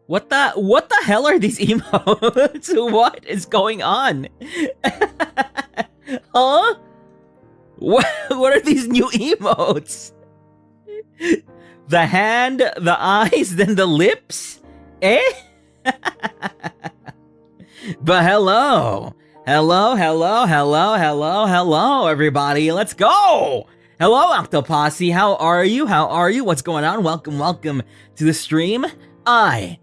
What the hell are these emotes? What is going on? Huh? What are these new emotes? The hand, the eyes, then the lips? Eh? But hello, everybody. Let's go. Hello, Octoposse. How are you? What's going on? Welcome to the stream. I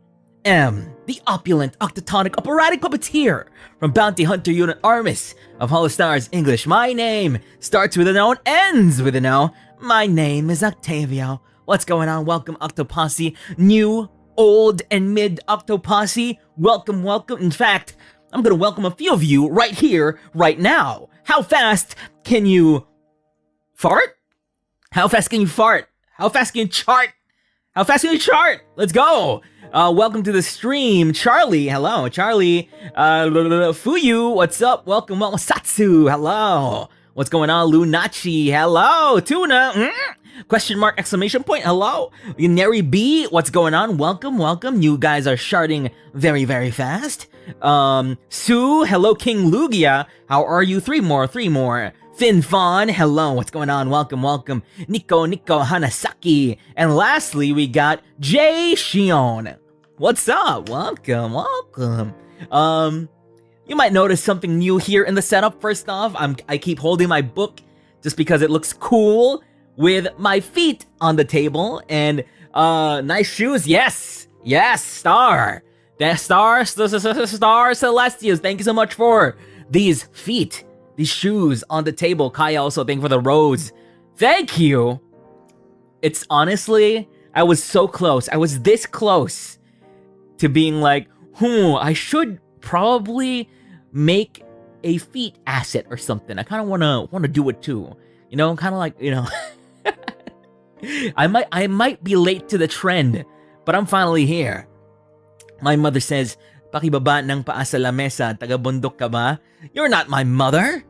am the opulent, octotonic, operatic puppeteer from Bounty Hunter Unit Armis of HOLOSTARS English. My name starts with an O and ends with an O. My name is Octavio. What's going on? Welcome, Octoposse. New, old, and mid Octoposse. Welcome. In fact, I'm gonna welcome a few of you right here, right now. How fast can you fart? How fast can you fart? How fast can you chart? How fast can you chart? Let's go. Welcome to the stream, Charlie. Hello, Charlie. Fuyu, what's up? Welcome. Satsu, hello. What's going on? Lunachi, hello. Tuna, question mark, exclamation point, hello. Neri B, what's going on? Welcome. You guys are charting very, very fast. Sue, hello. King Lugia, how are you? Three more. Finn Fawn, hello, what's going on? Welcome. Nico Hanasaki. And lastly, we got Jay Shion. What's up? Welcome. You might notice something new here in the setup. First off, I keep holding my book just because it looks cool with my feet on the table. And nice shoes. Yes, Star. That Star Celestials. Thank you so much for these feet. These shoes on the table. Kaya also, thank you for the rose. Thank you. It's honestly, I was so close. I was this close to being like, I should probably make a feet asset or something. I kind of wanna do it too. You know, kind of like, you know, I might be late to the trend, but I'm finally here. My mother says, "Pakibaba ng paa sa lamesa, taga-bundok ka ba?" You're not my mother.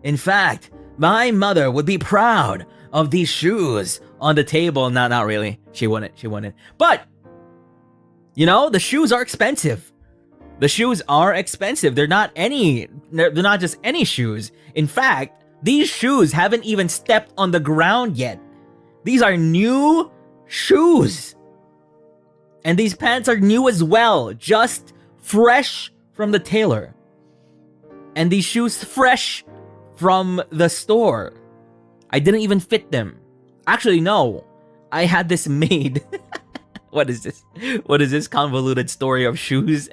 In fact, my mother would be proud of these shoes on the table. Not really. She wouldn't. But, you know, the shoes are expensive. They're not just any shoes. In fact, these shoes haven't even stepped on the ground yet. These are new shoes. And these pants are new as well, just fresh from the tailor. And these shoes fresh from the store. I didn't even fit them. Actually, no. I had this made. What is this convoluted story of shoes?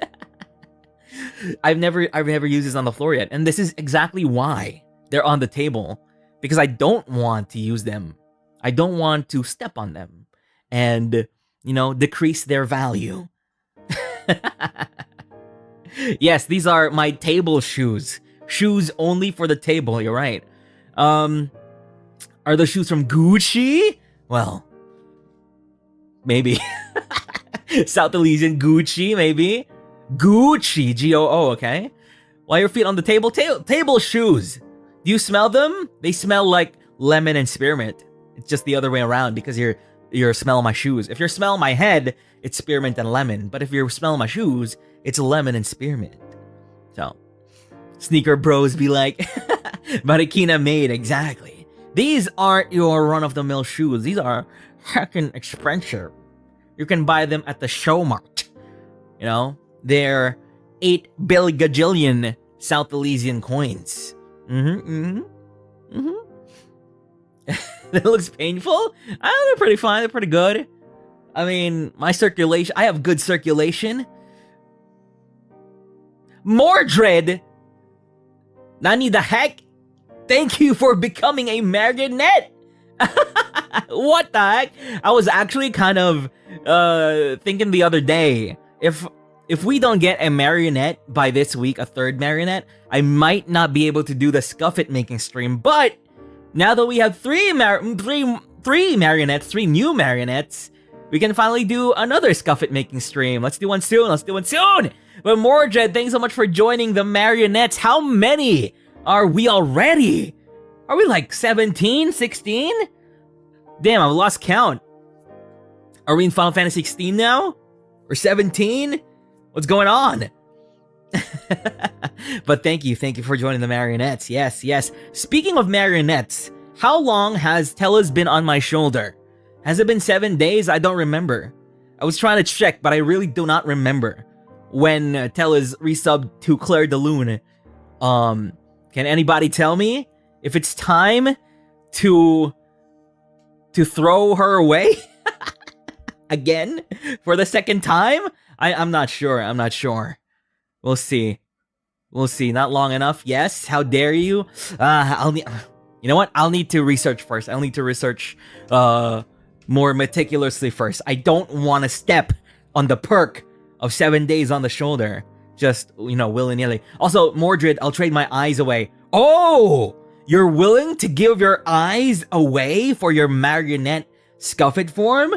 I've never used this on the floor yet. And this is exactly why they're on the table. Because I don't want to use them. I don't want to step on them. And, you know, decrease their value. Yes, these are my table shoes. Shoes only for the table, you're right. Are the shoes from Gucci? Well, maybe. South Elysian Gucci, maybe. Gucci, G-O-O, okay? Why are your feet on the table? Table shoes. Do you smell them? They smell like lemon and spearmint. It's just the other way around because you're smelling my shoes. If you're smelling my head, it's spearmint and lemon. But if you're smelling my shoes, it's lemon and spearmint. So, sneaker bros be like, Marikina made, exactly. These aren't your run-of-the-mill shoes. These are heckin' expensive. You can buy them at the Show Mart. You know, they're 8 billion South Elysian coins. That looks painful? They're pretty fine. They're pretty good. I mean, my circulation... I have good circulation. Mordred! Nani the heck? Thank you for becoming a marionette! What the heck? I was actually kind of thinking the other day, if we don't get a marionette by this week, a third marionette, I might not be able to do the Scuff It making stream, but... Now that we have three new marionettes, we can finally do another Scuff It making stream. Let's do one soon. But Mordred, thanks so much for joining the marionettes. How many are we already? Are we like 17, 16? Damn, I've lost count. Are we in Final Fantasy 16 now? Or 17? What's going on? But thank you for joining the marionettes. Yes. Speaking of marionettes, how long has Tella's been on my shoulder? Has it been 7 days? I don't remember. I was trying to check, but I really do not remember when Tella's resubbed to Claire de Lune. Can anybody tell me if it's time to throw her away again for the second time? I'm not sure. We'll see. Not long enough. Yes. How dare you? You know what? I'll need to research first. I'll need to research more meticulously first. I don't want to step on the perk of 7 days on the shoulder. Just, willy-nilly. Also, Mordred, I'll trade my eyes away. Oh! You're willing to give your eyes away for your marionette Scuffed form?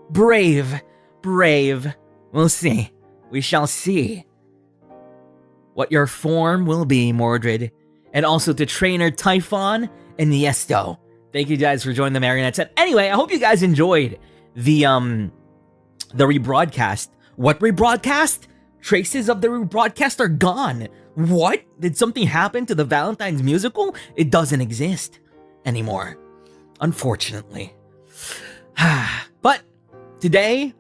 Brave. We'll see. We shall see what your form will be, Mordred. And also to Trainer Typhon and Niesto. Thank you guys for joining the marionettes. And anyway, I hope you guys enjoyed the rebroadcast. What rebroadcast? Traces of the rebroadcast are gone. What? Did something happen to the Valentine's musical? It doesn't exist anymore, unfortunately. But today,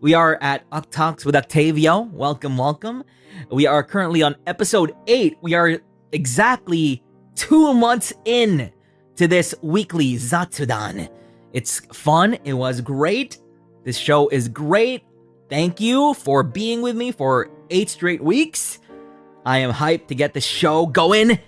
we are at OcTalks with Octavio. Welcome. We are currently on episode 8. We are exactly 2 months in to this weekly Zatsudan. It's fun. It was great. This show is great. Thank you for being with me for 8 straight weeks. I am hyped to get the show going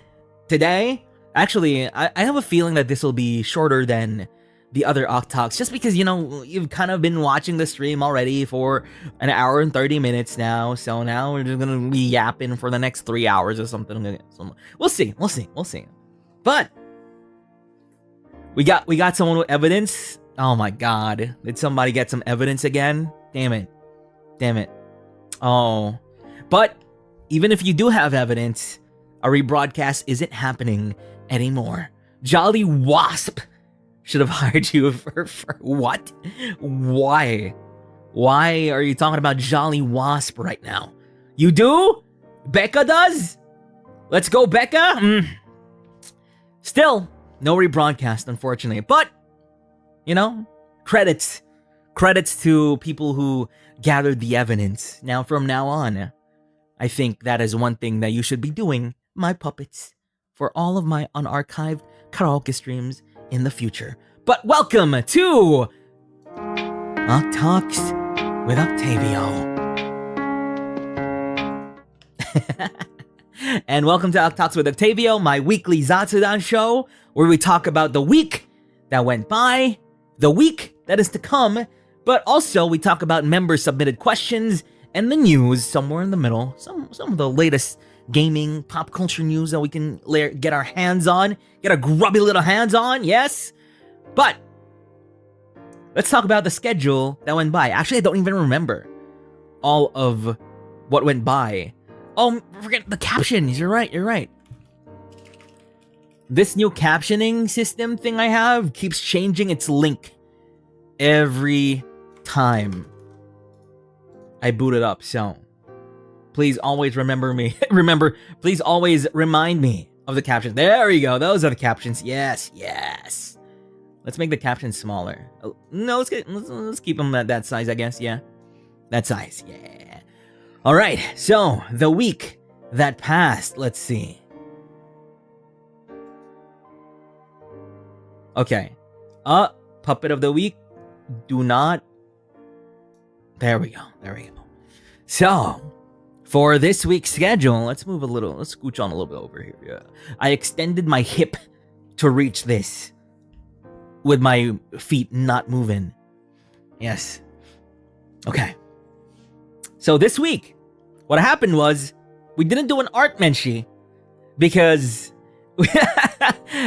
today. Actually, I have a feeling that this will be shorter than the other OcTalks, just because, you've kind of been watching the stream already for an hour and 30 minutes now. So now we're just going to be yapping for the next 3 hours or something. We'll see. But we got someone with evidence. Oh my God. Did somebody get some evidence again? Damn it. Oh. But even if you do have evidence, a rebroadcast isn't happening anymore. Jolly Wasp should have hired you for what? Why? Why are you talking about Jolly Wasp right now? You do? Becca does? Let's go, Becca. Still, no rebroadcast, unfortunately. But, credits to people who gathered the evidence. Now, from now on, I think that is one thing that you should be doing, my puppets, for all of my unarchived karaoke streams in the future. But welcome to OcTalks with Octavio. And welcome to OcTalks with Octavio, my weekly Zatsudan show, where we talk about the week that went by, the week that is to come, but also we talk about member-submitted questions and the news somewhere in the middle, some of the latest gaming, pop culture news that we can get our hands on, get our grubby little hands on, yes? But let's talk about the schedule that went by. Actually, I don't even remember all of what went by. Oh, forget the captions. You're right. This new captioning system thing I have keeps changing its link every time I boot it up. So please always please always remind me of the captions. There we go. Those are the captions. Yes. Let's make the captions smaller. Oh, no, let's keep them at that size, I guess. Yeah. That size. Yeah. All right. So, the week that passed. Let's see. Okay. Puppet of the week. Do not. There we go. So, for this week's schedule, let's scooch on a little bit over here. Yeah. I extended my hip to reach this with my feet not moving. Yes. Okay. So this week, what happened was we didn't do an art menshi because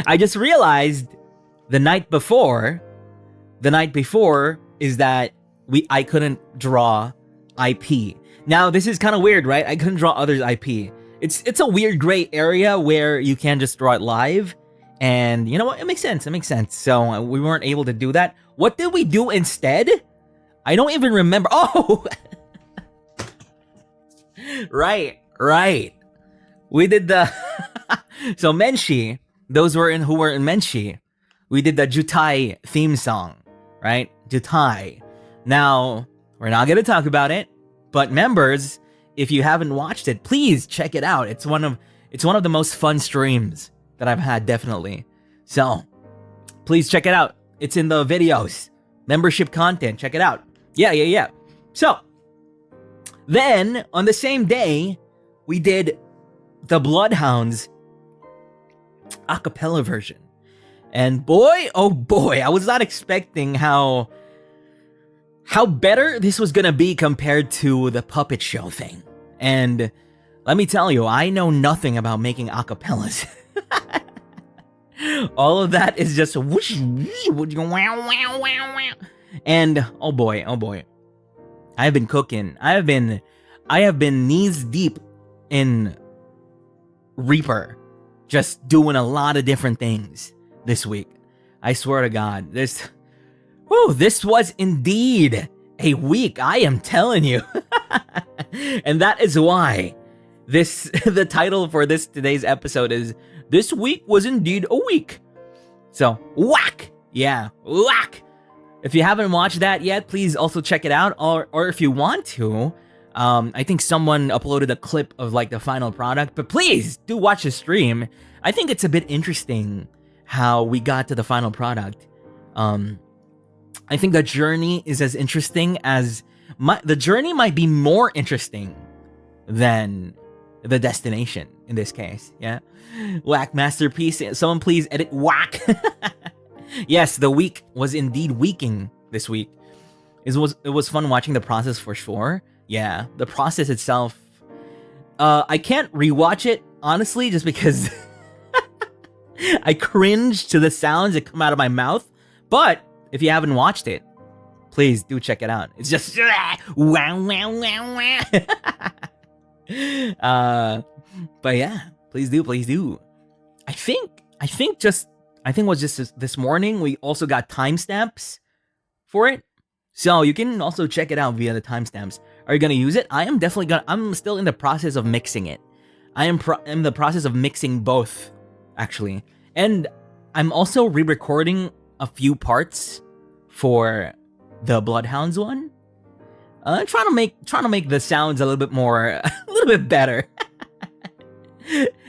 I just realized the night before is that I couldn't draw IP. Now, this is kind of weird, right? I couldn't draw others' IP. It's a weird gray area where you can just draw it live. And you know what? It makes sense. So we weren't able to do that. What did we do instead? I don't even remember. Oh! Right. We did the... So Menshi, those who were in Menshi, we did the Jutai theme song, right? Jutai. Now, we're not going to talk about it, but members, if you haven't watched it, please check it out. It's one of the most fun streams that I've had, definitely. So, please check it out. It's in the videos. Membership content. Check it out. Yeah. So, then, on the same day, we did the Bloodhounds acapella version. And boy, oh boy, I was not expecting how better this was gonna be compared to the puppet show thing. And let me tell you, I know nothing about making acapellas. All of that is just whoosh, wow. And oh boy. I have been cooking. I have been knees deep in Reaper, just doing a lot of different things this week. I swear to God, this was indeed a week, I am telling you. And that is why the title for today's episode is "This Week Was Indeed a Week." So, whack! Yeah, whack! If you haven't watched that yet, please also check it out. Or if you want to, I think someone uploaded a clip of like the final product. But please do watch the stream. I think it's a bit interesting how we got to the final product. I think the journey is as interesting as the journey might be more interesting than the destination in this case. Yeah, whack masterpiece. Someone please edit whack. Yes, the week was indeed weeking this week. It was fun watching the process for sure. Yeah, the process itself. I can't rewatch it honestly, just because I cringe to the sounds that come out of my mouth. But if you haven't watched it, please do check it out. It's just wow. But yeah, please do. I think it was just this morning we also got timestamps for it, so you can also check it out via the timestamps. Are you gonna use it? I am definitely gonna. I'm still in the process of mixing it. I am in the process of mixing both, actually, and I'm also re-recording a few parts for the Bloodhounds one. Trying to make the sounds a little bit better.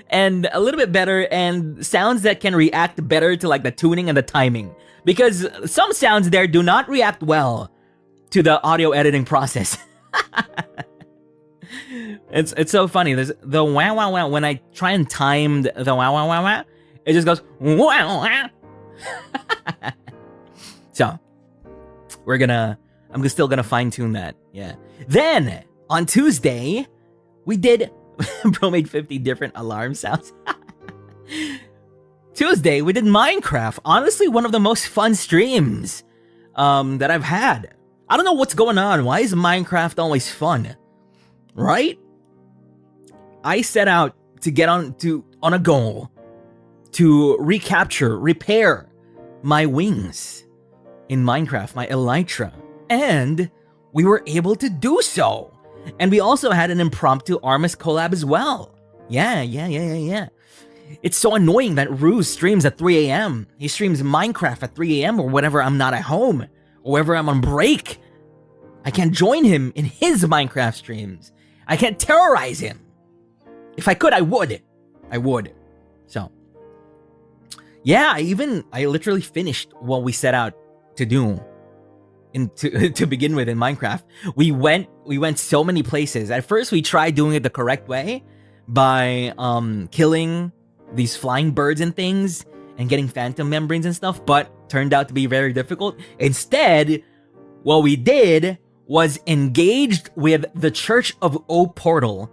And a little bit better, and sounds that can react better to like the tuning and the timing, because some sounds there do not react well to the audio editing process. It's so funny. There's the wow. When I try and time the wow, it just goes wow. So I'm still gonna fine tune that. Yeah. Then on Tuesday, we did. Bro made 50 different alarm sounds. Tuesday, we did Minecraft. Honestly, one of the most fun streams that I've had. I don't know what's going on. Why is Minecraft always fun? Right? I set out to get on a goal to repair my wings in Minecraft, my elytra. And we were able to do so. And we also had an impromptu Armis collab as well. Yeah. It's so annoying that Ruse streams at 3 a.m. He streams Minecraft at 3 a.m. or whenever I'm not at home, or whenever I'm on break. I can't join him in his Minecraft streams. I can't terrorize him. If I could, I would. So, yeah, I literally finished what we set out to do. To begin with in Minecraft, we went so many places. At first, we tried doing it the correct way by killing these flying birds and things and getting phantom membranes and stuff, but turned out to be very difficult. Instead, what we did was engaged with the Church of O Portal,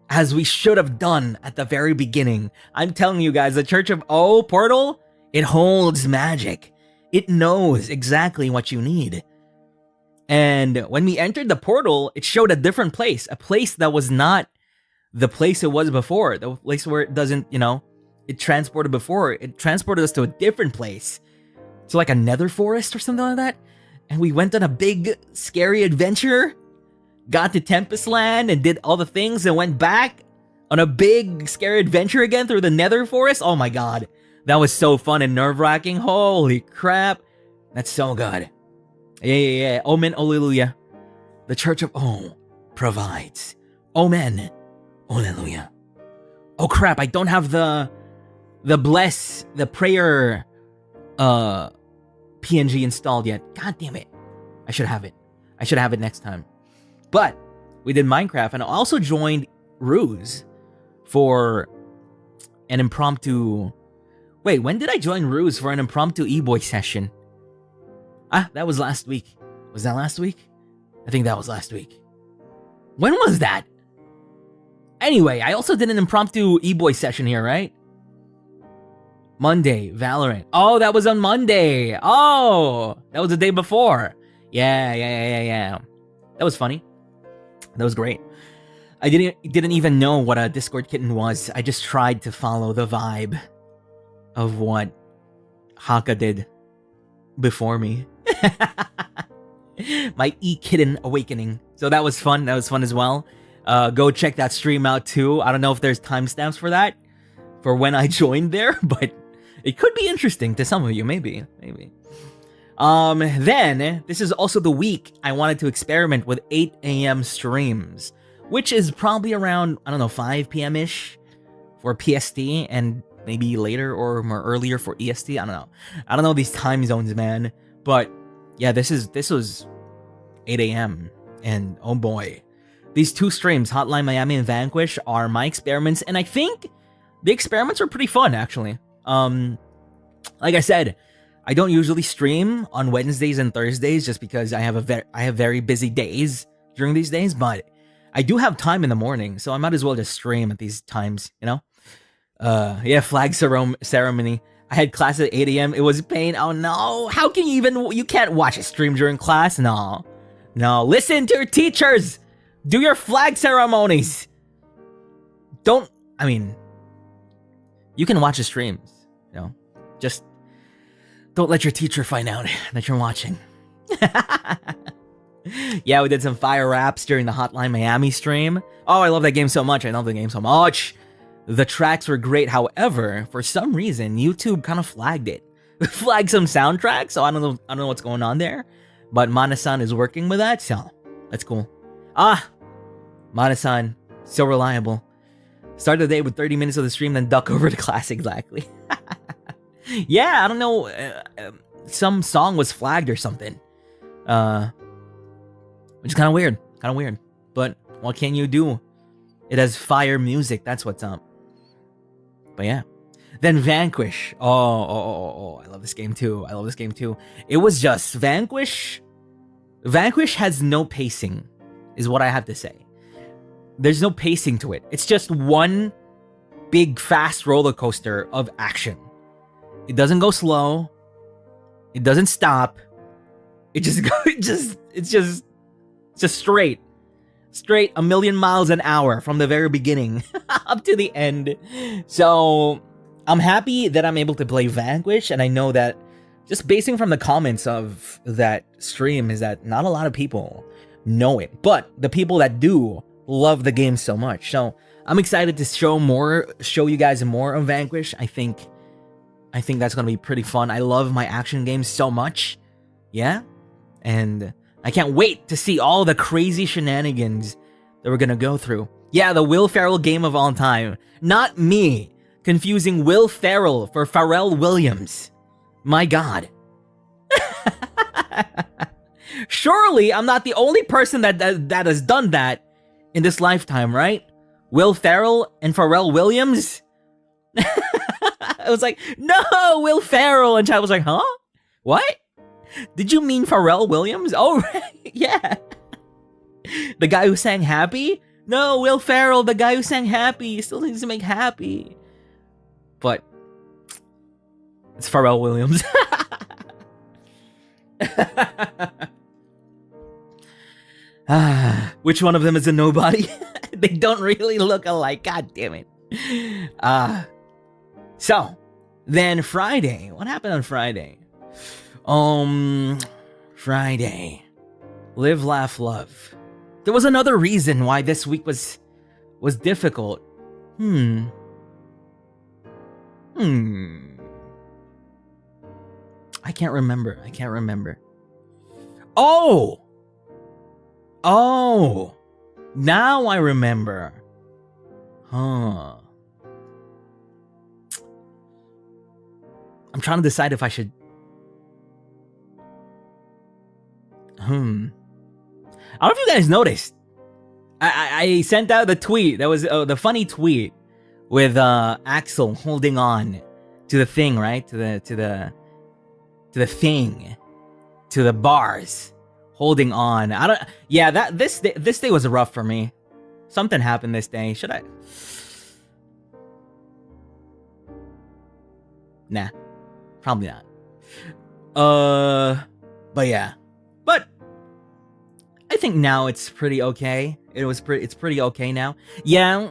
as we should have done at the very beginning. I'm telling you guys, the Church of O Portal, it holds magic. It knows exactly what you need. And when we entered the portal, it showed a different place. A place that was not the place it was before. The place where it doesn't, it transported before. It transported us to a different place. To like a nether forest or something like that. and we went on a big, scary adventure. Got to Tempest Land and did all the things and went back on a big, scary adventure again through the Nether Forest. Oh my god. That was so fun and nerve-wracking. Holy crap. That's so good. Yeah. Amen, alleluia. The Church of O provides. Amen, alleluia. Oh crap, I don't have the prayer PNG installed yet. God damn it. I should have it. I should have it next time. But we did Minecraft, and I also joined Ruse for an impromptu... Wait, when did I join Ruse for an impromptu e-boy session? That was last week. Was that last week? I think that was last week. When was that? Anyway, I also did an impromptu e-boy session here, right? Monday, Valorant. Oh, that was on Monday. Oh, that was the day before. Yeah. That was funny. That was great. I didn't even know what a Discord kitten was. I just tried to follow the vibe of what Haka did before me. My e-kitten awakening. So that was fun. That was fun as well. Go check that stream out too. I don't know if there's timestamps for that, for when I joined there, but it could be interesting to some of you, maybe. Then, this is also the week I wanted to experiment with 8 a.m. streams, which is probably around, I don't know, 5 p.m.-ish for PST, and maybe later or more earlier for EST. I don't know these time zones, man. But yeah, this was 8 a.m. and oh boy. These two streams, Hotline Miami and Vanquish, are my experiments, and I think the experiments are pretty fun, actually. Like I said, I don't usually stream on Wednesdays and Thursdays just because I have very busy days during these days, but I do have time in the morning, so I might as well just stream at these times, you know? Yeah, flag ceremony. I had class at 8 a.m. It was pain. Oh no, how can you can't watch a stream during class? No, listen to your teachers. Do your flag ceremonies. You can watch the streams, you know? Just don't let your teacher find out that you're watching. Yeah, we did some fire raps during the Hotline Miami stream. Oh, I love that game so much. I love the game so much. The tracks were great. However, for some reason, YouTube kind of flagged it. Flagged some soundtracks, so I don't know what's going on there. But Mana-san is working with that, so that's cool. Mana-san, so reliable. Start the day with 30 minutes of the stream, then duck over to class, exactly. Yeah, I don't know. Some song was flagged or something. Which is kind of weird. But what can you do? It has fire music. That's what's up. But yeah. Then Vanquish. Oh, I love this game too. It was just Vanquish. Vanquish has no pacing, is what I have to say. There's no pacing to it. It's just one big fast roller coaster of action. It doesn't go slow. It doesn't stop. It's just straight a million miles an hour from the very beginning up to the end. So I'm happy that I'm able to play Vanquish, and I know that just basing from the comments of that stream is that not a lot of people know it, but the people that do love the game so much. So I'm excited to show you guys more of Vanquish. I think that's gonna be pretty fun. I love my action games so much. Yeah. And I can't wait to see all the crazy shenanigans that we're gonna go through. Yeah, the Will Ferrell game of all time. Not me confusing Will Ferrell for Pharrell Williams. My God. Surely I'm not the only person that has done that in this lifetime, right? Will Ferrell and Pharrell Williams? I was like, no, Will Ferrell. And Chad was like, huh? What? Did you mean Pharrell Williams? Oh, right. Yeah. The guy who sang Happy? No, Will Ferrell, the guy who sang Happy. He still needs to make Happy. But it's Pharrell Williams. Which one of them is a nobody? They don't really look alike. God damn it. So, then Friday. What happened on Friday? Friday. Live, laugh, love. There was another reason why this week was difficult. I can't remember. Oh! Now I remember. I'm trying to decide if I should... I don't know if you guys noticed. I sent out the tweet. That was the funny tweet with Axel holding on to the thing, right? To the thing, to the bars, holding on. This day was rough for me. Something happened this day. Should I? Nah, probably not. But yeah, but I think now it's pretty okay. It's pretty okay now. Yeah.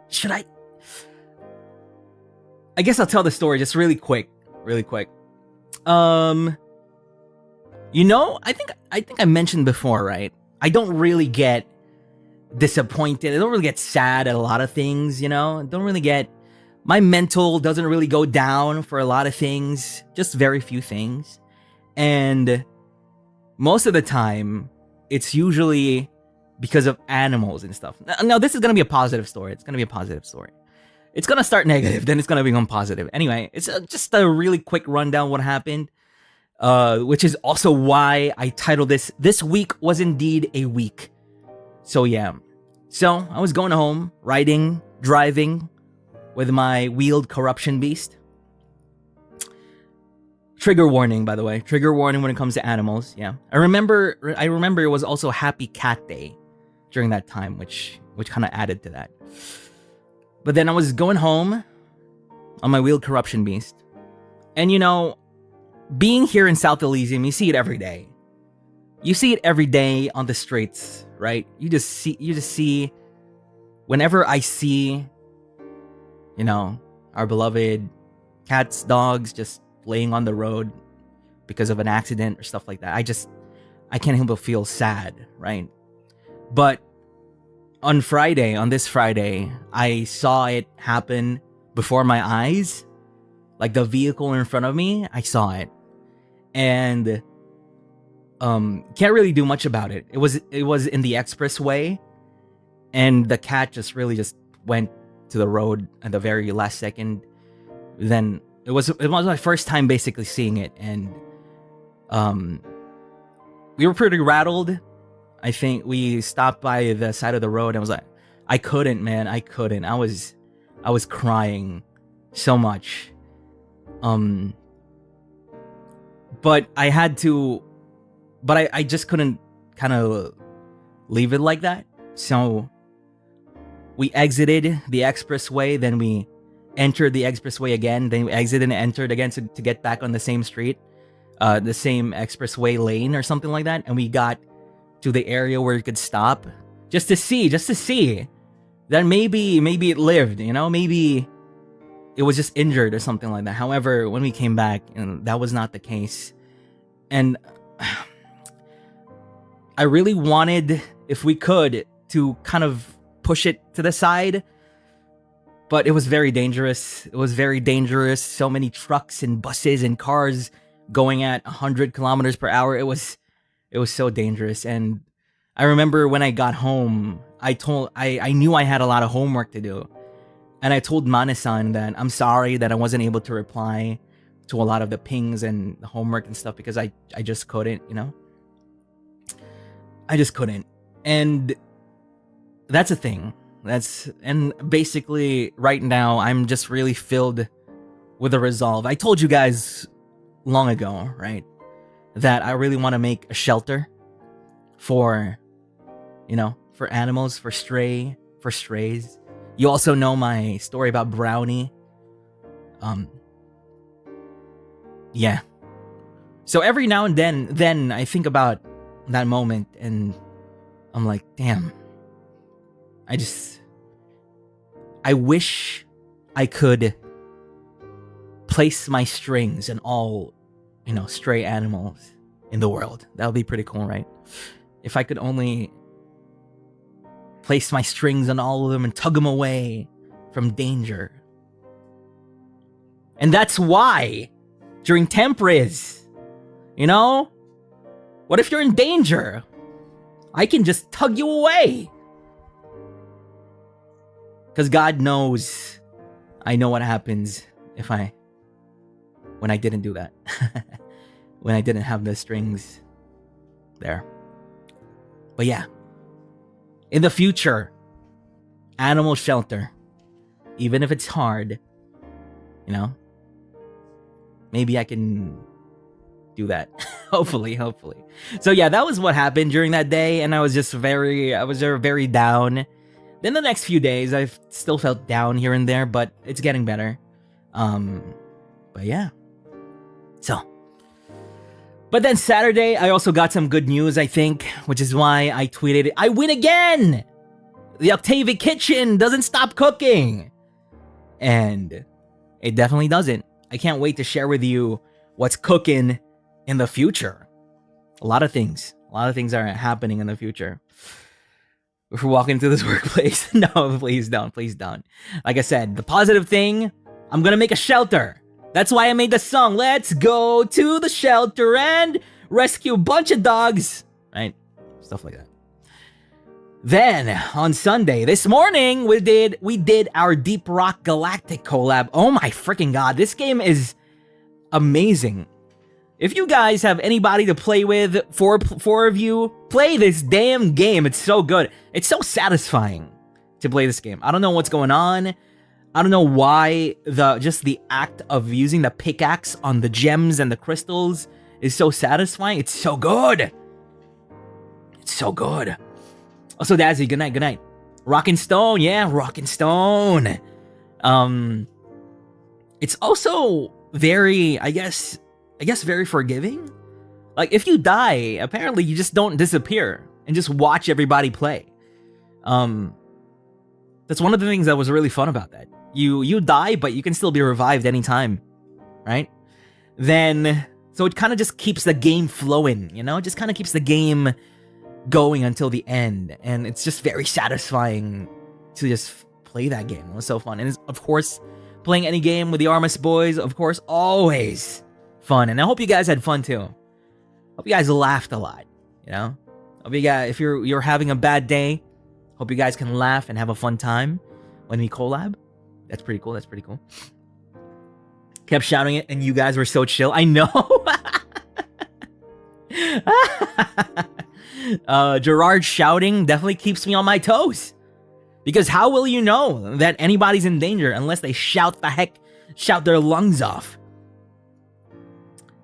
Should I? I guess I'll tell the story just really quick. I think I mentioned before, right? I don't really get disappointed. I don't really get sad at a lot of things, my mental doesn't really go down for a lot of things, just very few things. And most of the time, it's usually because of animals and stuff. Now, this is going to be a positive story. It's going to be a positive story. It's going to start negative, then it's going to become positive. Anyway, it's just a really quick rundown what happened, which is also why I titled This Week Was Indeed a Week. So, yeah. So, I was going home, driving with my wheeled corruption beast. Trigger warning, by the way. Trigger warning when it comes to animals. Yeah, I remember it was also Happy Cat Day during that time, which kind of added to that. But then I was going home on my wheeled corruption beast, and being here in South Elysium, you see it every day. You see it every day on the streets, right? You just see. Whenever I see, our beloved cats, dogs, just laying on the road because of an accident or stuff like that, I can't help but feel sad, right? But on this Friday, I saw it happen before my eyes. Like the vehicle in front of me, I saw it. And can't really do much about it. It was in the expressway, and the cat just went to the road at the very last second. Then it was my first time basically seeing it, and we were pretty rattled. I think we stopped by the side of the road and I was like, I couldn't, man. I couldn't. I was crying so much. But I had to, but I just couldn't kind of leave it like that. So we exited the expressway, then we entered the expressway again, then we exited and entered again to get back on the same street, the same expressway lane or something like that. And we got to the area where it could stop just to see that maybe it lived, maybe it was just injured or something like that. However, when we came back, that was not the case. And I really wanted, if we could, to kind of push it to the side, but it was very dangerous. So many trucks and buses and cars going at 100 kilometers per hour. It was so dangerous. And I remember when I got home, I knew I had a lot of homework to do. And I told Mane-san that I'm sorry that I wasn't able to reply to a lot of the pings and the homework and stuff because I just couldn't, I just couldn't. And that's a thing. And basically right now I'm just really filled with a resolve. I told you guys long ago, right, that I really want to make a shelter for animals, for strays. You also know my story about Brownie. Yeah. So every now and then I think about that moment and I'm like, damn. I wish I could place my strings in all stray animals in the world. That would be pretty cool, right? If I could only place my strings on all of them and tug them away from danger. And that's why during Tempriz, what if you're in danger? I can just tug you away. Because God knows I know what happens when I didn't do that. When I didn't have the strings there. But yeah. In the future, animal shelter. Even if it's hard, maybe I can do that. hopefully. So yeah, that was what happened during that day, and I was very down. Then the next few days, I've still felt down here and there, but it's getting better. But yeah. But then Saturday, I also got some good news, I think, which is why I tweeted, I win again! The Octavio kitchen doesn't stop cooking! And it definitely doesn't. I can't wait to share with you what's cooking in the future. A lot of things are happening in the future. If we're walking into this workplace, no, please don't. Like I said, the positive thing, I'm gonna make a shelter. That's why I made the song. Let's go to the shelter and rescue a bunch of dogs. Right? Stuff like that. Then, on Sunday, this morning, we did our Deep Rock Galactic collab. Oh my freaking god, this game is amazing. If you guys have anybody to play with, four of you, play this damn game. It's so good. It's so satisfying to play this game. I don't know what's going on. I don't know why just the act of using the pickaxe on the gems and the crystals is so satisfying. It's so good. It's so good. Also, Dazzy, good night. Rockin' Stone, yeah, Rockin' Stone. It's also very, I guess very forgiving. Like, if you die, apparently you just don't disappear and just watch everybody play. That's one of the things that was really fun about that. You die, but you can still be revived anytime, right? So it kind of just keeps the game flowing, It just kind of keeps the game going until the end, and it's just very satisfying to just play that game. It was so fun, and it's, of course, playing any game with the Armas boys, of course, always fun, and I hope you guys had fun too. Hope you guys laughed a lot, Hope you guys, if you're having a bad day, hope you guys can laugh and have a fun time when we collab. That's pretty cool. Kept shouting it, and you guys were so chill. I know. Gerard shouting definitely keeps me on my toes. Because how will you know that anybody's in danger unless they shout their lungs off?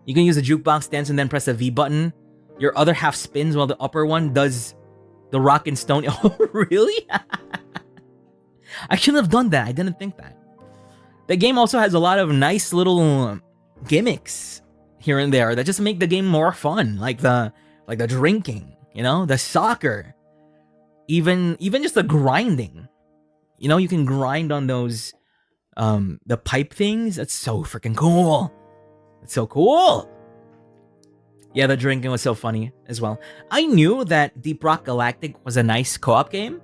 You can use the jukebox dance and then press the V button. Your other half spins while the upper one does the rock and stone. Oh, really? I shouldn't have done that. I didn't think that. The game also has a lot of nice little gimmicks here and there that just make the game more fun. Like the drinking, the soccer. Even just the grinding. You can grind on those the pipe things. That's so freaking cool. It's so cool. Yeah, the drinking was so funny as well. I knew that Deep Rock Galactic was a nice co-op game,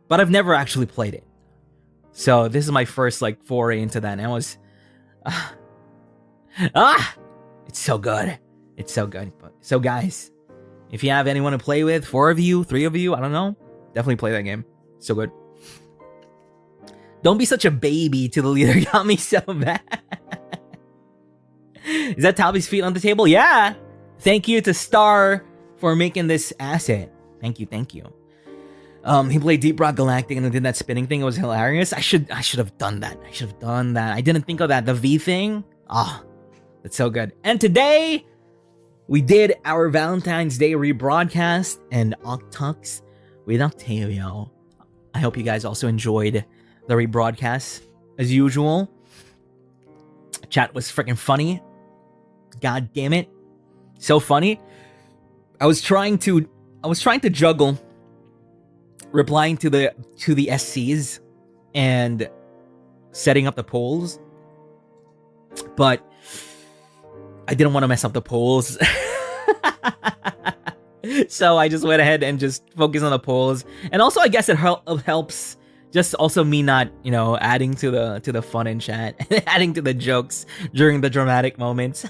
but I've never actually played it. So this is my first foray into that, and I was it's so good. It's so good. So guys, if you have anyone to play with, 4 of you, 3 of you, I don't know, definitely play that game. So good. Don't be such a baby to the leader. Got me so bad. Is that Talby's feet on the table? Yeah. Thank you to Star for making this asset. Thank you. He played Deep Rock Galactic and did that spinning thing. It was hilarious. I should have done that. I didn't think of that. The V thing. That's so good. And today, we did our Valentine's Day rebroadcast and OcTalks with Octavio. I hope you guys also enjoyed the rebroadcast as usual. Chat was freaking funny. God damn it. So funny. I was trying to juggle replying to the SCs and setting up the polls, but I didn't want to mess up the polls. So I just went ahead and just focused on the polls. And also, I guess it helps just also me not, adding to the fun in chat, adding to the jokes during the dramatic moments.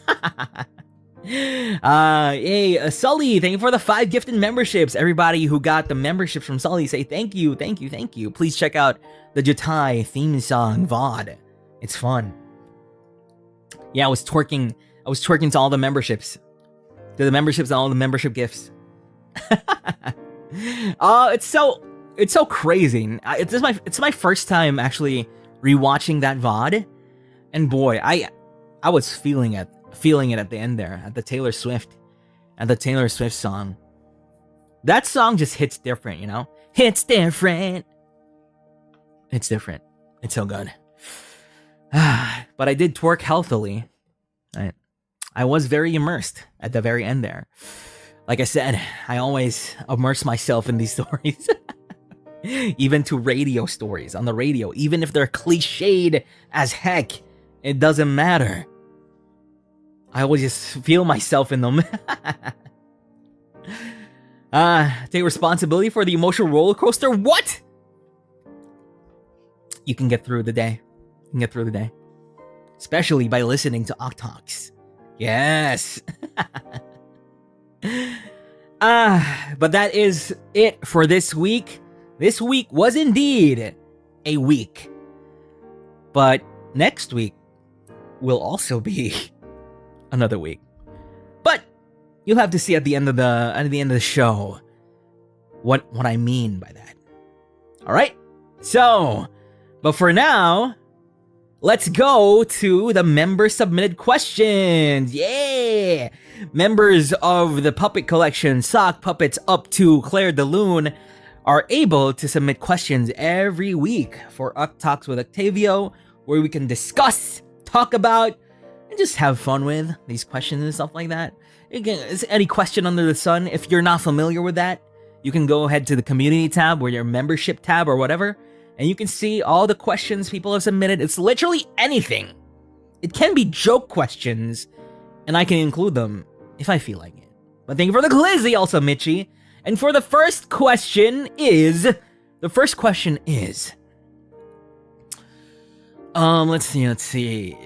Hey, Sully, thank you for the 5 gifted memberships. Everybody who got the memberships from Sully, say thank you, thank you, thank you. Please check out the Jutai theme song VOD. It's fun. Yeah, I was twerking to all the memberships. To the memberships and all the membership gifts. It's so crazy. It's my first time actually rewatching that VOD, and boy, I was feeling it at the end there, at the Taylor Swift song. That song just hits different, Hits different. It's different. It's so good. But I did twerk healthily. I was very immersed at the very end there. Like I said, I always immerse myself in these stories. Even to radio stories on the radio. Even if they're cliched as heck, it doesn't matter. I always just feel myself in them. Take responsibility for the emotional roller coaster? What? You can get through the day. Especially by listening to OcTalks. Yes. But that is it for this week. This week was indeed a week. But next week will also be another week. But you'll have to see at the end of the show what I mean by that. All right? So, but for now, let's go to the member submitted questions. Yeah! Members of the puppet collection, Sock Puppets up to Claire de Lune, are able to submit questions every week for OcTalks with Octavio, where we can discuss, talk about, and just have fun with these questions and stuff like that. Again, is any question under the sun. If you're not familiar with that, you can go ahead to the community tab or your membership tab or whatever, and you can see all the questions people have submitted. It's literally anything. It can be joke questions, and I can include them if I feel like it. But thank you for the glizzy also, Mitchie. And for the first question is... let's see.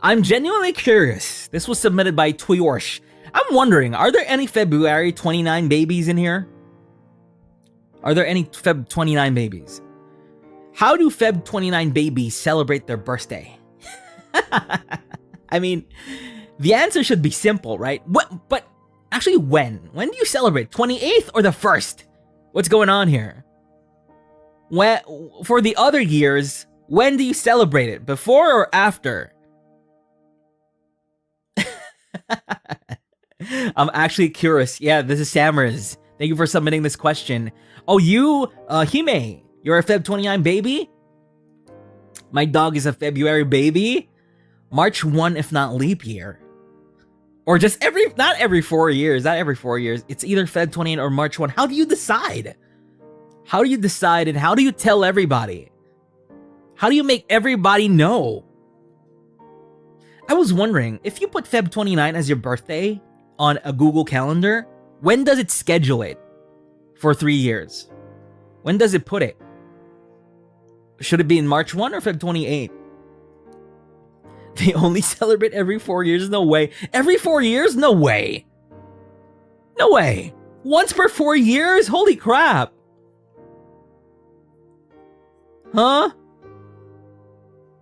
I'm genuinely curious. This was submitted by Tuyorsh. I'm wondering, are there any February 29 babies in here? Are there any Feb 29 babies? How do Feb 29 babies celebrate their birthday? I mean, the answer should be simple, right? But actually, when? When do you celebrate? 28th or the 1st? What's going on here? For the other years, when do you celebrate it? Before or after? I'm actually curious. Yeah, this is Sammers. Thank you for submitting this question. Oh, you, Hime, you're a Feb 29 baby? My dog is a February baby. March 1 if not leap year. Or just not every 4 years. It's either Feb 28 or March 1. How do you decide? How do you decide and how do you tell everybody? How do you make everybody know? I was wondering, if you put Feb 29 as your birthday on a Google Calendar, when does it schedule it for 3 years? When does it put it? Should it be in March 1 or Feb 28? They only celebrate every 4 years? No way. Every 4 years? No way. No way. Once per 4 years? Holy crap. Huh?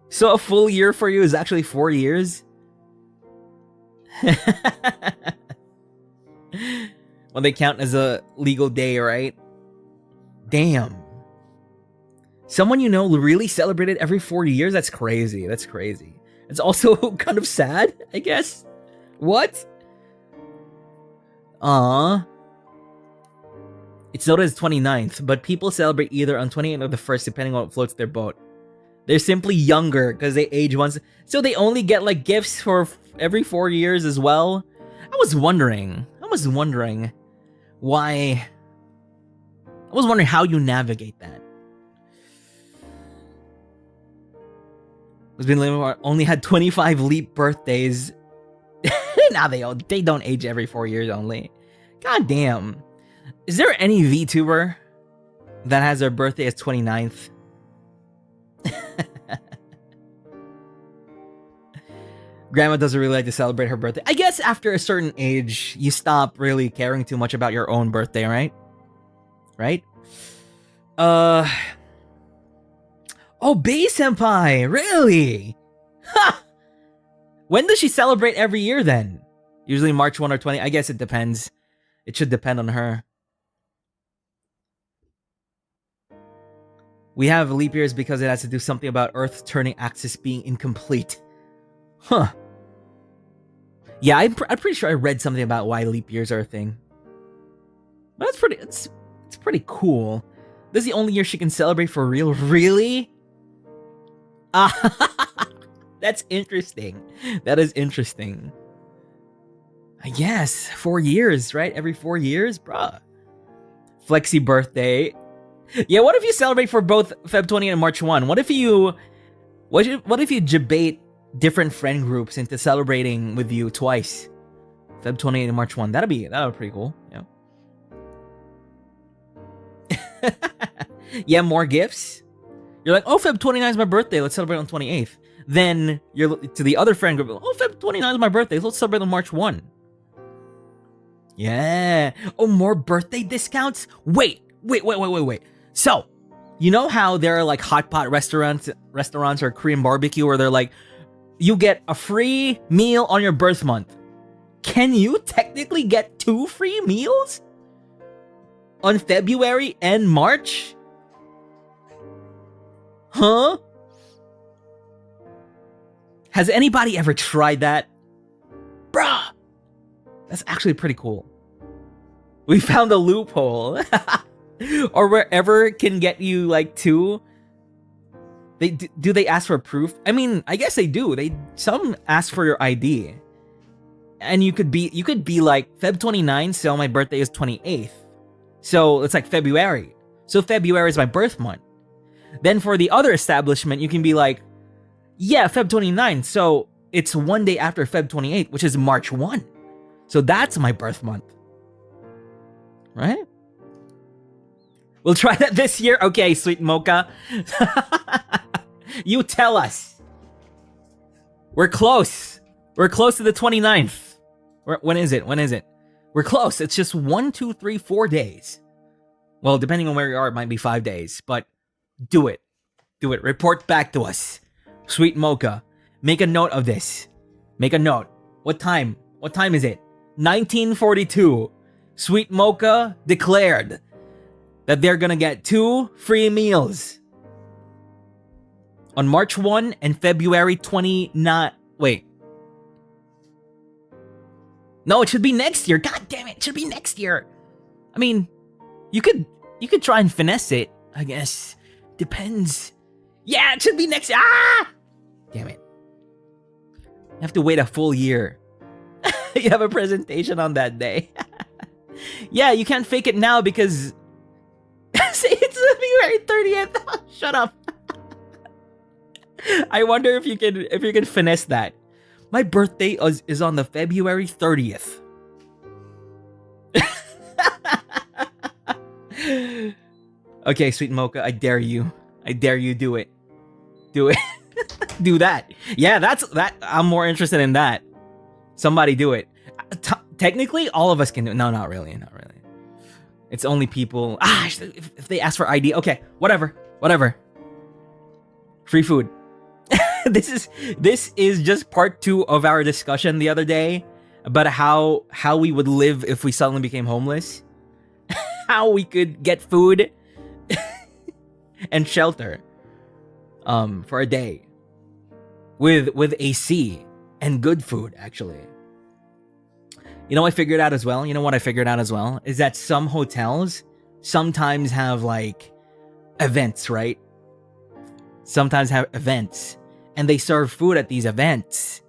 So a full year for you is actually 4 years? Well, they count as a legal day, right? Damn. Someone you know really celebrated every 4 years? That's crazy. That's crazy. It's also kind of sad, I guess. What? It's noted as 29th, but people celebrate either on 28th or the 1st, depending on what floats their boat. They're simply younger because they age once. So they only get like gifts for every 4 years as well. I was wondering why. I was wondering how you navigate that. who's been living only had 25 leap birthdays. Now they don't age every 4 years only. God damn. Is there any VTuber that has their birthday as 29th? Grandma doesn't really like to celebrate her birthday. I guess after a certain age, you stop really caring too much about your own birthday, right? Right? Oh, Bay Senpai, really? Ha! When does she celebrate every year then? Usually March 1 or 20. I guess it depends. It should depend on her. We have leap years because it has to do something about Earth's turning axis being incomplete. Huh. Yeah, I'm pretty sure I read something about why leap years are a thing. But that's pretty. It's pretty cool. This is the only year she can celebrate for real. Really? That's interesting. That is interesting. Yes, 4 years, right? Every 4 years, bruh. Flexi birthday. Yeah, what if you celebrate for both Feb 20 and March 1? What if you debate different friend groups into celebrating with you twice? Feb 28 and March 1. That'd be pretty cool. Yeah. Yeah, more gifts. You're like, oh, Feb 29 is my birthday. Let's celebrate on 28th. Then you're to the other friend group. Oh, Feb 29 is my birthday. Let's celebrate on March 1. Yeah. Oh, more birthday discounts? Wait. So, you know how there are like hot pot restaurants or Korean barbecue where they're like, you get a free meal on your birth month. Can you technically get 2 free meals on February and March? Huh? Has anybody ever tried that? Bruh! That's actually pretty cool. We found a loophole. Or wherever can get you like 2. Do they ask for proof? I mean, I guess they do. Some ask for your ID. And you could be like Feb 29, so my birthday is 28th. So it's like February. So February is my birth month. Then for the other establishment, you can be like, yeah, Feb 29. So it's 1 day after Feb 28, which is March 1. So that's my birth month. Right? We'll try that this year. Okay, Sweet Mocha. You tell us. We're close. We're close to the 29th. When is it? We're close. It's just 1, 2, 3, 4 days. Well, depending on where you are, it might be 5 days. But do it. Do it. Report back to us. Sweet Mocha. Make a note of this. Make a note. What time? What time is it? 1942. Sweet Mocha declared that they're gonna get 2 free meals on March 1 and February 29. Wait. No, it should be next year. God damn it. It should be next year. I mean, you could try and finesse it, I guess. Depends. Yeah, it should be next year. Ah! Damn it. You have to wait a full year. You have a presentation on that day. Yeah, you can't fake it now because say it's February 30th. Shut up. I wonder if you can finesse that. My birthday is on the February 30th. Okay, Sweet Mocha, I dare you. I dare you do it. Do it. Do that. Yeah, that's that. I'm more interested in that. Somebody do it. Technically, all of us can do it. No, not really. Not really. It's only people. If they ask for ID. Okay, whatever. Free food. This is just part 2 of our discussion the other day about how we would live if we suddenly became homeless. How we could get food and shelter for a day with AC and good food, actually. You know what I figured out as well? Is that some hotels sometimes have like events, right? Sometimes have events and they serve food at these events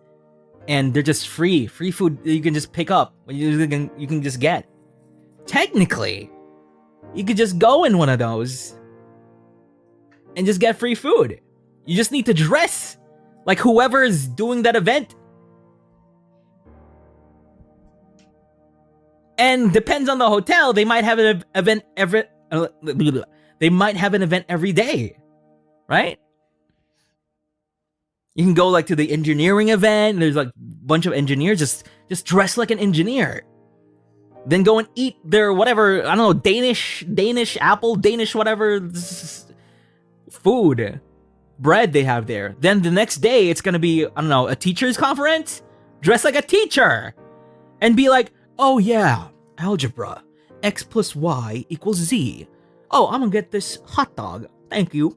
and they're just free food that you can just pick up. You can just get. Technically, you could just go in one of those and just get free food. You just need to dress Like whoever is doing that event. And depends on the hotel, they might have an event every day, right? You can go like to the engineering event. There's like a bunch of engineers just dress like an engineer. Then go and eat their whatever, I don't know, Danish apple, Danish whatever food, bread they have there. Then the next day it's gonna be, I don't know, a teacher's conference. Dress like a teacher and be like, oh yeah, algebra, x plus y equals z. Oh, I'm gonna get this hot dog. Thank you.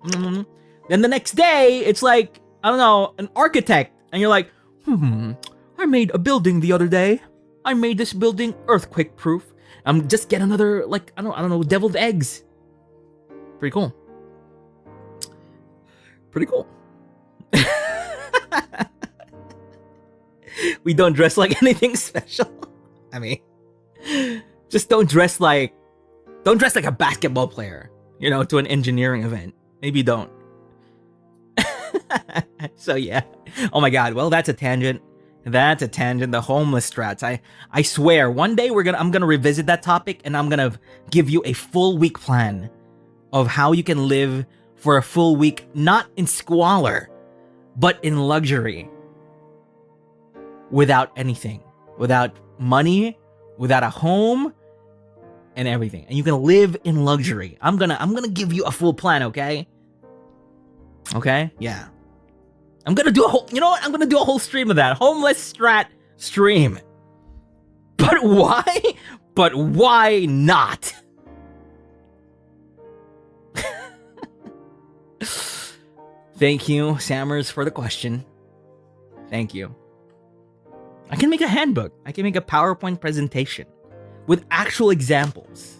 Then the next day, it's like, I don't know, an architect. And you're like, I made a building the other day. I made this building earthquake proof. I'm just get another, like, I don't know, deviled eggs. Pretty cool. Pretty cool. We don't dress like anything special. I mean, just don't dress like a basketball player, you know, to an engineering event. Maybe don't. So yeah. Oh my god. Well, that's a tangent. That's a tangent. The homeless strats. I swear, one day I'm gonna revisit that topic, and I'm gonna give you a full week plan of how you can live for a full week, not in squalor, but in luxury. Without anything. Without money, without a home, and everything. And you can live in luxury. I'm gonna give you a full plan, okay? Okay? Yeah. I'm gonna do a whole, you know what? I'm gonna do a whole stream of that. Homeless strat stream. But why? But why not? Thank you, Sammers, for the question. Thank you. I can make a handbook. I can make a PowerPoint presentation with actual examples.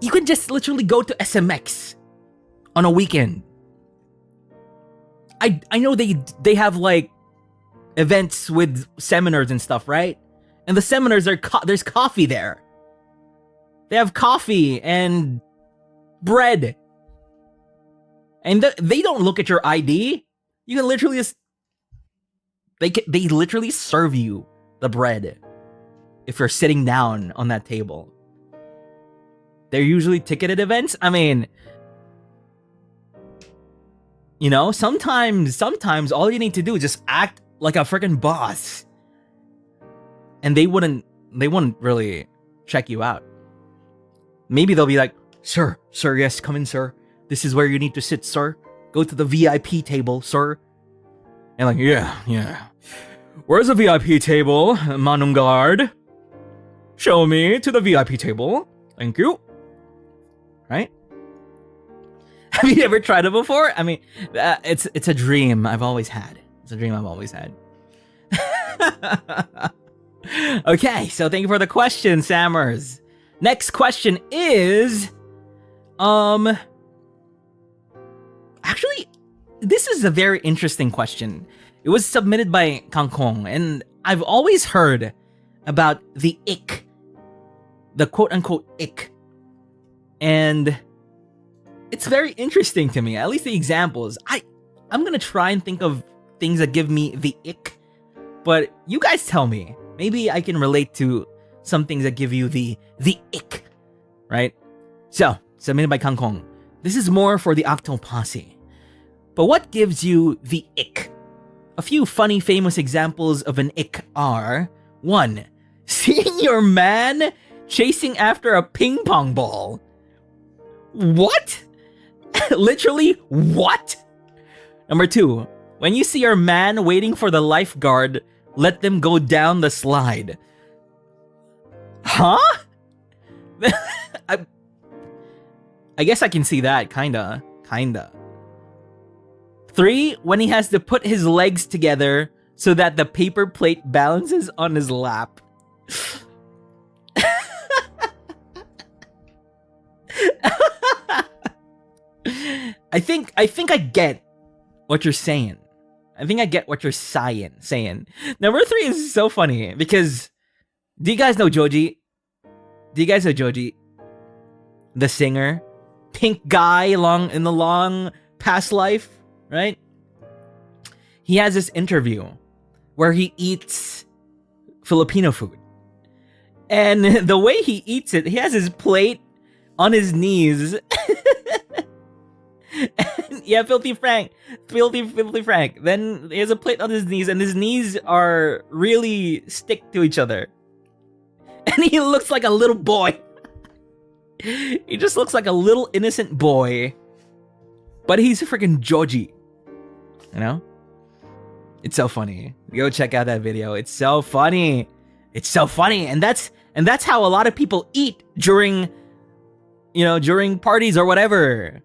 You can just literally go to SMX on a weekend. I know they have like events with seminars and stuff, right? And the seminars are there's coffee there. They have coffee and bread. And they don't look at your ID. You can literally just they literally serve you the bread if you're sitting down on that table. They're usually ticketed events. I mean, you know, sometimes all you need to do is just act like a freaking boss. And they wouldn't really check you out. Maybe they'll be like, sir, yes, come in, sir. This is where you need to sit, sir. Go to the VIP table, sir. And like, yeah. Where's the VIP table, Manum Guard? Show me to the VIP table. Thank you. Right? Have you ever tried it before? I mean, it's a dream I've always had. It's a dream I've always had. Okay, so thank you for the question, Sammers. Next question is, actually, this is a very interesting question. It was submitted by Kangkong, and I've always heard about the ick, the quote-unquote ick. And it's very interesting to me, at least the examples. I'm gonna try and think of things that give me the ick, but you guys tell me. Maybe I can relate to some things that give you the ick, right? So, submitted by Kangkong. This is more for the Octal Posse. But what gives you the ick? A few funny, famous examples of an ick are: 1. Seeing your man chasing after a ping pong ball. What? Literally, what? Number 2. When you see your man waiting for the lifeguard, let them go down the slide. Huh? I guess I can see that, kinda. 3. When he has to put his legs together so that the paper plate balances on his lap. I think I get what you're saying. I think I get what you're saying. Number 3 is so funny because, do you guys know Joji? The singer pink guy in the long past life, right? He has this interview where he eats Filipino food. And the way he eats it, he has his plate on his knees. And, yeah, Filthy Frank. Filthy Frank. Then he has a plate on his knees, and his knees are really stick to each other. And he looks like a little boy. He just looks like a little innocent boy. But he's a freaking Joji. You know? It's so funny. Go check out that video. It's so funny. It's so funny. And that's how a lot of people eat during, during parties or whatever.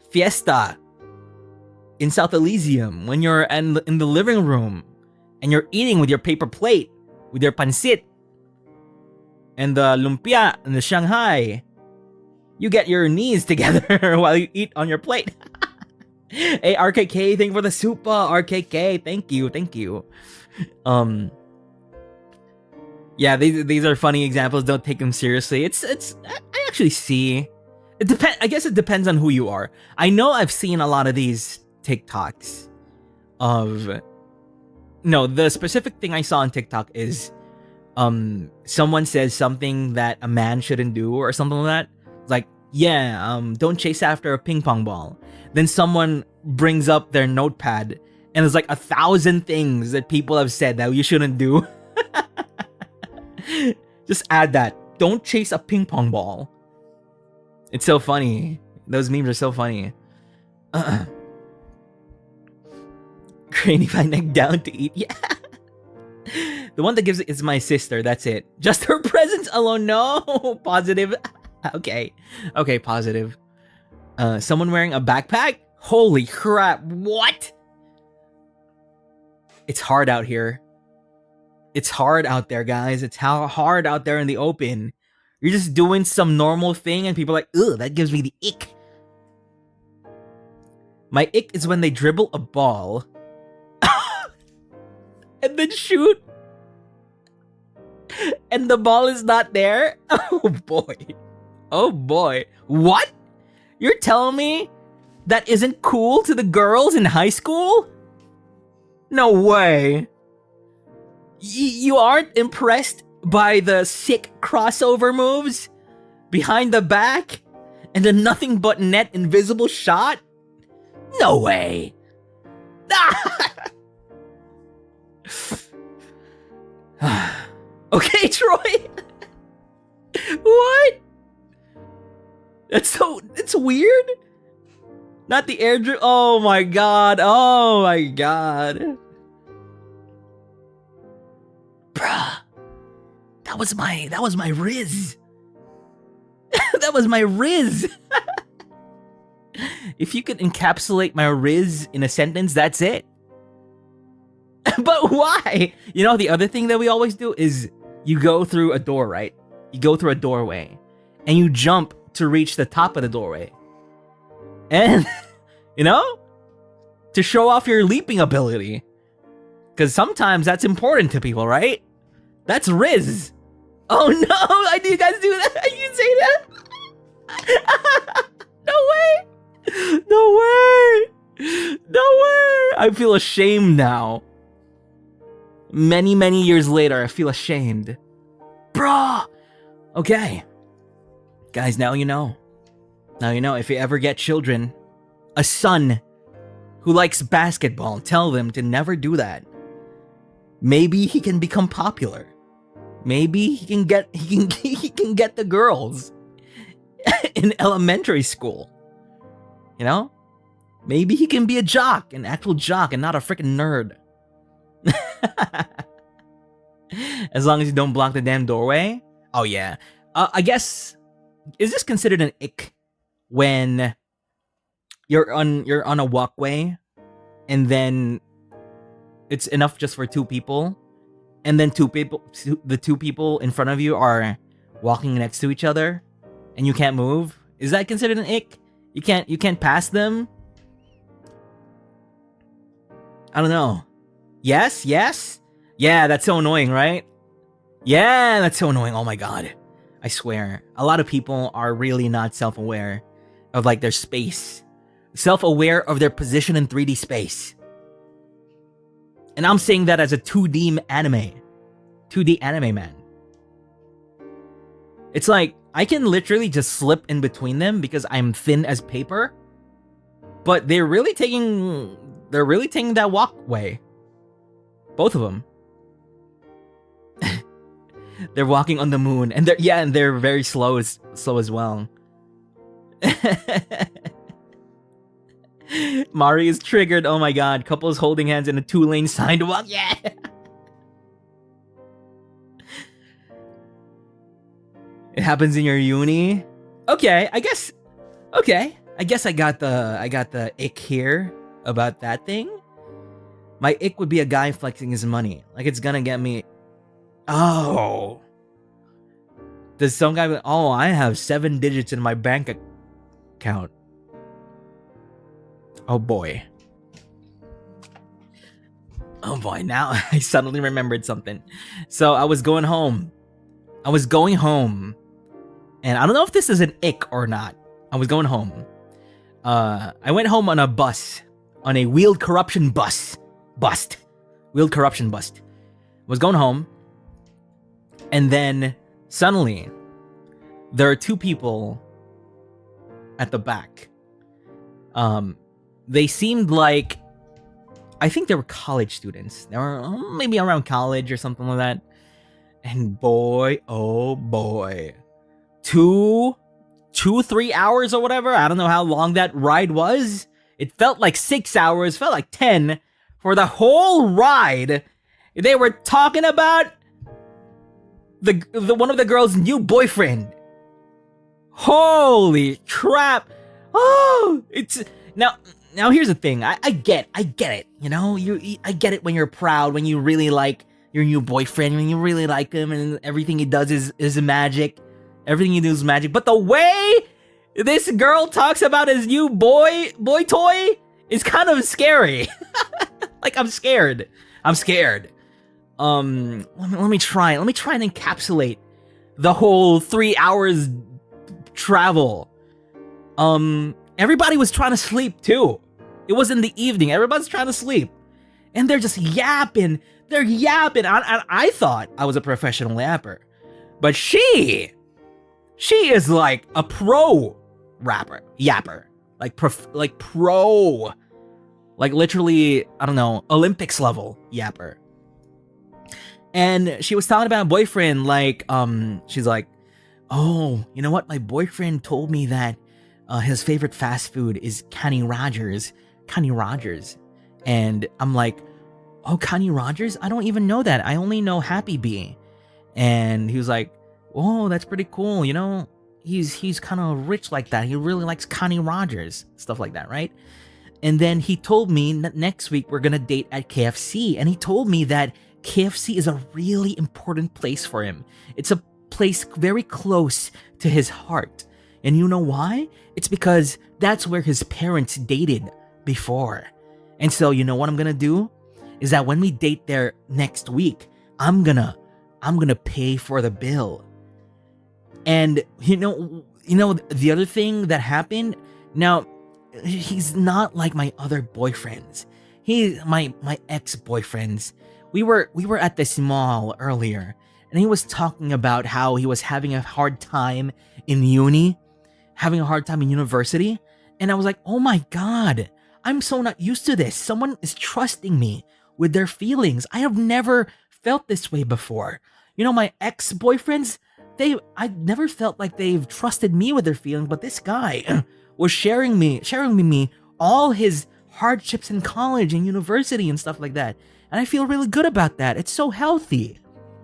Fiesta. In South Elysium. When you're in the living room. And you're eating with your paper plate. With your pancit. And the lumpia and the Shanghai. You get your knees together while you eat on your plate. Hey, RKK, thank you for the super. RKK, thank you. Yeah, these are funny examples. Don't take them seriously. I actually see. I guess it depends on who you are. I know I've seen a lot of these TikToks of. No, the specific thing I saw on TikTok is, someone says something that a man shouldn't do or something like that. Like, yeah, don't chase after a ping pong ball. Then someone brings up their notepad and there's like 1,000 things that people have said that you shouldn't do. Just add that. Don't chase a ping pong ball. It's so funny. Those memes are so funny. Cranny my neck down to eat. Yeah. The one that gives it is my sister. That's it. Just her presence alone. No. Positive. Okay, positive. Someone wearing a backpack? Holy crap, what? It's hard out here. It's hard out there, guys. It's hard out there in the open. You're just doing some normal thing and people are like, ugh, that gives me the ick. My ick is when they dribble a ball and then shoot and the ball is not there. Oh boy. Oh boy. What? You're telling me that isn't cool to the girls in high school? No way. You aren't impressed by the sick crossover moves? Behind the back? And the nothing but net invisible shot? No way. Okay, Troy. What? It's weird. Not the air dribble. Oh my god. Oh my god. Bruh. That was my Riz. That was my Riz. If you could encapsulate my Riz in a sentence, that's it. But why? You know, the other thing that we always do is you go through a door, right? You go through a doorway and you jump to reach the top of the doorway. And, you know, to show off your leaping ability. Because sometimes that's important to people, right? That's Riz. Oh no, do you guys do that? You say that? No way. No way. No way. I feel ashamed now. Many, many years later, I feel ashamed. Bruh. Okay. Guys, now you know. Now you know, if you ever get children, a son who likes basketball, tell them to never do that. Maybe he can become popular. Maybe he can get the girls in elementary school. You know? Maybe he can be a jock, an actual jock, and not a freaking nerd. As long as you don't block the damn doorway. Oh yeah. I guess, is this considered an ick when you're on a walkway and then it's enough just for two people, and then the two people in front of you are walking next to each other and you can't move? Is that considered an ick? You can't pass them? I don't know. Yes? Yeah, that's so annoying, right? Yeah, that's so annoying. Oh my god. I swear. A lot of people are really not self-aware of like their space, self-aware of their position in 3D space. And I'm saying that as a 2D anime man. It's like I can literally just slip in between them because I'm thin as paper. But they're really taking that walkway. Both of them. They're walking on the moon, and they're very slow as well. Mari is triggered. Oh my god. Couples holding hands in a 2-lane sidewalk. Yeah. It happens in your uni. Okay, I guess. Okay, I guess I got the ick here about that thing. My ick would be a guy flexing his money. Like it's gonna get me. Oh. Does some guy be, oh, I have 7 digits in my bank account. Oh boy. Oh boy, now I suddenly remembered something. So I was going home. And I don't know if this is an ick or not. I was going home. I went home on a bus. On a wheeled corruption bus. Wheeled corruption bust. Was going home. And then suddenly there are 2 people at the back. They seemed like, I think they were college students. They were maybe around college or something like that. And boy, oh boy. 3 hours or whatever. I don't know how long that ride was. It felt like 6 hours, felt like 10. For the whole ride, they were talking about the one of the girl's new boyfriend. Holy crap. Oh, it's now here's the thing. I get it. You know, I get it when you're proud, when you really like your new boyfriend, when you really like him, and everything he does is magic. Everything he does is magic. But the way this girl talks about his new boy toy is kind of scary. Like I'm scared. Let me try and encapsulate the whole 3 hours travel. Everybody was trying to sleep too. It was in the evening. Everybody's trying to sleep. And they're just yapping. They're yapping. I thought I was a professional yapper. But she is like a pro yapper. Like pro. Like literally, I don't know, Olympics level yapper. And she was talking about a boyfriend, like, she's like, oh, you know what? My boyfriend told me that his favorite fast food is Kenny Rogers. And I'm like, oh, Kenny Rogers? I don't even know that. I only know Happy Bee. And he was like, oh, that's pretty cool. You know, he's kind of rich like that. He really likes Kenny Rogers. Stuff like that, right? And then he told me next week we're going to date at KFC. And he told me that KFC is a really important place for him. It's a place very close to his heart. And you know why? It's because that's where his parents dated before. And so you know what I'm going to do? Is that when we date there next week, I'm going to pay for the bill. And you know the other thing that happened? Now, he's not like my other boyfriends. My ex-boyfriends. We were at this mall earlier, and he was talking about how he was having a hard time in uni, having a hard time in university, and I was like, oh my god, I'm so not used to this. Someone is trusting me with their feelings. I have never felt this way before. You know, my ex-boyfriends, I never felt like they've trusted me with their feelings, but this guy was sharing with me all his hardships in college and university and stuff like that. And I feel really good about that. It's so healthy.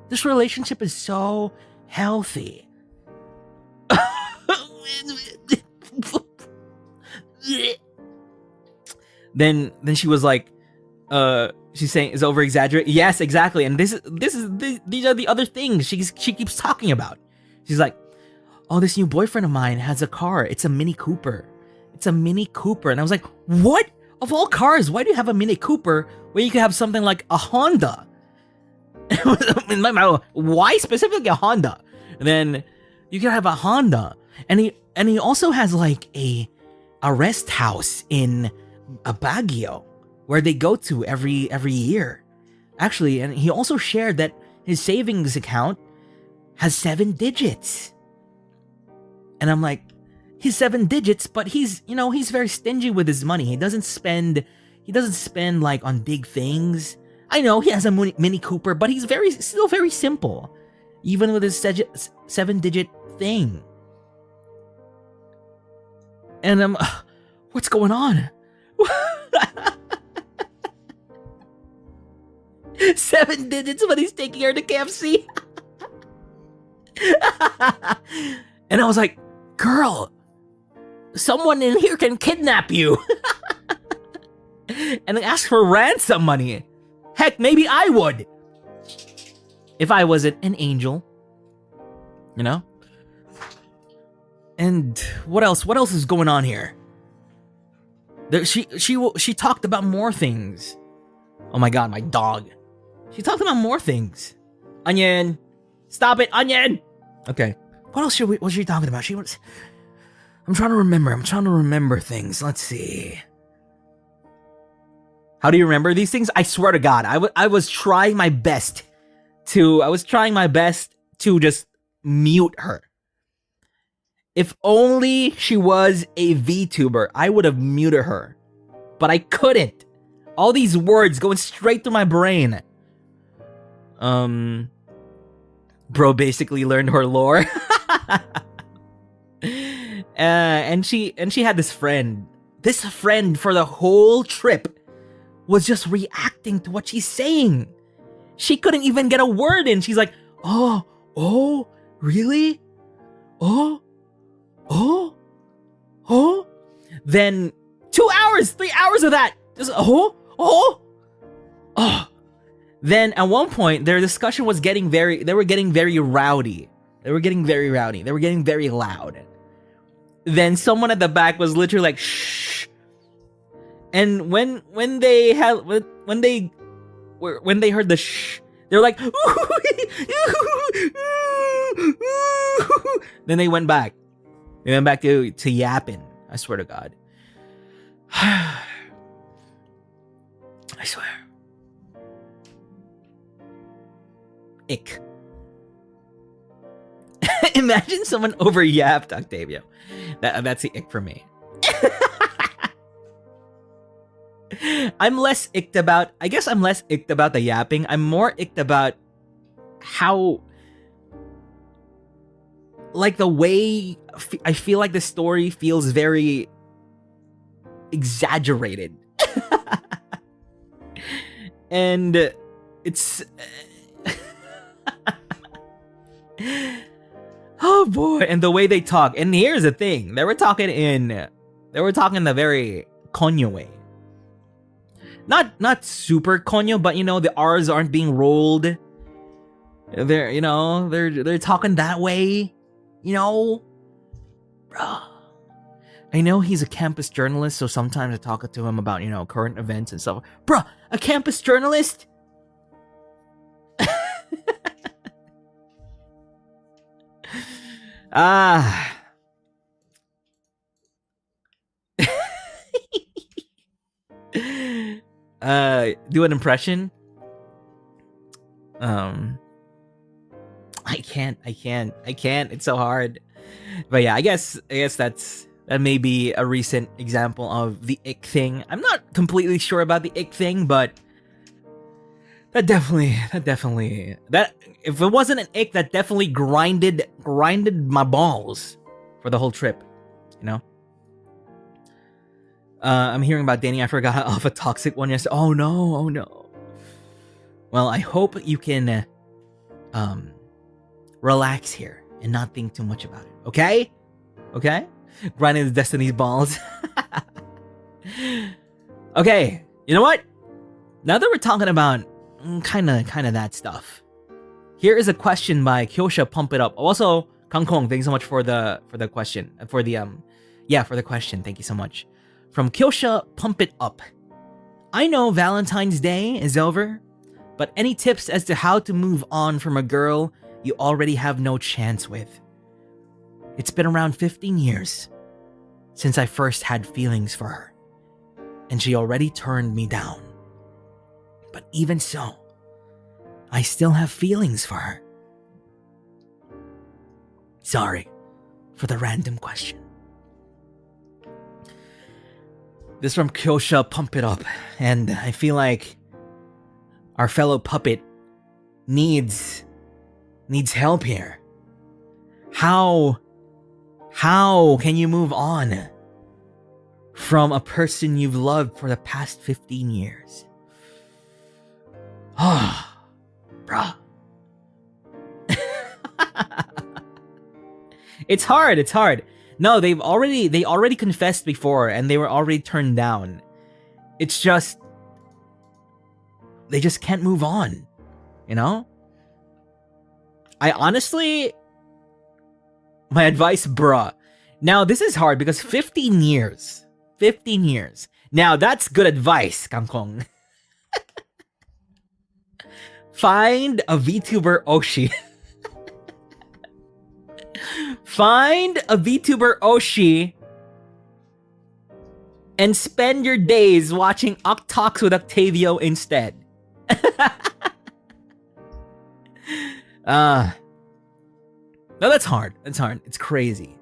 This relationship is so healthy. Then she was like, she's saying it's over exaggerated. Yes, exactly. And these are the other things she keeps talking about. She's like, oh, this new boyfriend of mine has a car. It's a Mini Cooper. And I was like, what? Of all cars, why do you have a Mini Cooper when you could have something like a Honda? In my mind, why specifically a Honda? And then you could have a Honda, and he also has like a a rest house in Baguio where they go to every year. Actually, and he also shared that his savings account has 7 digits. And I'm like, he's 7 digits, but he's very stingy with his money. He doesn't spend like on big things. I know he has a Mini Cooper, but he's still very simple, even with his 7-digit thing. And what's going on? 7 digits, but he's taking her to KFC. And I was like, girl, someone in here can kidnap you. And they ask for ransom money. Heck, maybe I would. If I wasn't an angel. You know? And what else? What else is going on here? She talked about more things. Oh my god, my dog. She talked about more things. Onion. Stop it, Onion. Okay. What else was she talking about? I'm trying to remember. I'm trying to remember things. Let's see. How do you remember these things? I swear to God, I was trying my best to just mute her. If only she was a VTuber, I would have muted her. But I couldn't. All these words going straight to my brain. Bro basically learned her lore. And she had this friend. This friend for the whole trip was just reacting to what she's saying. She couldn't even get a word in. She's like, oh, really? Oh. Then 2 hours, 3 hours of that. Just Then at one point, their discussion was getting very rowdy. They were getting very loud. Then someone at the back was literally like, shh. And when they heard the shh, they were like, then they went back. They went back to yapping. I swear to God. I swear. Ick. Imagine someone over yapped Octavio. That's the ick for me. I'm less icked about the yapping. I'm more icked about how, like, the way I feel like the story feels very exaggerated. And it's oh boy, and the way they talk. And here's the thing, they were talking the very Konyo way. Not super Konyo, but the R's aren't being rolled. They're talking that way, Bro. I know he's a campus journalist, so sometimes I talk to him about, current events and stuff. Bro, a campus journalist? Do an impression? I can't. It's so hard. But yeah, I guess that may be a recent example of the ick thing. I'm not completely sure about the ick thing, but that definitely if it wasn't an ick, that definitely grinded my balls for the whole trip, I'm hearing about Danny. I forgot of a toxic one yesterday. Oh no. Well, I hope you can relax here and not think too much about it. Okay? Grinding the Destiny's balls. Okay, you know what? Now that we're talking about kind of that stuff, here is a question by Kyosha Pump It Up. Also, Kangkong, thanks so much for the question. For the question. Thank you so much. From Kyosha Pump It Up. I know Valentine's Day is over, but any tips as to how to move on from a girl you already have no chance with? It's been around 15 years. since I first had feelings for her, and she already turned me down. But even so, I still have feelings for her. Sorry for the random question. This from Kyosha Pump It Up, and I feel like our fellow puppet needs help here. How can you move on from a person you've loved for the past 15 years? Ah, bruh. It's hard. No, they already confessed before and they were already turned down. It's just they just can't move on, you know? I honestly, my advice, bruh. Now, this is hard because 15 years. 15 years. Now, that's good advice, Kangkong. Find a VTuber Oshi. Find a VTuber Oshi and spend your days watching OcTalks with Octavio instead. No, that's hard. That's hard. It's crazy.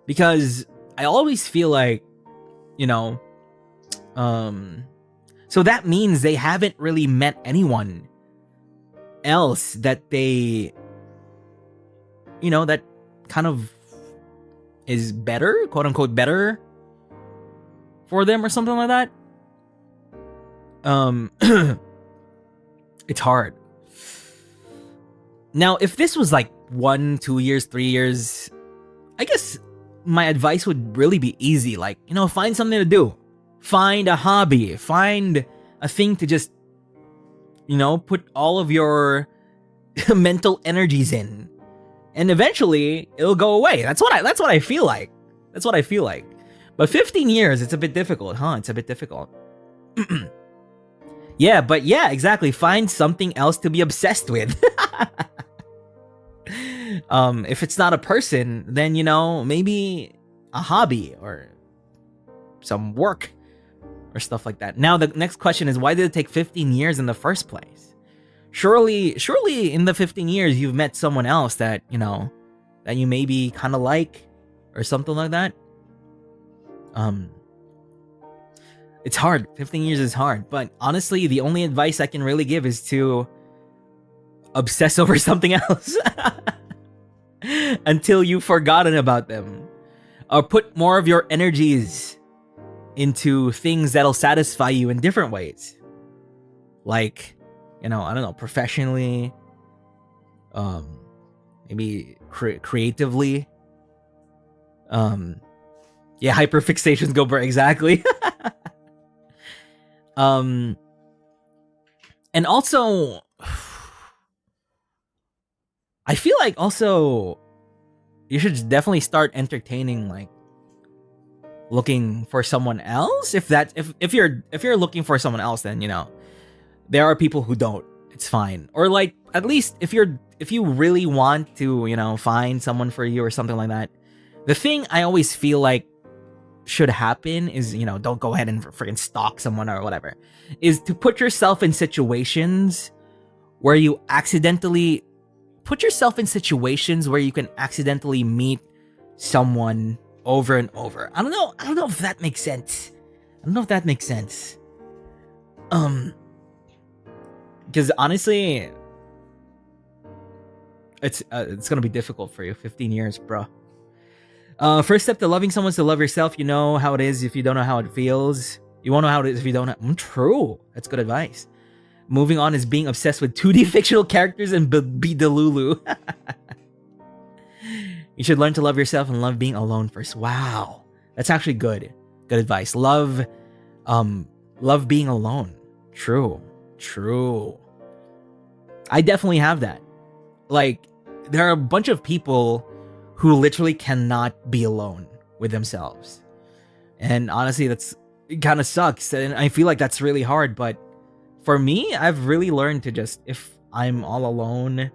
Because I always feel like, you know, so that means they haven't really met anyone else that they, you know, that kind of is better, quote unquote better for them or something like that. It's hard. Now, if this was like 1, 2 years, 3 years, I guess my advice would really be easy. Like, you know, find something to do. Find a hobby. Find a thing to just, you know, put all of your mental energies in. And eventually, it'll go away. That's what I feel like. That's what I feel like. But 15 years, it's a bit difficult, huh? It's a bit difficult. Yeah, but yeah, exactly. Find something else to be obsessed with. If it's not a person, then, you know, maybe a hobby or some work or stuff like that. Now, the next question is, why did it take 15 years in the first place? Surely in the 15 years, you've met someone else that, you know, that you maybe kind of like or something like that. It's hard. 15 years is hard. But honestly, the only advice I can really give is to obsess over something else until you've forgotten about them. Or put more of your energies into things that'll satisfy you in different ways. Like, you know, I don't know, professionally, maybe creatively. Yeah, hyperfixations go exactly. And also, I feel like also you should definitely start entertaining, like, looking for someone else. If you're looking for someone else, then, you know, there are people who don't. It's fine. Or, like, at least if you really want to, you know, find someone for you or something like that, the thing I always feel like should happen is, you know, don't go ahead and freaking stalk someone or whatever, is to put yourself in situations where you accidentally can accidentally meet someone over and over. I don't know if that makes sense. Because honestly, it's gonna be difficult for you. 15 years, bro. First step to loving someone is to love yourself. You know how it is if you don't know how it feels. You won't know how it is if you don't know. True. That's good advice. Moving on is being obsessed with 2D fictional characters and be Delulu. You should learn to love yourself and love being alone first. Wow. That's actually good. Good advice. Love being alone. True. I definitely have that. Like, there are a bunch of people who literally cannot be alone with themselves. And honestly, it kind of sucks. And I feel like that's really hard. But for me, I've really learned to just, if I'm all alone,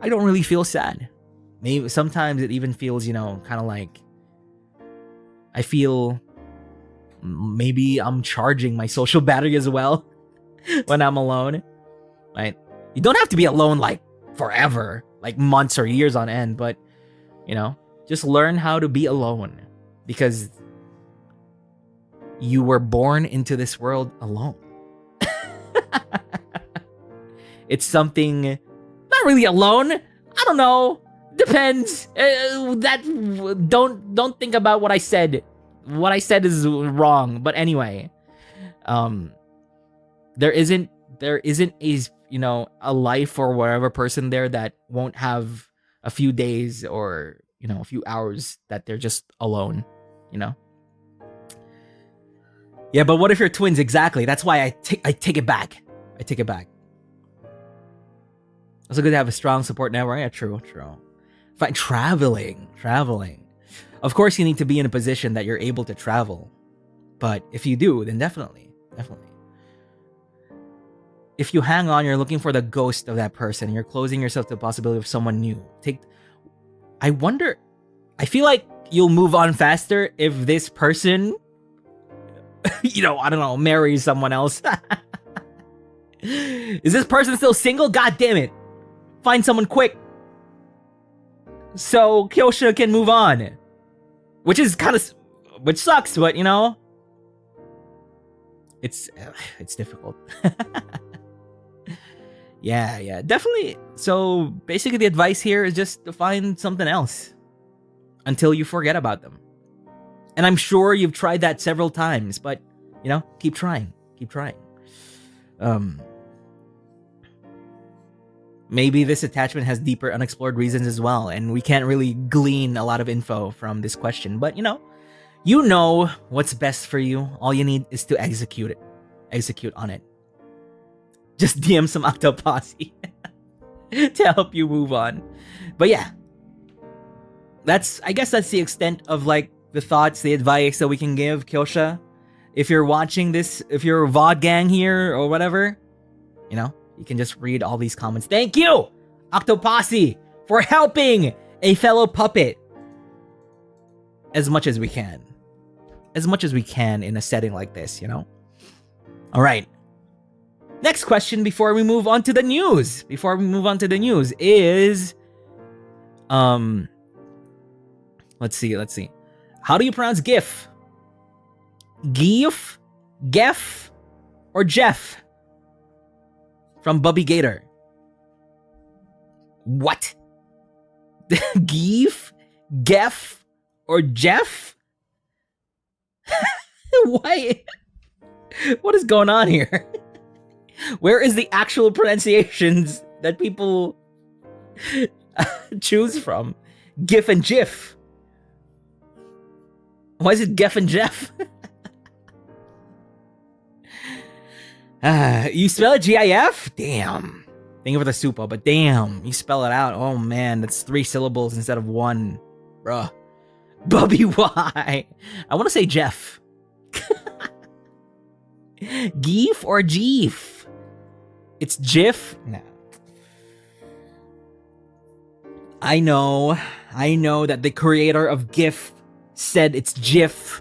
I don't really feel sad. Maybe sometimes it even feels, you know, kind of like I feel maybe I'm charging my social battery as well when I'm alone, right? You don't have to be alone like forever, like months or years on end, but you know, just learn how to be alone because you were born into this world alone. It's something not really alone. I don't know. Depends. Don't think about what I said. What I said is wrong. But anyway, there isn't a, you know, a life or whatever person there that won't have a few days or, you know, a few hours that they're just alone, you know. Yeah, but what if you're twins? Exactly. That's why I take it back. I take it back. Also good to have a strong support network. Yeah, true. Fine, traveling. Of course, you need to be in a position that you're able to travel. But if you do, then definitely. If you hang on, you're looking for the ghost of that person. You're closing yourself to the possibility of someone new. I wonder. I feel like you'll move on faster if this person, you know, I don't know, marries someone else. Is this person still single? God damn it. Find someone quick so Kyosha can move on. Which sucks, but you know, it's difficult. Yeah, definitely. So basically the advice here is just to find something else until you forget about them. And I'm sure you've tried that several times, but you know, keep trying. Maybe this attachment has deeper unexplored reasons as well, and we can't really glean a lot of info from this question, but you know what's best for you. All you need is to execute on it. Just DM some Octoposse to help you move on. But yeah, I guess that's the extent of like the thoughts, the advice that we can give, Kyosha. If you're watching this, if you're a VOD gang here or whatever, you know, you can just read all these comments. Thank you, Octoposse, for helping a fellow puppet as much as we can. As much as we can in a setting like this, you know? All right. Next question before we move on to the news. Is let's see. How do you pronounce GIF? Geef, Geff, or Jeff? From Bubby Gator. What? Geef, Geff, or Jeff? Why? What is going on here? Where is the actual pronunciations that people choose from? GIF and JIF. Why is it Geff and Jeff? You spell it GIF? Damn. Thank you for the super, but damn, you spell it out. Oh man, that's 3 syllables instead of 1. Bruh. Bubby Y. I want to say Jeff. Geef or Jeef? It's Jif? Nah. I know that the creator of GIF said it's GIF.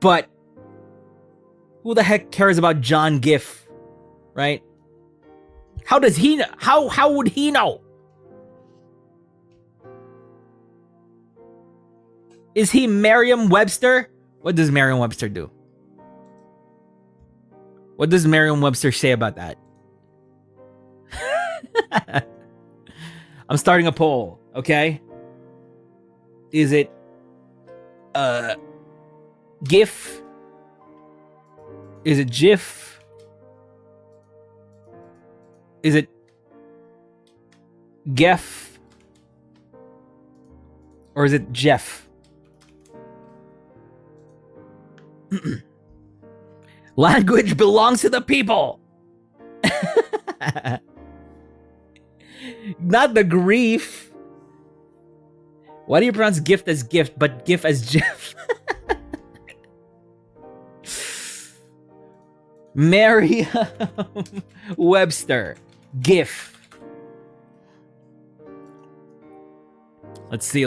But who the heck cares about John GIF? Right? How does he know? How would he know? Is he Merriam-Webster? What does Merriam-Webster do? What does Merriam-Webster say about that? I'm starting a poll, okay? Is it GIF? Is it GIF? Is it Geff? Or is it Jeff? Language belongs to the people. Not the grief. Why do you pronounce gift as gift, but GIF as Jeff? Merriam-Webster. GIF. Let's see.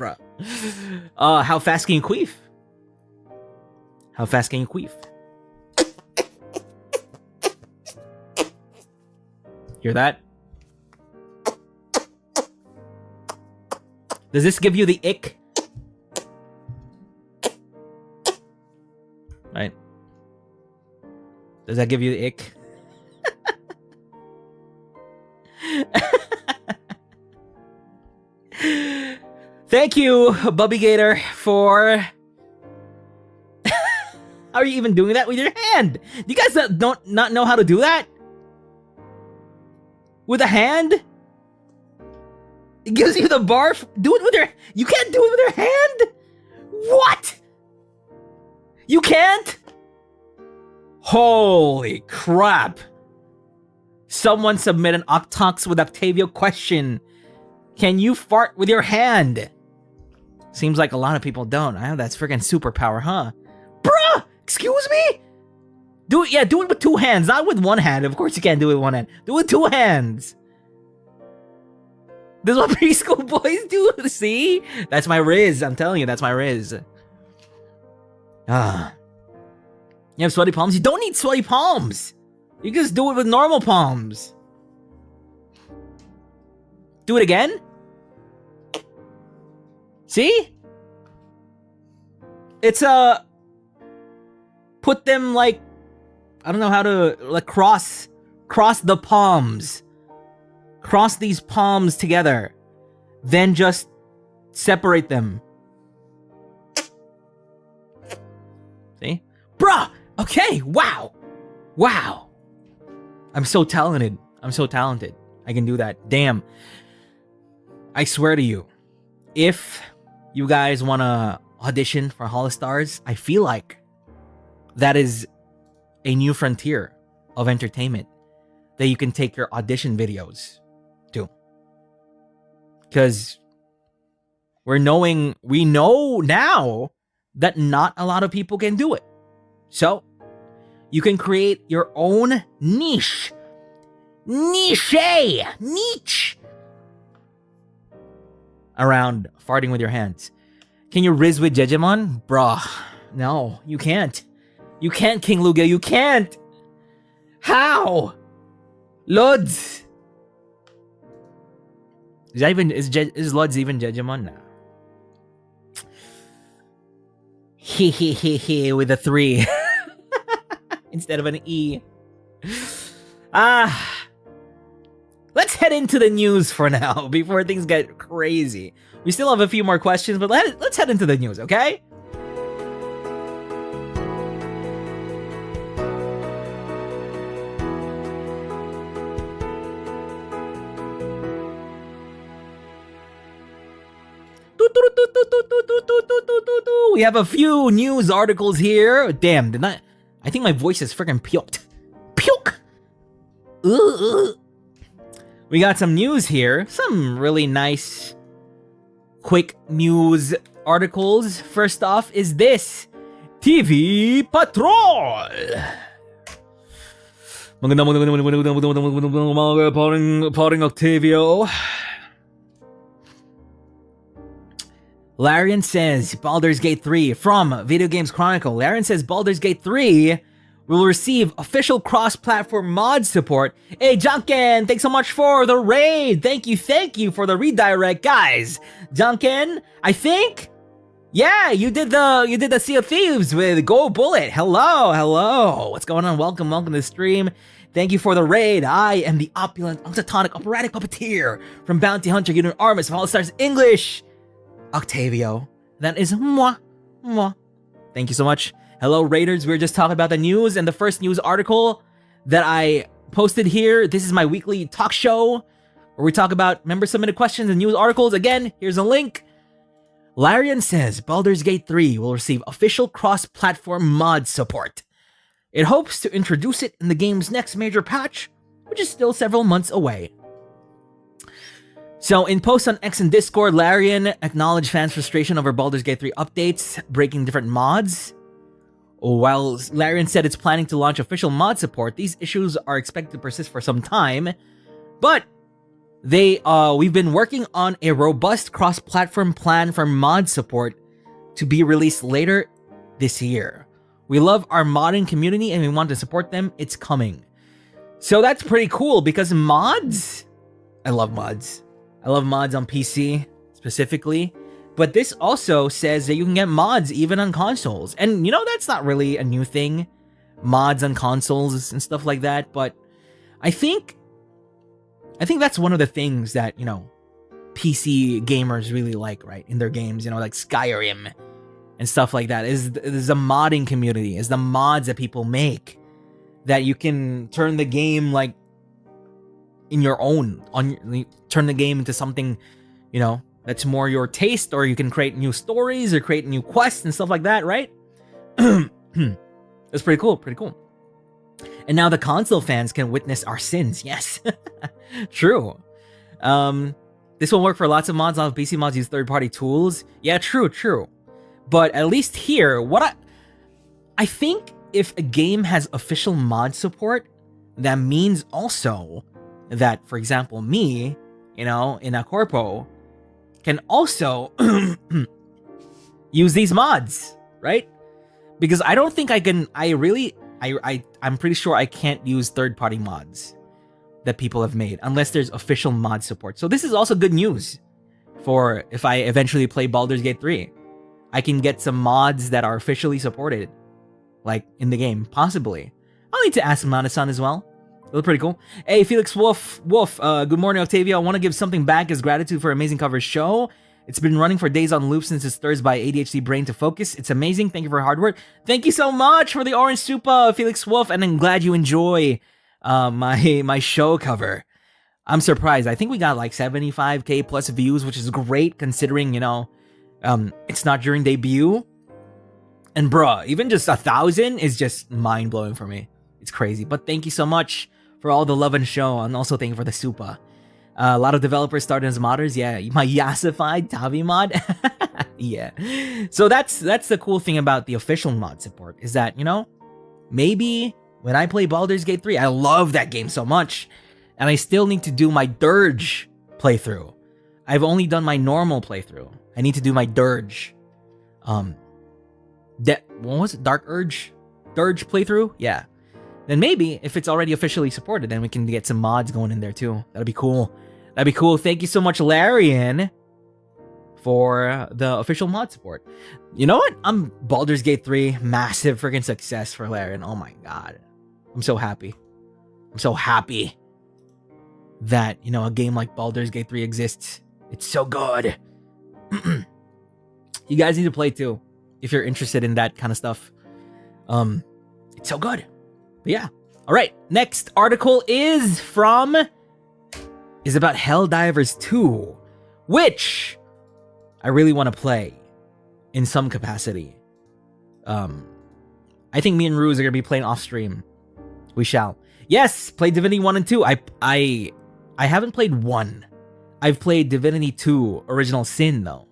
Bruh. How fast can you queef? How fast can you queef? Hear that? Does this give you the ick? Right? Does that give you the ick? Thank you, Bubby Gator, for... How are you even doing that with your hand? Do you guys not know how to do that? With a hand? It gives you the barf. Do it with your... You can't do it with your hand? What? You can't? Holy crap. Someone submit an OcTalks with Octavio question. Can you fart with your hand? Seems like a lot of people don't. I have that freaking superpower, huh? Bruh! Excuse me? Do it, yeah, do it with two hands, not with one hand. Of course you can't do it with one hand. Do it with two hands. This is what preschool boys do, see? That's my riz, I'm telling you, that's my riz. You have sweaty palms? You don't need sweaty palms. You can just do it with normal palms. Do it again? See? It's put them like, I don't know how to, like cross the palms. Cross these palms together. Then just separate them. See? Bruh! Okay, wow! Wow! I'm so talented. I'm so talented. I can do that. Damn. I swear to you, if you guys want to audition for HOLOSTARS, I feel like that is a new frontier of entertainment that you can take your audition videos to. Because we know now that not a lot of people can do it. So, you can create your own niche. Niche around farting with your hands. Can you riz with Jejemon? Bruh, no, you can't. You can't, King Lugia, you can't! How? Lods! Is Lods even Jejemon now? He with a 3 instead of an E. Let's head into the news for now before things get crazy. We still have a few more questions, but let's head into the news, okay? We have a few news articles here. Damn, I think my voice is freaking puked. Puke! We got some news here. Some really nice, quick news articles. First off is this. TV Patrol! Magandang Octavio. Larian says Baldur's Gate 3 from Video Games Chronicle. Larian says Baldur's Gate 3 will receive official cross-platform mod support. Hey, Junkin, thanks so much for the raid. Thank you for the redirect, guys. Junkin, I think, yeah, you did the Sea of Thieves with Go Bullet. Hello. What's going on? Welcome to the stream. Thank you for the raid. I am the opulent, octatonic, operatic puppeteer from Bounty Hunter Unit Armus of HOLOSTARS English. Octavio. That is moi. Thank you so much. Hello, Raiders. We were just talking about the news, and the first news article that I posted here. This is my weekly talk show where we talk about member-submitted questions and news articles. Again, here's a link. Larian says Baldur's Gate 3 will receive official cross-platform mod support. It hopes to introduce it in the game's next major patch, which is still several months away. So, in posts on X and Discord, Larian acknowledged fans' frustration over Baldur's Gate 3 updates, breaking different mods. While Larian said it's planning to launch official mod support, these issues are expected to persist for some time. But we've been working on a robust cross-platform plan for mod support to be released later this year. We love our modding community and we want to support them. It's coming. So that's pretty cool because mods, I love mods. I love mods on PC specifically. But this also says that you can get mods even on consoles. And you know, that's not really a new thing. Mods on consoles and stuff like that. But I think that's one of the things that, you know, PC gamers really like, right? In their games, you know, like Skyrim and stuff like that. Is the modding community, is the mods that people make that you can turn the game like in your own, turn the game into something, you know, that's more your taste, or you can create new stories or create new quests and stuff like that, right? It's pretty cool, pretty cool. And now the console fans can witness our sins. Yes, true. This will work for lots of mods. A lot of PC mods use third-party tools. Yeah, true. But at least here, I think if a game has official mod support, that means also that, for example, me, you know, in a corpo, can also use these mods, right? Because I don't think I can. I'm pretty sure I can't use third-party mods that people have made unless there's official mod support. So this is also good news for if I eventually play Baldur's Gate 3. I can get some mods that are officially supported, like in the game, possibly. I'll need to ask Mana-san as well. That's pretty cool. Hey, Felix Wolf. Good morning, Octavio. I want to give something back as gratitude for amazing cover show. It's been running for days on loop since it stirs by ADHD brain to focus. It's amazing. Thank you for your hard work. Thank you so much for the orange supa, Felix Wolf, and I'm glad you enjoy my show cover. I'm surprised. I think we got like 75k plus views, which is great considering, you know, it's not during debut. And bruh, even just 1,000 is just mind-blowing for me. It's crazy. But thank you so much for all the love and show, and also thank you for the supa. A lot of developers started as modders. Yeah, my Yassified Tavi mod. Yeah. So that's the cool thing about the official mod support, is that, you know, maybe when I play Baldur's Gate 3, I love that game so much, and I still need to do my Dirge playthrough. I've only done my normal playthrough. I need to do my Dirge. What was it? Dark Urge? Dirge playthrough? Yeah. Then maybe, if it's already officially supported, then we can get some mods going in there too. That'd be cool. That'd be cool. Thank you so much, Larian, for the official mod support. You know what? Baldur's Gate 3, massive freaking success for Larian. Oh my god. I'm so happy. I'm so happy that, you know, a game like Baldur's Gate 3 exists. It's so good. You guys need to play too, if you're interested in that kind of stuff. It's so good. But yeah. All right. Next article is about Helldivers 2, which I really want to play in some capacity. I think me and Ruse are gonna be playing off stream. We shall. Yes, play Divinity 1 and 2. I haven't played 1. I've played Divinity 2 Original Sin though.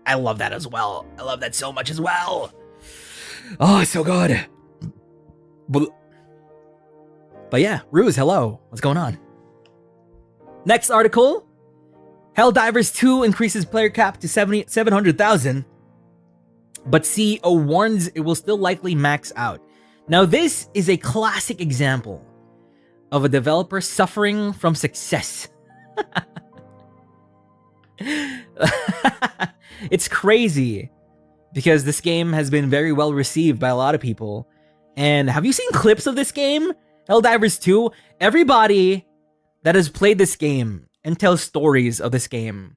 I love that as well. I love that so much as well. Oh, it's so good. But yeah, Ruse, hello. What's going on? Next article. Helldivers 2 increases player cap to 700,000. But CEO warns it will still likely max out. Now this is a classic example of a developer suffering from success. It's crazy because this game has been very well received by a lot of people. And have you seen clips of this game? Helldivers 2? Everybody that has played this game and tells stories of this game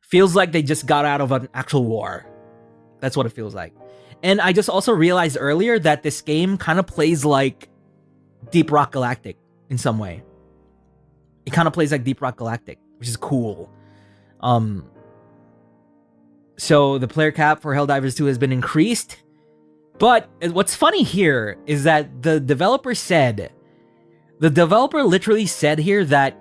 feels like they just got out of an actual war. That's what it feels like. And I just also realized earlier that this game kind of plays like Deep Rock Galactic in some way. It kind of plays like Deep Rock Galactic, which is cool. So the player cap for Helldivers 2 has been increased. But what's funny here is that the developer literally said here that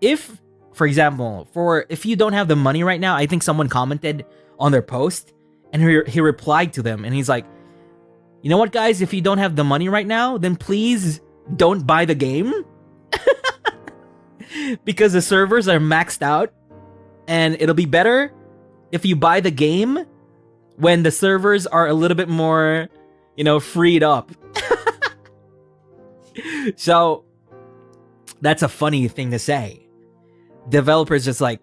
if, for example, if you don't have the money right now, I think someone commented on their post and he replied to them and he's like, you know what, guys, if you don't have the money right now, then please don't buy the game. because the servers are maxed out, and it'll be better if you buy the game when the servers are a little bit more, freed up. So that's a funny thing to say. Developers just like,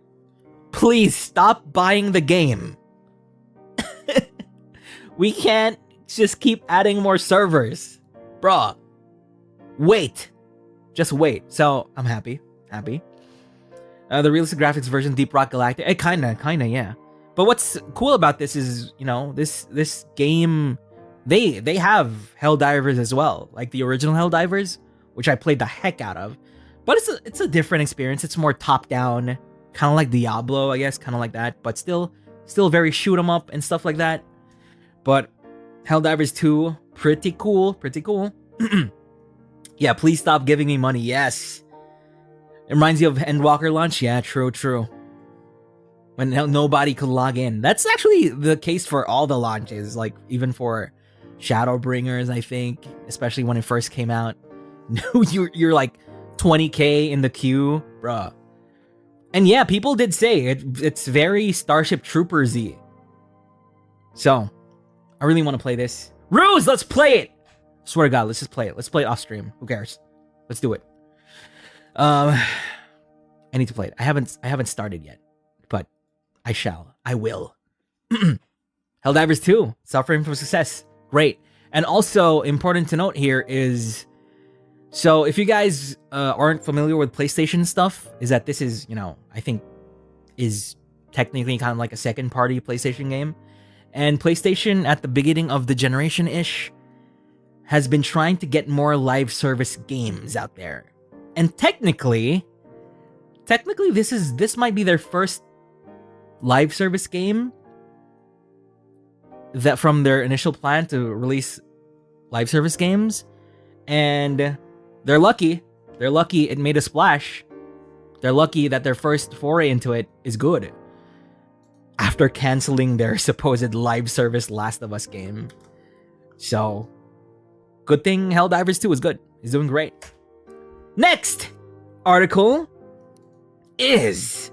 please stop buying the game. We can't just keep adding more servers. Bruh. Wait. Just wait. So I'm happy. The realistic graphics version, Deep Rock Galactic. Kinda, yeah. But what's cool about this is, this game, they have Helldivers as well, like the original Helldivers, which I played the heck out of. But it's a different experience. It's more top down, kind of like Diablo, I guess, kind of like that. But still very shoot 'em up and stuff like that. But Helldivers 2, pretty cool. Yeah, please stop giving me money. Yes. It reminds you of Endwalker launch. Yeah, true. When nobody could log in. That's actually the case for all the launches, like even for Shadowbringers, I think, especially when it first came out. You're like 20k in the queue, bruh. And yeah, people did say it's very Starship Troopers-y. So, I really want to play this. Ruse, let's play it! Swear to God, let's just play it. Let's play it off stream. Who cares? Let's do it. I need to play it. I haven't started yet, but I shall. I will. Helldivers 2, suffering from success. Great. And also important to note here is, so if you guys aren't familiar with PlayStation stuff, is that this is, I think is technically kind of like a second party PlayStation game. And PlayStation at the beginning of the generation-ish has been trying to get more live service games out there. And technically this might be their first live service game that from their initial plan to release live service games. And they're lucky it made a splash. They're lucky that their first foray into it is good, after canceling their supposed live service Last of Us game. So, good thing Helldivers 2 is good. He's doing great. Next article is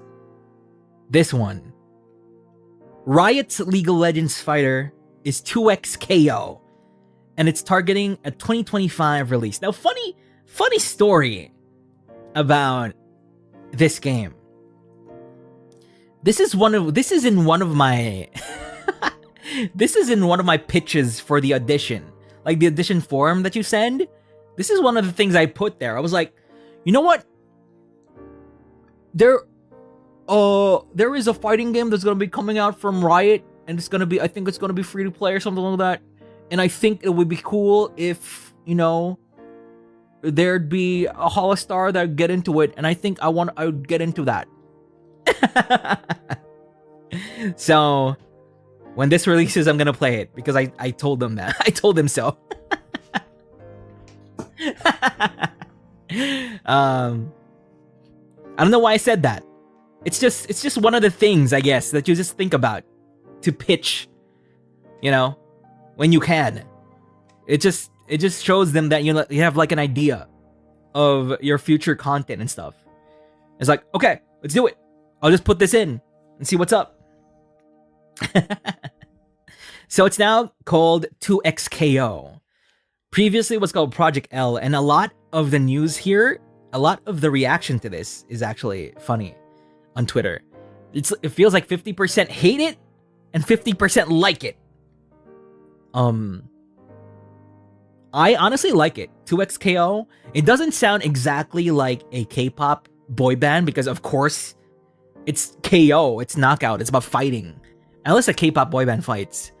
this one. Riot's League of Legends fighter is 2x KO, and it's targeting a 2025 release. Now, funny story about this game. This is in one of my pitches for the audition. Like the audition form that you send. This is one of the things I put there. I was like, you know what? There is a fighting game that's gonna be coming out from Riot, and I think it's gonna be free to play or something like that. And I think it would be cool if, there'd be a Holostar that would get into it, and I think I would get into that. So when this releases, I'm gonna play it because I told them that. I told them so. I don't know why I said that. It's just one of the things, I guess, that you just think about to pitch, when you can. It just shows them that you have like an idea of your future content and stuff. It's like, okay, let's do it. I'll just put this in and see what's up. So it's now called 2XKO. Previously it was called Project L, and a lot of the news here, a lot of the reaction to this is actually funny on Twitter. It feels like 50% hate it and 50% like it. I honestly like it. 2XKO. It doesn't sound exactly like a K-pop boy band because of course it's KO, it's knockout, it's about fighting. Unless a K-pop boy band fights.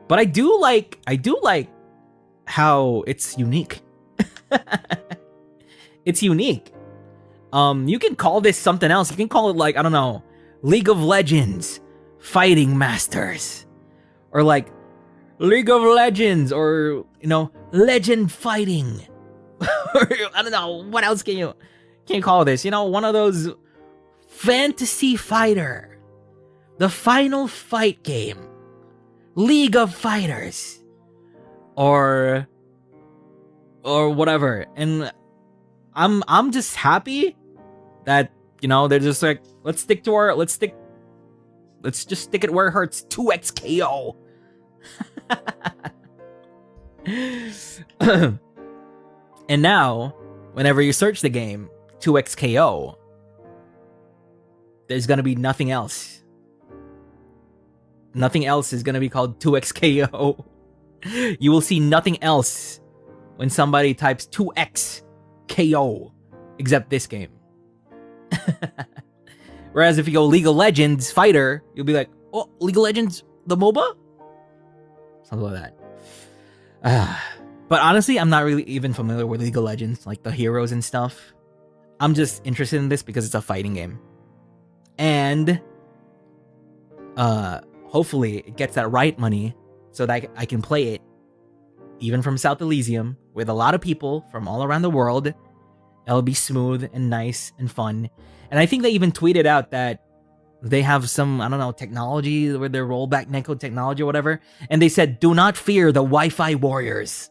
But I do like how it's unique. It's unique. You can call this something else. You can call it like, I don't know, League of Legends Fighting Masters. Or like League of Legends, or Legend Fighting. Or I don't know, what else can you call this? One of those Fantasy Fighter. The Final Fight game. League of Fighters. Or whatever. And I'm just happy that You know, they're just like, let's just stick it where it hurts. 2x KO. And now, whenever you search the game, 2x KO, there's gonna be nothing else. Nothing else is gonna be called 2x KO. You will see nothing else when somebody types 2x KO, except this game. Whereas if you go League of Legends Fighter, you'll be like, oh, League of Legends, the MOBA? Something like that. But honestly, I'm not really even familiar with League of Legends, like the heroes and stuff. I'm just interested in this because it's a fighting game. And hopefully it gets that right money so that I can play it even from South Elysium with a lot of people from all around the world. It'll be smooth and nice and fun. And I think they even tweeted out that they have some, I don't know, technology with their rollback netcode technology or whatever. And they said, do not fear the Wi-Fi warriors.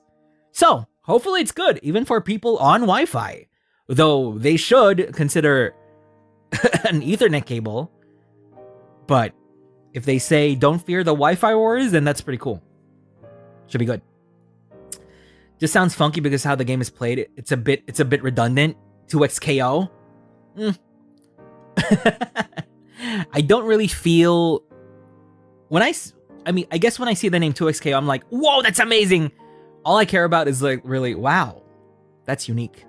So hopefully it's good, even for people on Wi-Fi. Though they should consider an Ethernet cable. But if they say don't fear the Wi-Fi warriors, then that's pretty cool. Should be good. Just sounds funky because how the game is played. It's a bit redundant. 2x KO. I don't really feel I guess when I see the name 2x KO, I'm like, whoa, that's amazing. All I care about is like, really, wow, that's unique.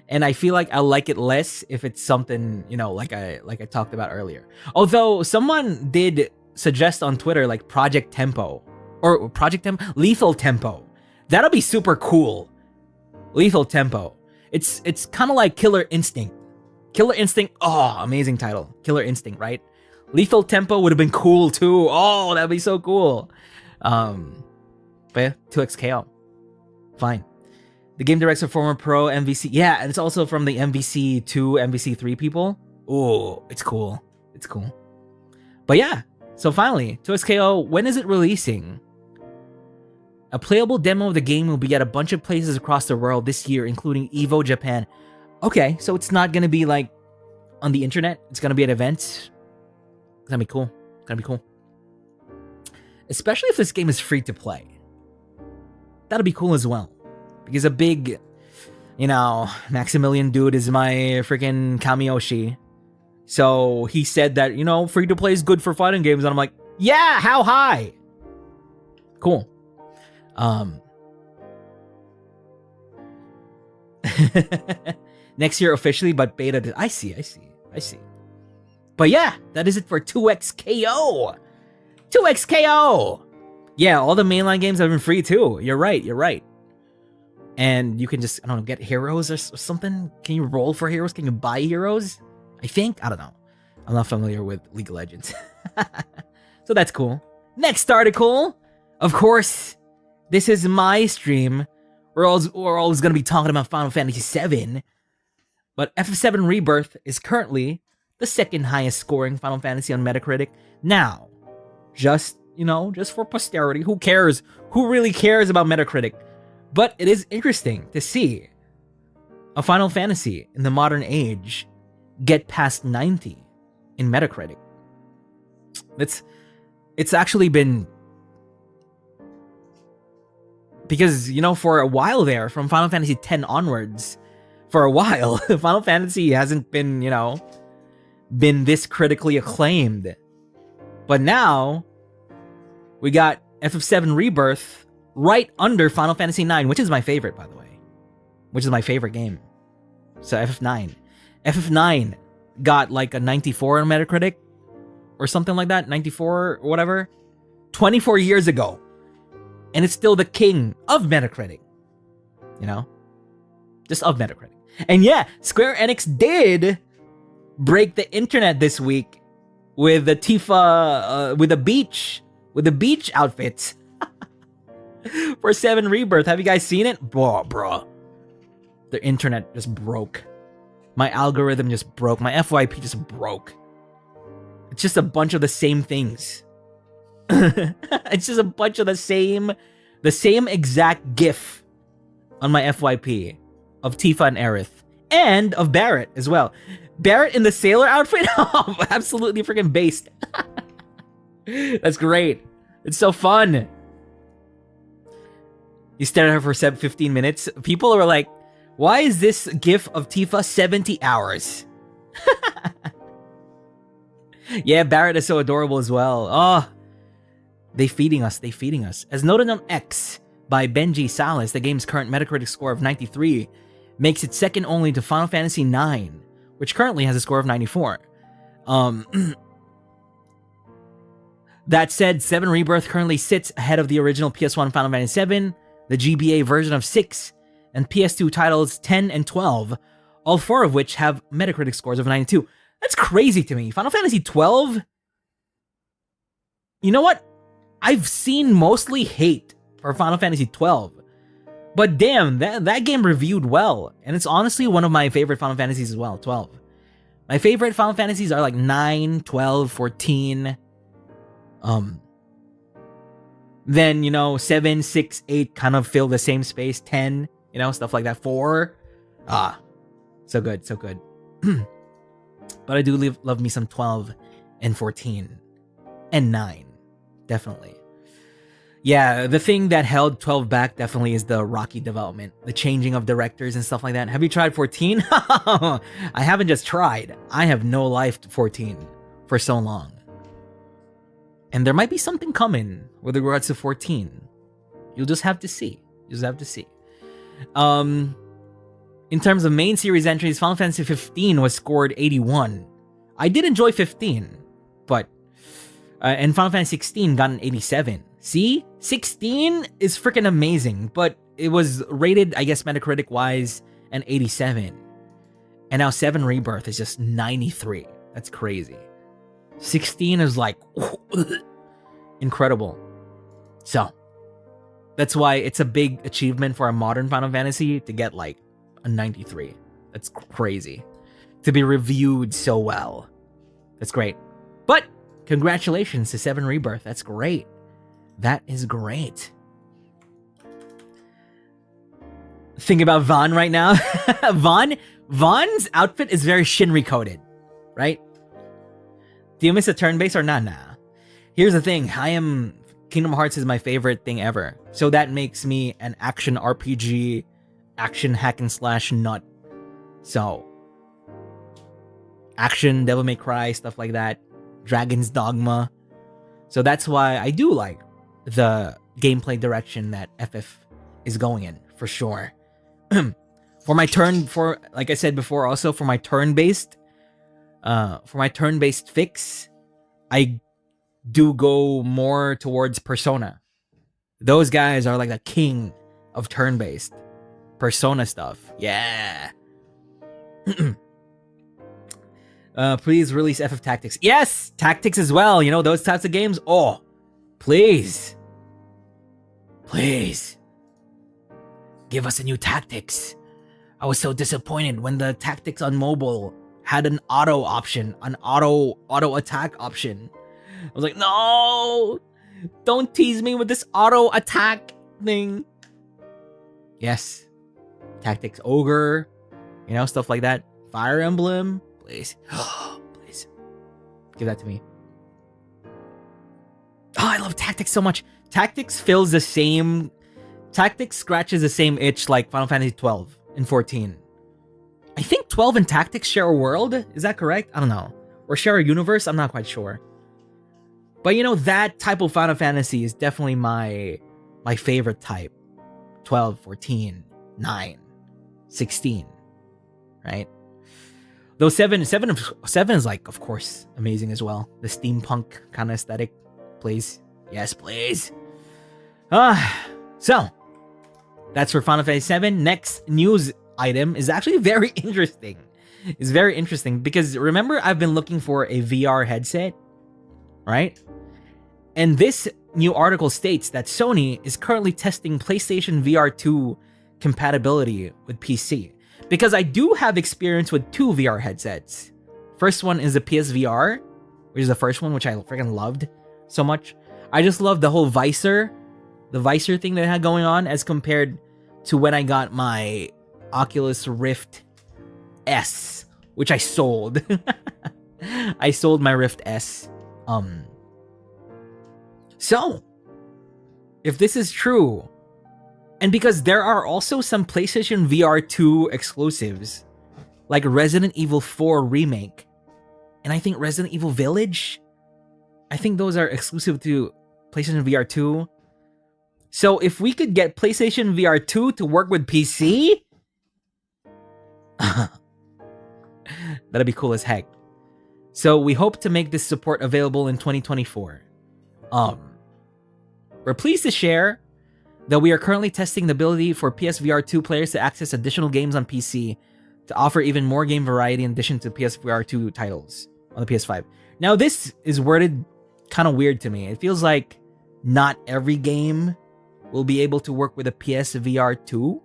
And I feel like I like it less if it's something, you know, like I talked about earlier. Although someone did suggest on Twitter like Project Tempo or Lethal Tempo. That'll be super cool. Lethal Tempo. It's kind of like Killer Instinct. Killer Instinct. Oh, amazing title. Killer Instinct, right? Lethal Tempo would have been cool too. Oh, that'd be so cool. But yeah, 2x KO. Fine. The game directs a former pro MVC. Yeah, and it's also from the MVC 2, MVC 3 people. Oh, it's cool. It's cool. But yeah, so finally, 2x KO, when is it releasing? A playable demo of the game will be at a bunch of places across the world this year, including Evo Japan. Okay, so it's not gonna be like on the internet. It's gonna be at events. It's gonna be cool. It's gonna be cool. Especially if this game is free to play. That'll be cool as well. Because a big, you know, Maximilian dude is my freaking Kamiyoshi. So he said that, you know, free to play is good for fighting games. And I'm like, yeah, how high? Cool. Next year officially, but beta. I see. But yeah, that is it for 2x KO. 2x KO. Yeah, all the mainline games have been free too. You're right. And you can just, I don't know, get heroes or something. Can you roll for heroes? Can you buy heroes? I think. I don't know. I'm not familiar with League of Legends. So that's cool. Next article. Of course, this is my stream. We're always going to be talking about Final Fantasy VII. But FF7 Rebirth is currently the second highest scoring Final Fantasy on Metacritic. Now, just for posterity, who cares? Who really cares about Metacritic? But it is interesting to see a Final Fantasy in the modern age get past 90 in Metacritic. It's actually been, because, you know, for a while there, from Final Fantasy X onwards, for a while, Final Fantasy hasn't been, you know, been this critically acclaimed. But now, we got FF7 Rebirth right under Final Fantasy IX, which is my favorite, by the way. Which is my favorite game. So FF9. FF9 got like a 94 on Metacritic, or something like that, 94 or whatever, 24 years ago. And it's still the king of Metacritic. You know? Just of Metacritic. And yeah, Square Enix did break the internet this week with the Tifa, with the beach outfits for 7 Rebirth. Have you guys seen it? Bro. The internet just broke. My algorithm just broke. My FYP just broke. It's just a bunch of the same things. It's just a bunch of the same exact GIF on my FYP of Tifa and Aerith and of Barrett as well. Barrett in the sailor outfit? Oh, absolutely freaking based. That's great. It's so fun. You stared at her for 15 minutes. People were like, why is this gif of Tifa 70 hours? Yeah, Barrett is so adorable as well. Oh, they feeding us. They feeding us. As noted on X by Benji Salas, the game's current Metacritic score of 93 makes it second only to Final Fantasy IX, which currently has a score of 94. That said, 7 Rebirth currently sits ahead of the original PS1 Final Fantasy VII, the GBA version of 6, and PS2 titles 10 and 12, all 4 of which have Metacritic scores of 92. That's crazy to me. Final Fantasy 12? You know what? I've seen mostly hate for Final Fantasy 12. But damn, that game reviewed well. And it's honestly one of my favorite Final Fantasies as well, 12. My favorite Final Fantasies are like 9, 12, 14. Then, you know, 7, 6, 8 kind of fill the same space. 10, you know, stuff like that. 4. So good, so good. But I do love me some 12 and 14 and 9. Definitely. Yeah, the thing that held 12 back definitely is the rocky development, the changing of directors and stuff like that. Have you tried 14? I haven't just tried. I have no life to 14 for so long. And there might be something coming with regards to 14. You'll just have to see. You'll just have to see. In terms of main series entries, Final Fantasy 15 was scored 81. I did enjoy 15, but and Final Fantasy 16 got an 87. See? 16 is freaking amazing, but it was rated, I guess, Metacritic-wise, an 87. And now 7 Rebirth is just 93. That's crazy. 16 is like, incredible. So, that's why it's a big achievement for a modern Final Fantasy to get like a 93. That's crazy. To be reviewed so well. That's great. But, congratulations to 7 Rebirth. That's great. That is great. Think about Vaughn right now. Vaughn's outfit is very Shinri coded, right? Do you miss a turn base or not? Nah. Here's the thing. Kingdom Hearts is my favorite thing ever. So that makes me an action RPG, action hack and slash nut. So, action, Devil May Cry, stuff like that. Dragon's Dogma. So that's why I do like the gameplay direction that FF is going in, for sure. Like I said before, also for my turn-based fix, I do go more towards Persona. Those guys are like the king of turn-based. Persona stuff. Yeah. Please release FF Tactics. Yes! Tactics as well. You know, those types of games. Oh, please. Please. Give us a new Tactics. I was so disappointed when the Tactics on mobile had an auto option. An auto attack option. I was like, no! Don't tease me with this auto attack thing. Yes. Tactics Ogre. You know, stuff like that. Fire Emblem. Please. Please. Give that to me. Oh, I love Tactics so much. Tactics scratches the same itch like Final Fantasy 12 and 14. I think 12 and Tactics share a world. Is that correct? I don't know. Or share a universe? I'm not quite sure. But you know, that type of Final Fantasy is definitely my favorite type. 12, 14, 9, 16. Right? Though 7 is like, of course, amazing as well. The steampunk kind of aesthetic. Please. Yes, please. So, that's for Final Fantasy 7. Next news item is actually very interesting. It's very interesting because remember I've been looking for a VR headset, right? And this new article states that Sony is currently testing PlayStation VR 2 compatibility with PC. Because I do have experience with 2 VR headsets. First one is the PSVR, which is the first one, which I freaking loved so much. I just love the whole visor thing that I had going on as compared to when I got my Oculus Rift S, which I sold. I sold my Rift S. So, if this is true, and because there are also some PlayStation VR 2 exclusives, like Resident Evil 4 Remake, and I think Resident Evil Village, I think those are exclusive to PlayStation VR 2. So if we could get PlayStation VR 2 to work with PC, that'd be cool as heck. So we hope to make this support available in 2024. We're pleased to share that we are currently testing the ability for PSVR 2 players to access additional games on PC to offer even more game variety in addition to PSVR 2 titles on the PS5. Now, this is worded kind of weird to me. It feels like not every game will be able to work with a PSVR 2.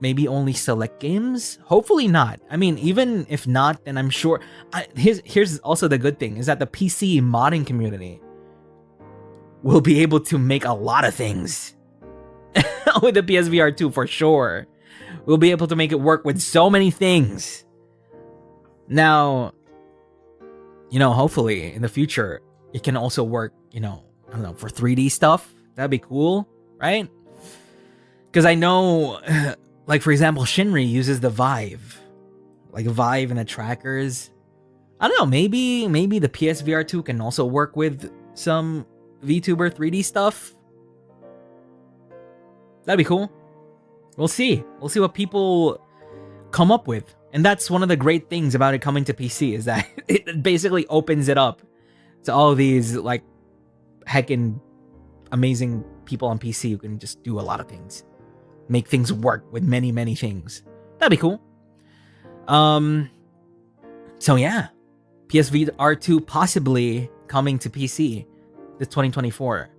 Maybe only select games? Hopefully not. I mean, even if not, then I'm sure... Here's also the good thing, is that the PC modding community will be able to make a lot of things with the PSVR 2 for sure. We'll be able to make it work with so many things. Now, hopefully in the future, it can also work, I don't know, for 3D stuff. That'd be cool, right? Because I know, like, for example, Shinri uses the Vive. Like, Vive and the trackers. I don't know, maybe the PSVR 2 can also work with some VTuber 3D stuff. That'd be cool. We'll see. We'll see what people come up with. And that's one of the great things about it coming to PC, is that it basically opens it up to all of these, like, heckin' amazing people on PC who can just do a lot of things. Make things work with many, many things. That'd be cool. So yeah. PSVR 2 possibly coming to PC this 2024,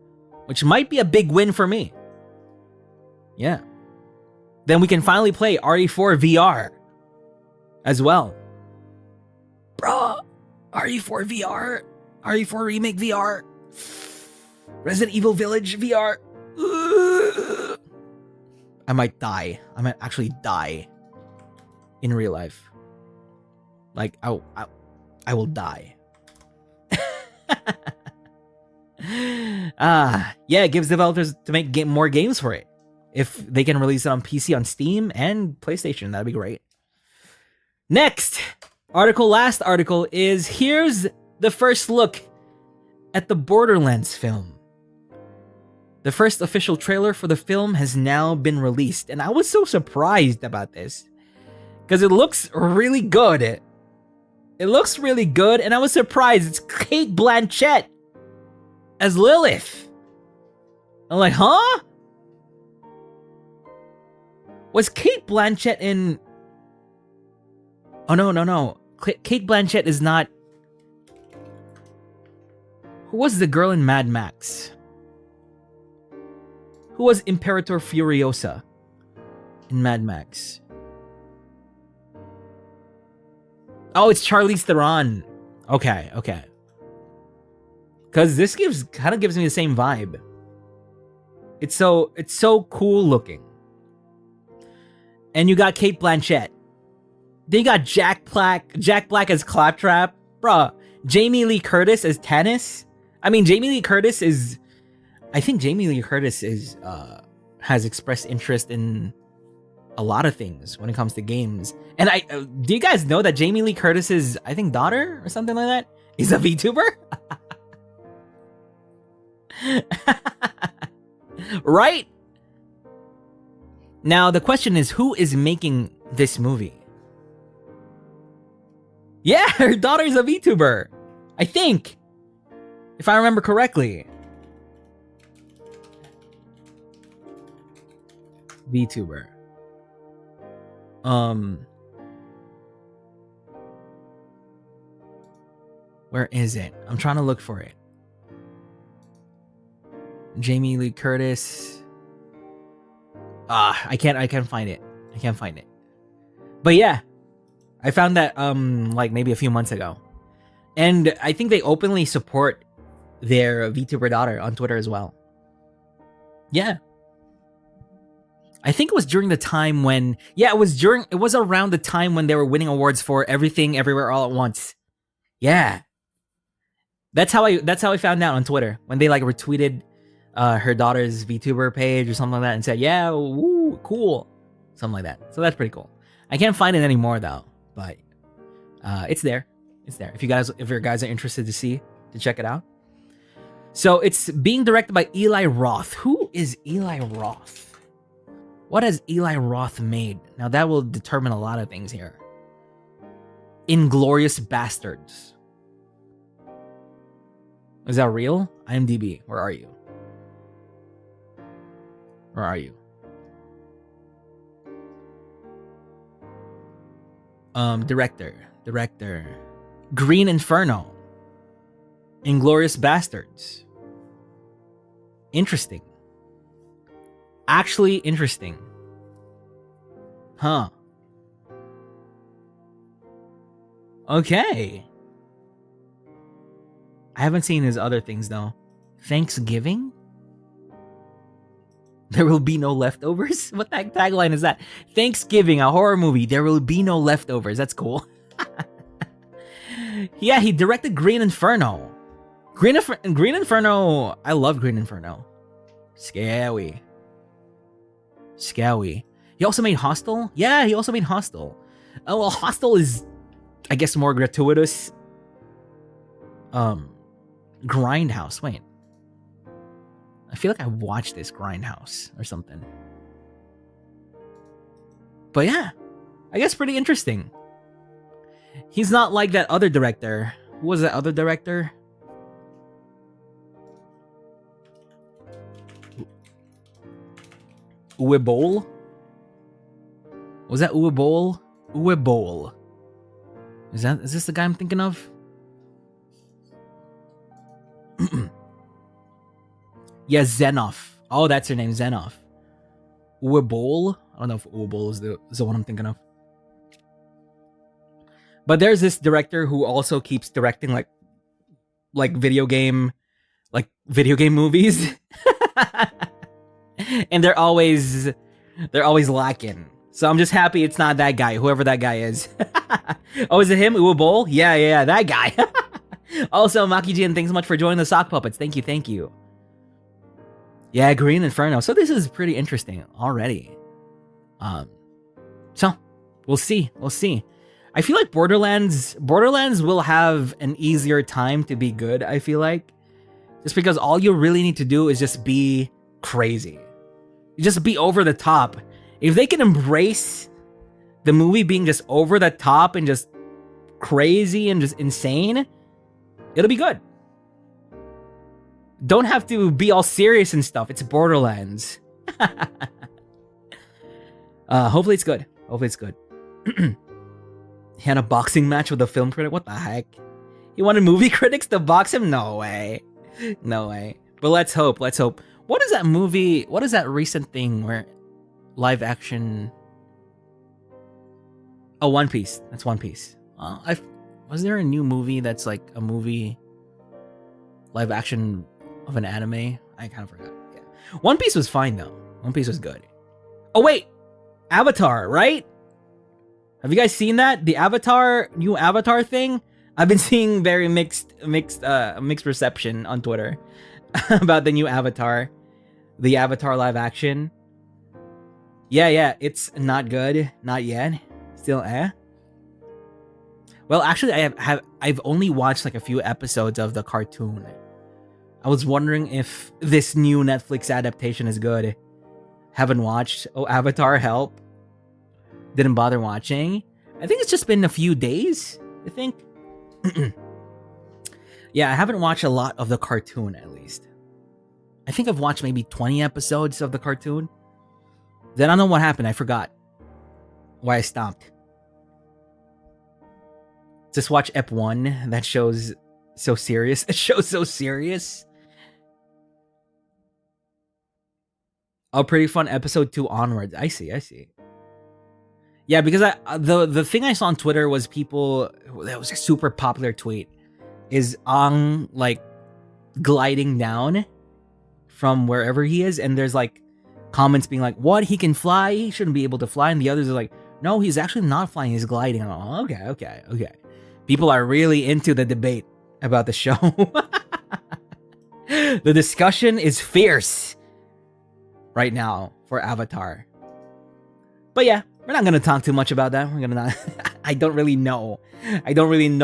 which might be a big win for me. Yeah. Then we can finally play RE4 VR as well. Bruh, RE4 VR, RE4 Remake VR, Resident Evil Village VR. I might die. I might actually die in real life. Like, I will die. Yeah, it gives developers to make more games for it. If they can release it on PC, on Steam, and PlayStation, that'd be great. Next last article is, here's the first look at the Borderlands film. The first official trailer for the film has now been released, and I was so surprised about this because it looks really good. It looks really good, and I was surprised. It's Cate Blanchett as Lilith. I'm like, huh? Was Cate Blanchett in... Oh, no. Cate Blanchett is not... Who was the girl in Mad Max? Who was Imperator Furiosa in Mad Max? Oh, it's Charlize Theron. Okay. Because this kind of gives me the same vibe. It's so cool looking. And you got Cate Blanchett. Then you got Jack Black as Claptrap. Bruh. Jamie Lee Curtis as Tannis. I mean, Jamie Lee Curtis is... I think Jamie Lee Curtis is has expressed interest in a lot of things when it comes to games. And do you guys know that Jamie Lee Curtis's, I think, daughter or something like that is a VTuber? Right? Now, the question is, who is making this movie? Yeah, her daughter's a VTuber. I think. If I remember correctly. VTuber. Where is it? I'm trying to look for it. Jamie Lee Curtis. I can't find it. But yeah, I found that like maybe a few months ago. And I think they openly support their VTuber daughter on Twitter as well. Yeah. I think it was during the time when, it was around the time when they were winning awards for Everything Everywhere All at Once. Yeah. That's how I found out on Twitter, when they like retweeted her daughter's VTuber page or something like that and said, yeah, woo, cool. Something like that. So that's pretty cool. I can't find it anymore though, but it's there. It's there. If you guys are interested to check it out. So it's being directed by Eli Roth. Who is Eli Roth? What has Eli Roth made? Now that will determine a lot of things here. Inglourious Bastards. Is that real? IMDb, where are you? Where are you? Director. Green Inferno. Inglourious Bastards. Interesting. Actually interesting. Huh. Okay. I haven't seen his other things though. Thanksgiving? There will be no leftovers? What tagline is that? Thanksgiving, a horror movie. There will be no leftovers. That's cool. Yeah, he directed Green Inferno. Green Inferno. I love Green Inferno. Scary. He also made Hostel? Yeah, he also made Hostel. Oh, well, Hostel is, I guess, more gratuitous. Grindhouse. Wait. I feel like I watched this Grindhouse or something. But yeah, I guess pretty interesting. He's not like that other director. Who was that other director? Uwe Boll? Was that Uwe Boll? Uwe Boll. Is this the guy I'm thinking of? Yeah, Zenoff. Oh, that's her name, Zenoff. Uwe Boll? I don't know if Uwe Boll is the one I'm thinking of. But there's this director who also keeps directing like video game movies. And they're always lacking. So I'm just happy it's not that guy, whoever that guy is. Oh, is it him? Uwe Boll? Yeah, that guy. Also, Maki-Jin, thanks so much for joining the Sock Puppets. Thank you. Yeah, Green Inferno. So this is pretty interesting already. So we'll see. I feel like Borderlands will have an easier time to be good, I feel like. Just because all you really need to do is just be crazy. Just be over the top. If they can embrace the movie being just over the top and just crazy and just insane, it'll be good. Don't have to be all serious and stuff. It's Borderlands. Hopefully it's good. He had a boxing match with a film critic. What the heck? He wanted movie critics to box him? No way. But let's hope. What is that movie? What is that recent thing where live action? Oh, One Piece. That's One Piece. Was there a new movie that's like a movie live action of an anime? I kind of forgot. Yeah. One Piece was fine though. One Piece was good. Oh wait, Avatar, right? Have you guys seen that? The new Avatar thing? I've been seeing very mixed reception on Twitter about the new Avatar, the Avatar live action. Yeah, it's not good, not yet. Still, Well, actually, I've only watched like a few episodes of the cartoon. I was wondering if this new Netflix adaptation is good. Haven't watched. Oh, Avatar, help. Didn't bother watching. I think it's just been a few days, I think. Yeah, I haven't watched a lot of the cartoon, at least. I think I've watched maybe 20 episodes of the cartoon. Then I don't know what happened. I forgot why I stopped. Just watch Ep 1. That show's so serious. It show's so serious. Oh, pretty fun. Episode 2 onwards. I see. Yeah, because the thing I saw on Twitter was people, that was a super popular tweet, is Aang like gliding down from wherever he is, and there's like comments being like, what, he can fly, he shouldn't be able to fly, and the others are like, no, he's actually not flying, he's gliding. Oh, okay. People are really into the debate about the show. The discussion is fierce right now for Avatar. But yeah, we're not gonna talk too much about that. We're gonna not. I don't really know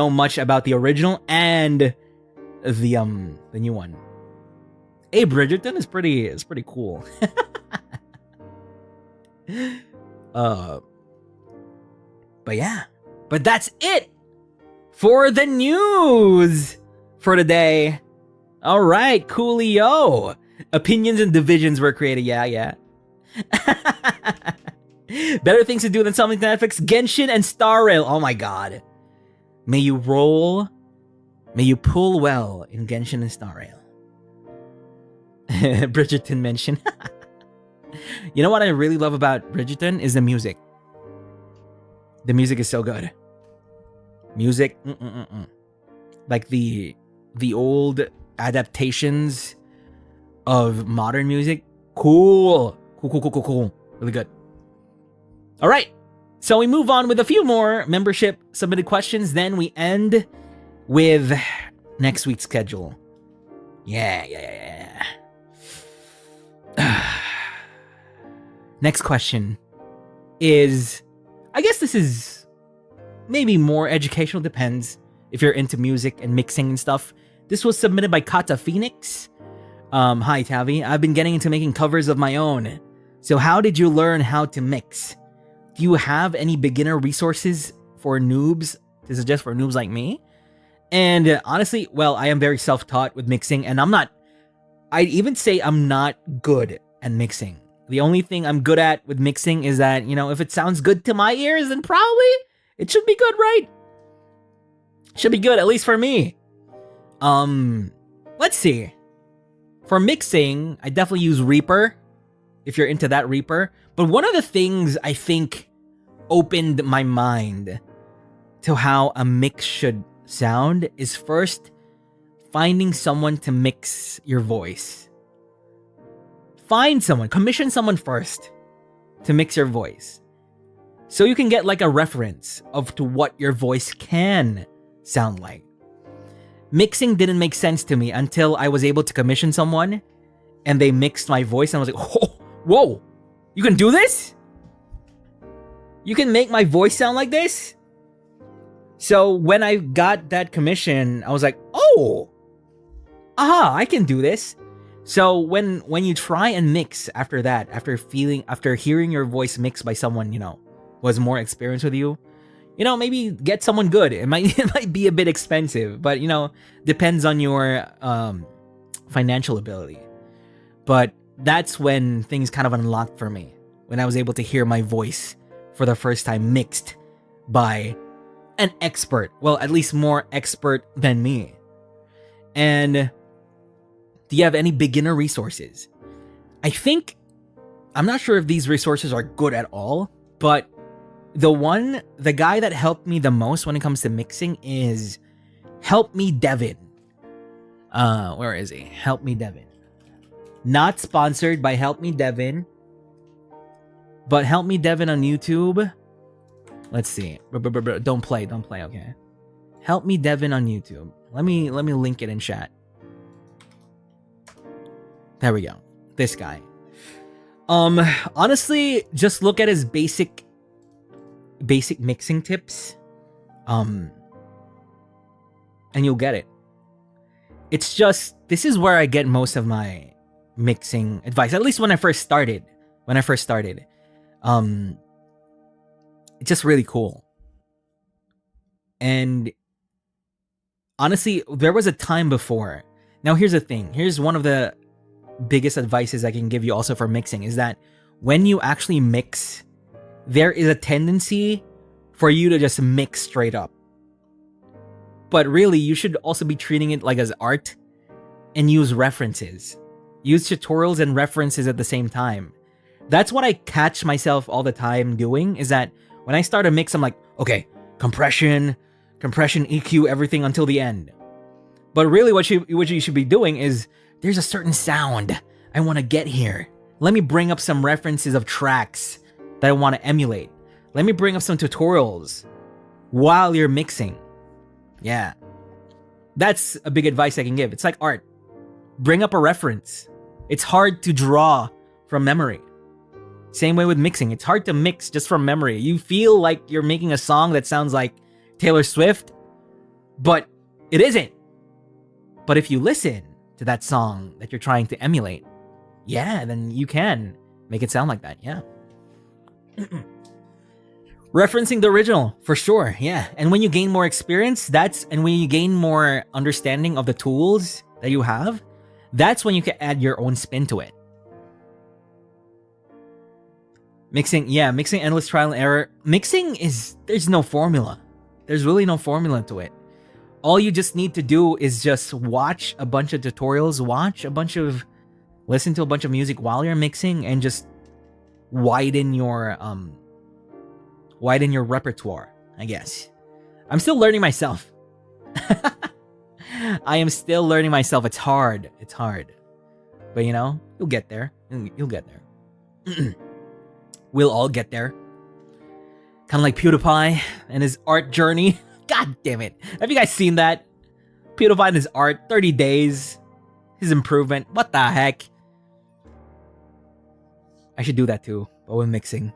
much about the original and the new one. Hey, Bridgerton is pretty cool. But yeah, but that's it for the news for today. All right, coolio. Opinions and divisions were created. Yeah. Better things to do than something to Netflix, Genshin and Star Rail. Oh my god. May you pull well in Genshin and Star Rail. Bridgerton mention. You know what I really love about Bridgerton is the music. The music is so good. Music, like the old adaptations of modern music. Cool. Really good. All right. So we move on with a few more membership submitted questions. Then we end with next week's schedule. Yeah. Next question is, I guess this is maybe more educational, depends if you're into music and mixing and stuff. This was submitted by Kata Phoenix. Hi Tavi, I've been getting into making covers of my own. So how did you learn how to mix? Do you have any beginner resources for noobs to suggest for noobs like me? And honestly, well, I am very self-taught with mixing, and I'd even say I'm not good at mixing. The only thing I'm good at with mixing is that, if it sounds good to my ears, then probably it should be good, right? Should be good, at least for me. Let's see. For mixing, I definitely use Reaper, if you're into that Reaper. But one of the things I think opened my mind to how a mix should sound is first finding someone to mix your voice. Commission someone first to mix your voice, so you can get like a reference of to what your voice can sound like. Mixing didn't make sense to me until I was able to commission someone and they mixed my voice, and I was like, oh, whoa, you can do this? You can make my voice sound like this? So when I got that commission, I was like, oh, I can do this. So when you try and mix after that, after hearing your voice mixed by someone, who has more experience with you, maybe get someone good. It might be a bit expensive, but depends on your financial ability. But that's when things kind of unlocked for me, when I was able to hear my voice for the first time mixed by an expert. Well, at least more expert than me. And do you have any beginner resources? I'm not sure if these resources are good at all, but the guy that helped me the most when it comes to mixing is Help Me Devin. Where is he? Help Me Devin. Not sponsored by Help Me Devin, but Help Me Devin on YouTube. Let's see. Don't play, okay? Help Me Devin on YouTube. Let me link it in chat. There we go. This guy. Honestly, just look at his basic mixing tips. And you'll get it. It's just, this is where I get most of my mixing advice. At least when I first started. It's just really cool. And honestly, there was a time before. Now here's the thing. Here's one of the biggest advices I can give you also for mixing, is that when you actually mix, there is a tendency for you to just mix straight up. But really, you should also be treating it like as art and use references. Use tutorials and references at the same time. That's what I catch myself all the time doing, is that when I start a mix, I'm like, okay, compression, EQ, everything until the end. But really what you should be doing is, there's a certain sound I want to get here. Let me bring up some references of tracks that I want to emulate. Let me bring up some tutorials while you're mixing. Yeah. That's a big advice I can give. It's like art. Bring up a reference. It's hard to draw from memory. Same way with mixing. It's hard to mix just from memory. You feel like you're making a song that sounds like Taylor Swift, but it isn't. But if you listen to that song that you're trying to emulate, yeah, then you can make it sound like that. Yeah. Referencing the original, for sure. Yeah. And when you gain more experience, and when you gain more understanding of the tools that you have, that's when you can add your own spin to it. Mixing endless trial and error. There's no formula. There's really no formula to it. All you just need to do is just watch a bunch of tutorials, listen to a bunch of music while you're mixing, and just widen your repertoire, I guess. I'm still learning myself. I am still learning myself. It's hard. But you'll get there. You'll get there. We'll all get there. Kind of like PewDiePie and his art journey. God damn it. Have you guys seen that? PewDiePie and his art, 30 days. His improvement. What the heck? I should do that too, but with mixing.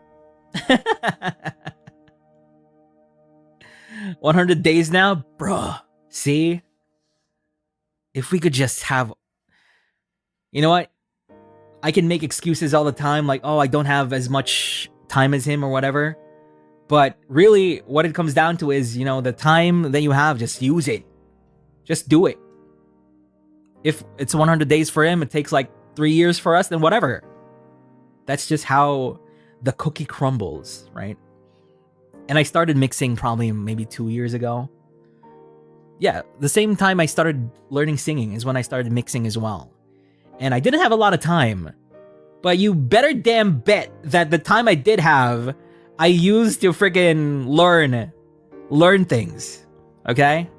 100 days now? Bruh. See? If we could just have... You know what? I can make excuses all the time, like, oh, I don't have as much time as him or whatever. But really, what it comes down to is, the time that you have, just use it. Just do it. If it's 100 days for him, it takes like 3 years for us, then whatever. That's just how the cookie crumbles, right? And I started mixing probably maybe 2 years ago. Yeah, the same time I started learning singing is when I started mixing as well. And I didn't have a lot of time. But you better damn bet that the time I did have, I used to freaking learn things. Okay?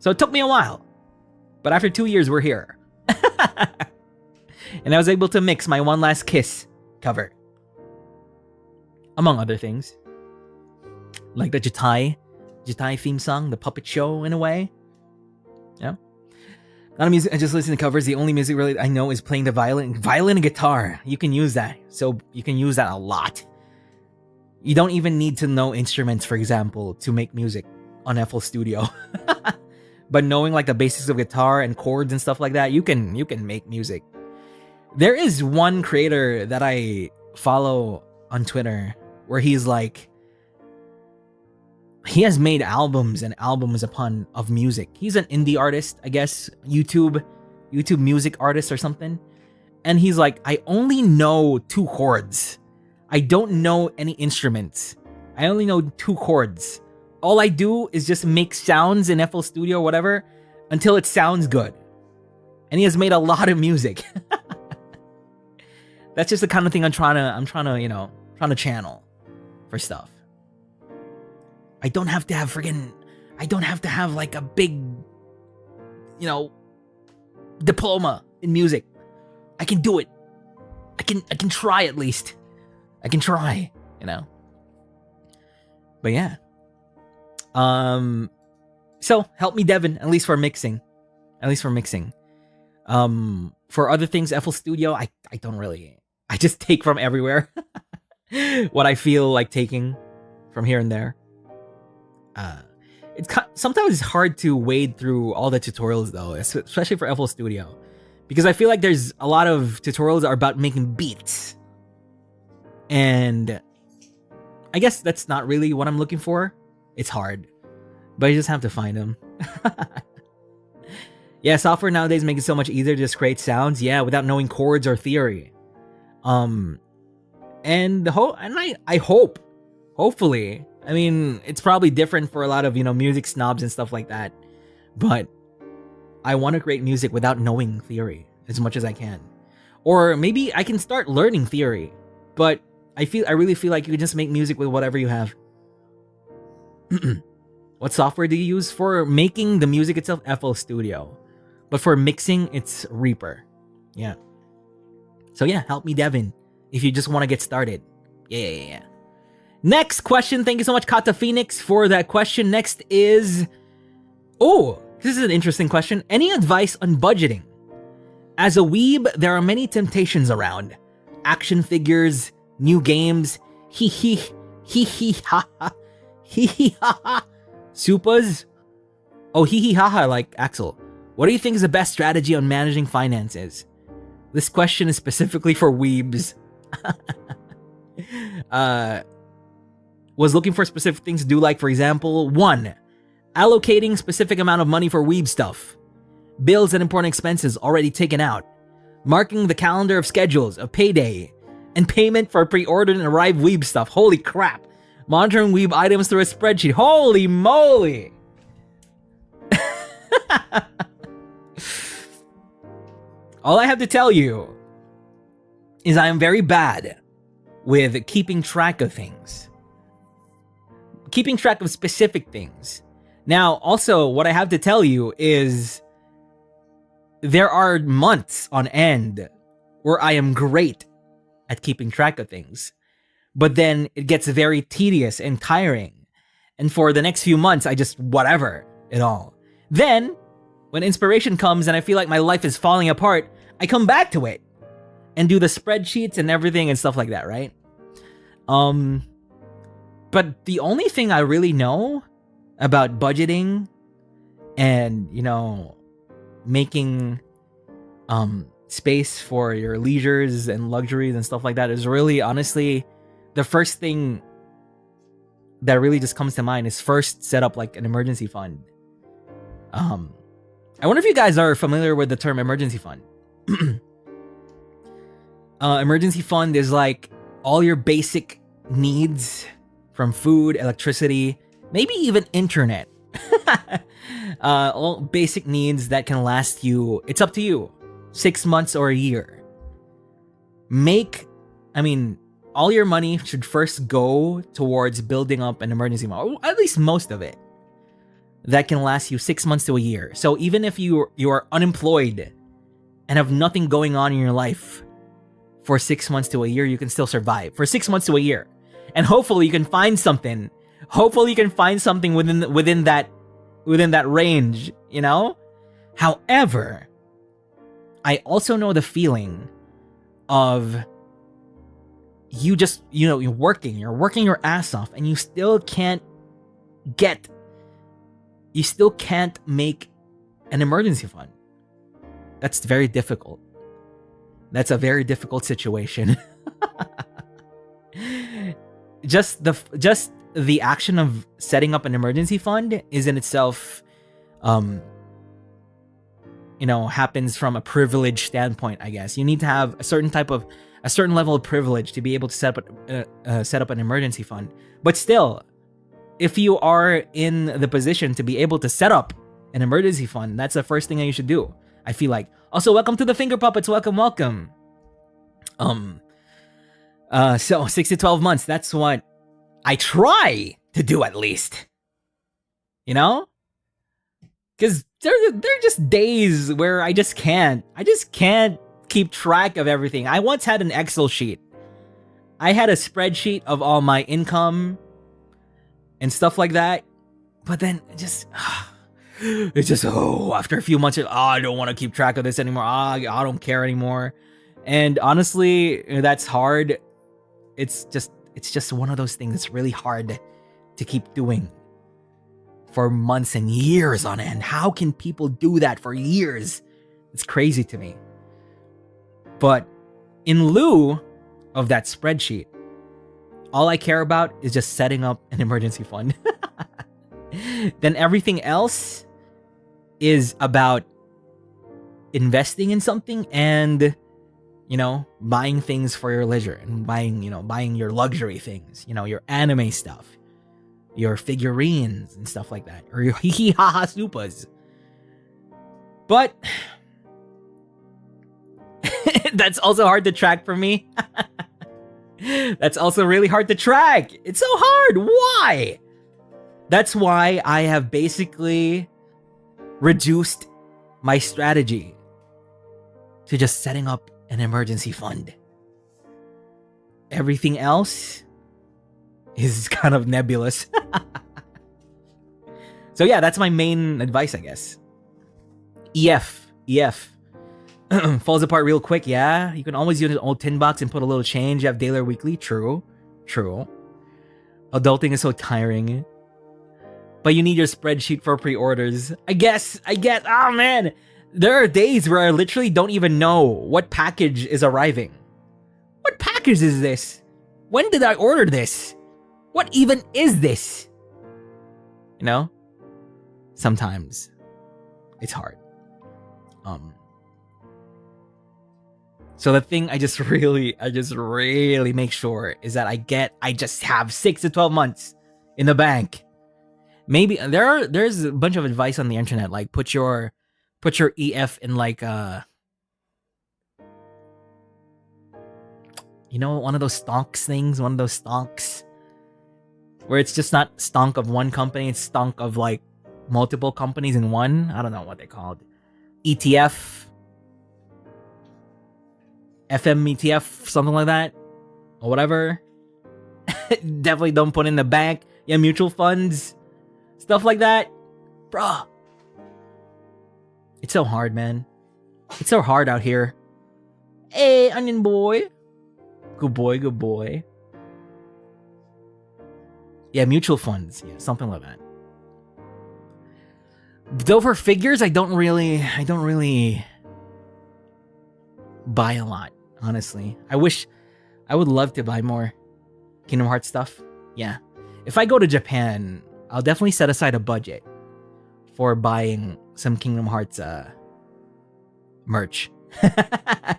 So it took me a while. But after 2 years, we're here. And I was able to mix my One Last Kiss cover. Among other things. Like the Jitai theme song, the puppet show in a way. Yeah. Not a music, I just listen to covers. The only music really I know is playing the violin and guitar. You can use that. So you can use that a lot. You don't even need to know instruments, for example, to make music on FL Studio. But knowing like the basics of guitar and chords and stuff like that, you can make music. There is one creator that I follow on Twitter where he's like, he has made albums and albums of music. He's an indie artist, I guess, YouTube music artist or something. And he's like, I only know 2 chords. I don't know any instruments. I only know 2 chords. All I do is just make sounds in FL Studio or whatever until it sounds good. And he has made a lot of music. That's just the kind of thing I'm trying to channel for stuff. I don't have to have like a big, diploma in music. I can do it. I can try at least. I can try, But yeah. So help me, Devin, at least for mixing. For other things, FL Studio, I don't really, I just take from everywhere. What I feel like taking from here and there. Sometimes it's hard to wade through all the tutorials though, especially for FL Studio, because I feel like there's a lot of tutorials that are about making beats, and I guess that's not really what I'm looking for. It's hard, but you just have to find them. Yeah, software nowadays makes it so much easier to just create sounds, without knowing chords or theory. And I hope, hopefully, I mean, it's probably different for a lot of, music snobs and stuff like that. But I want to create music without knowing theory as much as I can. Or maybe I can start learning theory. But I really feel like you can just make music with whatever you have. What software do you use? For making the music itself, FL Studio. But for mixing, it's Reaper. Yeah. So yeah, help me, Devin, if you just want to get started. Yeah. Next question. Thank you so much, Kata Phoenix, for that question. Next is... Oh, this is an interesting question. Any advice on budgeting? As a weeb, there are many temptations around. Action figures, new games, hee ha ha, Supas? Oh, hee ha ha, like Axel. What do you think is the best strategy on managing finances? This question is specifically for weebs. Was looking for specific things to do, like, for example, 1. Allocating specific amount of money for weeb stuff. Bills and important expenses already taken out. Marking the calendar of schedules of payday. And payment for pre-ordered and arrived weeb stuff. Holy crap. Monitoring weeb items through a spreadsheet. Holy moly. All I have to tell you is I am very bad with keeping track of things. Keeping track of specific things. Now, also, what I have to tell you is there are months on end where I am great at keeping track of things. But then it gets very tedious and tiring. And for the next few months, I just whatever it all. Then, when inspiration comes and I feel like my life is falling apart, I come back to it and do the spreadsheets and everything and stuff like that, right? But the only thing I really know about budgeting and, making space for your leisures and luxuries and stuff like that is really, honestly, the first thing that really just comes to mind is first set up like an emergency fund. I wonder if you guys are familiar with the term emergency fund. Emergency fund is like all your basic needs from food, electricity, maybe even internet. All basic needs that can last you, it's up to you, 6 months or a year. All your money should first go towards building up an emergency fund, or at least most of it, that can last you 6 months to a year. So even if you are unemployed and have nothing going on in your life for 6 months to a year, you can still survive for 6 months to a year. And hopefully you can find something. Hopefully you can find something within that range, However, I also know the feeling of you just, you're working your ass off and you still can't make an emergency fund. That's very difficult. That's a very difficult situation. Just the action of setting up an emergency fund is in itself, happens from a privileged standpoint, I guess. You need to have a certain level of privilege to be able to set up an emergency fund. But still, if you are in the position to be able to set up an emergency fund, that's the first thing that you should do, I feel like. Also, welcome to the Finger Puppets. Welcome. So 6 to 12 months, that's what I try to do, at least. Because there are just days where I just can't keep track of everything. I once had an Excel sheet. I had a spreadsheet of all my income and stuff like that. But then after a few months, I don't want to keep track of this anymore. I don't care anymore. And honestly, that's hard. It's just one of those things that's really hard to keep doing for months and years on end. How can people do that for years? It's crazy to me. But in lieu of that spreadsheet, all I care about is just setting up an emergency fund. Then everything else is about investing in something and, buying things for your leisure and buying your luxury things, your anime stuff, your figurines and stuff like that, or your hee ha ha supas. But that's also hard to track for me. That's also really hard to track. It's so hard. Why? That's why I have basically reduced my strategy to just setting up an emergency fund. Everything else is kind of nebulous. So yeah, that's my main advice, I guess. EF falls apart real quick. Yeah, you can always use an old tin box and put a little change. You have daily or weekly. True. Adulting is so tiring. But you need your spreadsheet for pre-orders. I guess. Oh man, there are days where I literally don't even know what package is arriving. What package is this? When did I order this? What even is this? You know? Sometimes it's hard. So the thing I just really make sure is that I just have 6 to 12 months in the bank. Maybe there's a bunch of advice on the internet, like put your EF in like you know, one of those stonks things, where it's just not stonk of one company, it's stonk of like multiple companies in one. I don't know what they're called. ETF, FM ETF, something like that, or whatever. Definitely don't put in the bank. Yeah, mutual funds, stuff like that. Bruh. It's so hard, man. It's so hard out here. Hey, onion boy. Good boy. Yeah, mutual funds. Yeah, something like that. Though for figures, I don't really buy a lot, honestly. I would love to buy more Kingdom Hearts stuff. Yeah. If I go to Japan, I'll definitely set aside a budget for buying some Kingdom Hearts merch. I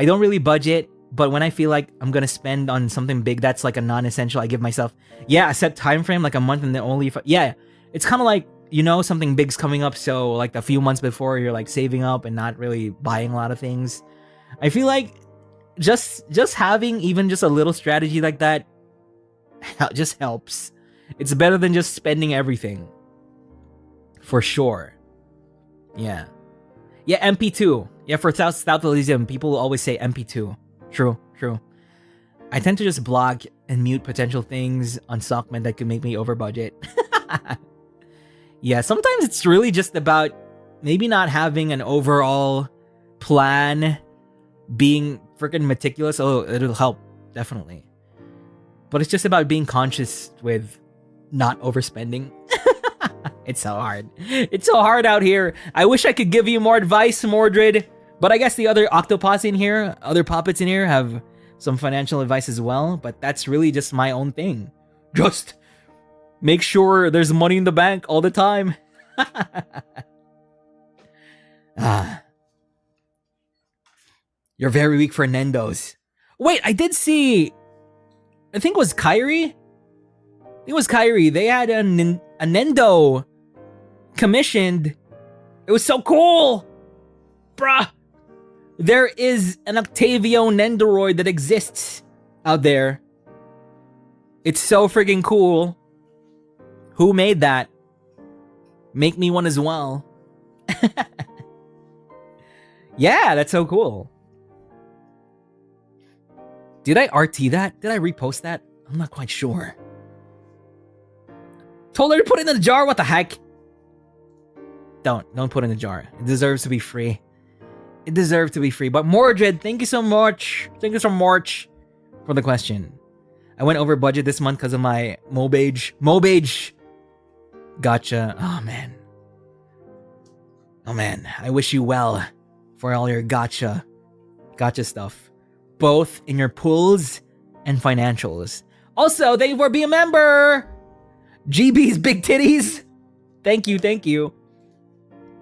don't really budget, but when I feel like I'm gonna spend on something big that's like a non-essential, I give myself a set time frame, like a month, and then only if it's kind of like, you know, something big's coming up, so like a few months before you're like saving up and not really buying a lot of things. I feel like just having even just a little strategy like that just helps. It's better than just spending everything. For sure. Yeah, MP2. Yeah, for South Elysium, people always say MP2. True. I tend to just block and mute potential things on Sockman that could make me over budget. Yeah, sometimes it's really just about maybe not having an overall plan, being freaking meticulous. Oh, it'll help, definitely. But it's just about being conscious with not overspending. It's so hard. It's so hard out here. I wish I could give you more advice, Mordred. But I guess the other Octoposse in here, other puppets in here have some financial advice as well. But that's really just my own thing. Just make sure there's money in the bank all the time. You're very weak for Nendos. Wait, I did see, I think it was Kyrie. They had a Nendo commissioned. It was so cool. Bruh. There is an Octavio Nendoroid that exists out there. It's so freaking cool. Who made that? Make me one as well. Yeah, that's so cool. Did I RT that? Did I repost that? I'm not quite sure. Told her to put it in the jar. What the heck? Don't put it in the jar. It deserves to be free. But Mordred, thank you so much. For the question. I went over budget this month because of my Mobage. Gotcha. Oh man. I wish you well for all your gotcha stuff, both in your pools and financials. Also, thank you for being a member. GB's big titties. Thank you.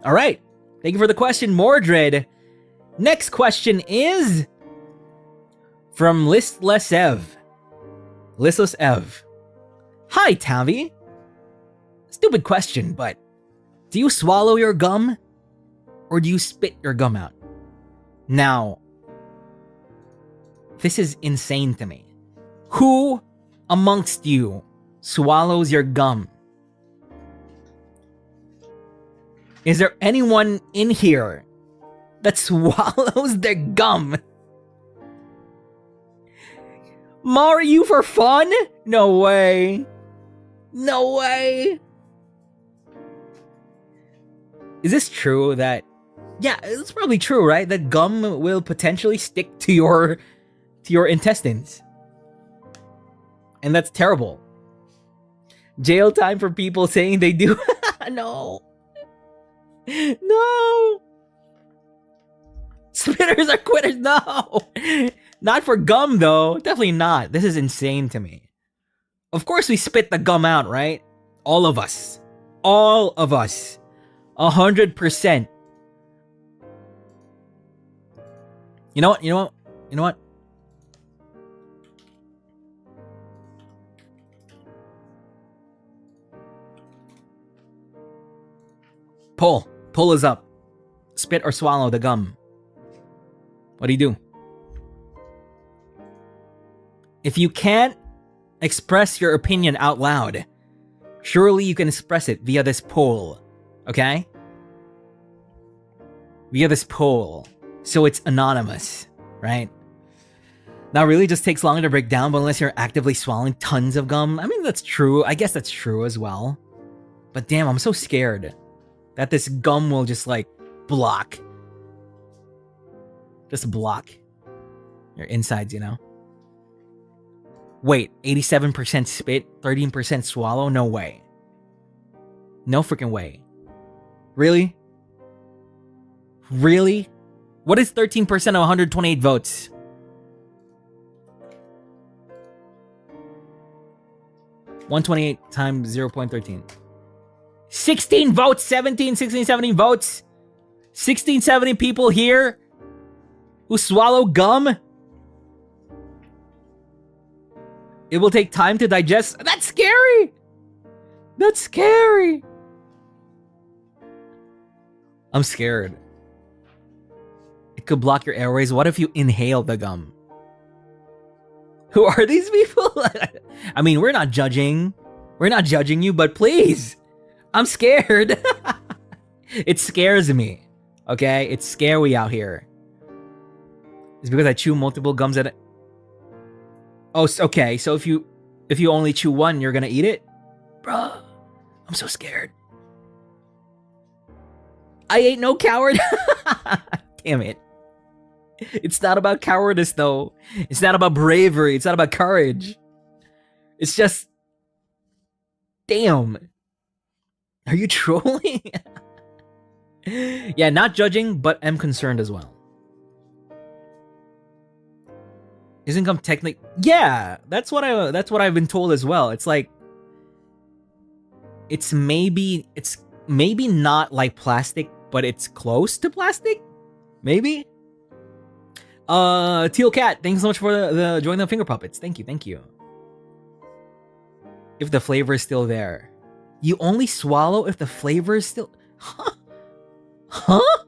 All right. Thank you for the question, Mordred. Next question is from Listless Ev. Hi, Tavi. Stupid question, but do you swallow your gum or do you spit your gum out? Now, this is insane to me. Who amongst you swallows your gum? Is there anyone in here that swallows their gum. Mar, you for fun? No way. No way. Is this true that... Yeah, it's probably true, right? That gum will potentially stick to your intestines. And that's terrible. Jail time for people saying they do. No. No. Spitters are quitters. No. Not for gum, though. Definitely not. This is insane to me. Of course we spit the gum out, right? All of us. All of us. 100%. You know what? You know what? You know what? Pull. Pull is up. Spit or swallow the gum. What do you do? If you can't express your opinion out loud, surely you can express it via this poll. Okay? Via this poll. So it's anonymous, right? Now, it really just takes longer to break down, but unless you're actively swallowing tons of gum. I mean, that's true. I guess that's true as well. But damn, I'm so scared that this gum will just like block. Just block your insides, you know? Wait, 87% spit, 13% swallow? No way. No freaking way. Really? Really? What is 13% of 128 votes? $128 times 0.13. 16 votes, 17, 16, 17 votes. 16, 17 people here who swallow gum. It will take time to digest. That's scary. That's scary. I'm scared. It could block your airways. What if you inhale the gum? Who are these people? I mean, we're not judging. We're not judging you, but please. I'm scared. It scares me. Okay? It's scary out here. It's because I chew multiple gums at it. Oh, okay. So if you only chew one, you're gonna eat it? Bruh. I'm so scared. I ain't no coward. Damn it. It's not about cowardice, though. It's not about bravery. It's not about courage. It's just... Damn. Are you trolling? Yeah, not judging, but am concerned as well. Isn't gum technically... Yeah, that's what I've been told as well. It's like... It's maybe not like plastic, but it's close to plastic? Maybe? Teal Cat, thanks so much for the join the finger puppets. Thank you. If the flavor is still there. You only swallow if the flavor is still... Huh? Huh?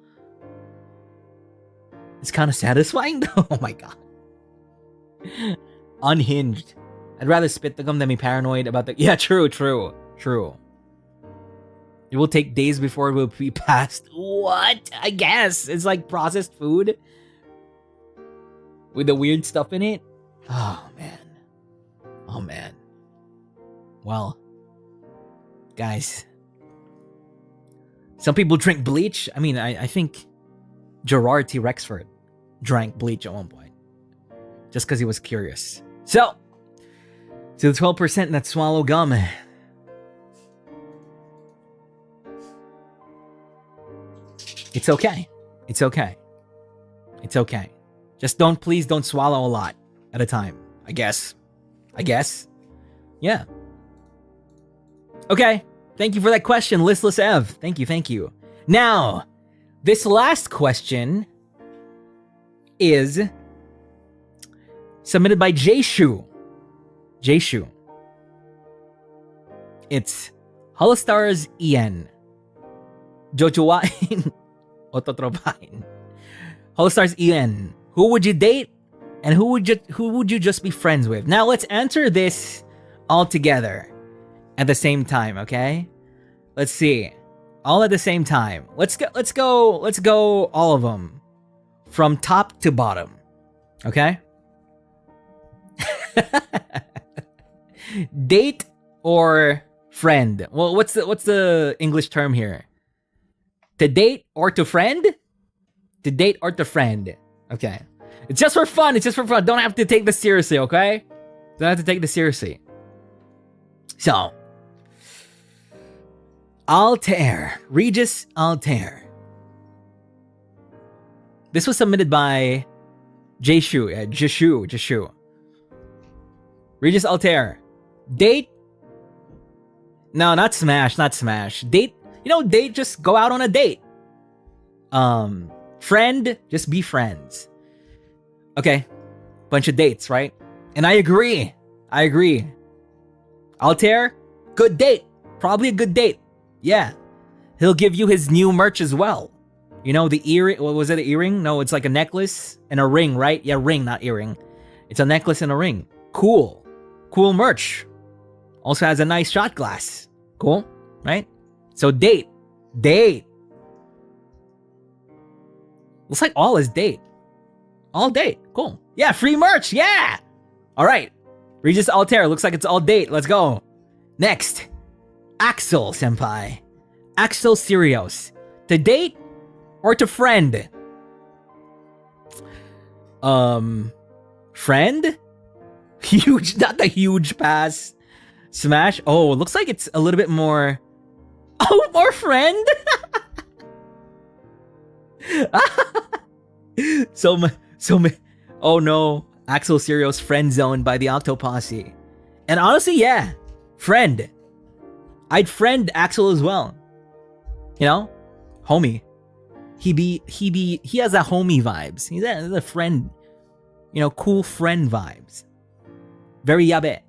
It's kind of satisfying though. Oh my god. Unhinged. I'd rather spit the gum than be paranoid about the... Yeah, true. It will take days before it will be passed. What? I guess. It's like processed food. With the weird stuff in it. Oh, man. Oh, man. Well. Guys. Some people drink bleach. I mean, I think Gerard T. Rexford drank bleach at one point. Just because he was curious. So. To the 12% that swallow gum. It's okay. It's okay. It's okay. Just please don't swallow a lot at a time. I guess. Yeah. Okay. Thank you for that question, Listless Ev. Thank you. Now, this last question is submitted by Jayshu. It's HOLOSTARS-EN. Jojowain. Ototropain. HOLOSTARS-EN. Who would you date? And who would you just be friends with? Now let's answer this all together at the same time, okay? Let's see. All at the same time. Let's go all of them. from top to bottom. Okay? Date or friend? Well, what's the English term here? To date or to friend? To date or to friend. Okay. It's just for fun. It's just for fun. Don't have to take this seriously, okay? Don't have to take this seriously. So, Altair. Regis Altair. This was submitted by Jishu. Jishu. Regis Altair. Date? No, not smash. Date? Date, just go out on a date. Friend, just be friends. Okay. Bunch of dates, right? And I agree. Altair, good date. Probably a good date. Yeah. He'll give you his new merch as well. The earring. What was it, an earring? No, it's like a necklace and a ring, right? Yeah, ring, not earring. It's a necklace and a ring. Cool merch. Also has a nice shot glass. Cool, right? So date. Looks like all is date. All date. Cool. Yeah, free merch. Yeah. All right. Regis Altair. Looks like it's all date. Let's go. Next. Axel Senpai. Axel Sirios. To date or to friend? Friend? Huge. Not a huge pass. Smash. Oh, looks like it's a little bit more. Oh, more friend? Oh no. Axel Sirios friend zoned by the Octoposse. And honestly, yeah. Friend. I'd friend Axel as well. Homie. He has a homie vibes. He's a friend. Cool friend vibes. Very yabe.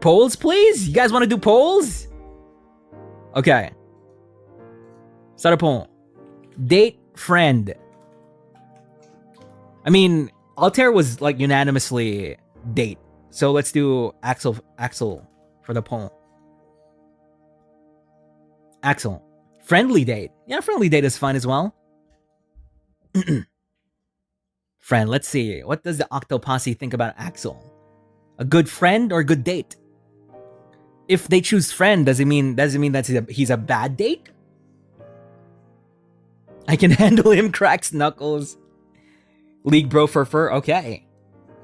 Polls, please? You guys want to do polls? Okay. Start a poll. Date, friend. I mean, Altair was like unanimously date. So let's do Axel for the poll. Axel. Friendly date. Yeah, friendly date is fine as well. Friend, let's see. What does the Octoposse think about Axel? A good friend or a good date? If they choose friend, does it mean that he's a bad date? I can handle him, cracks knuckles. League bro for fur. Okay.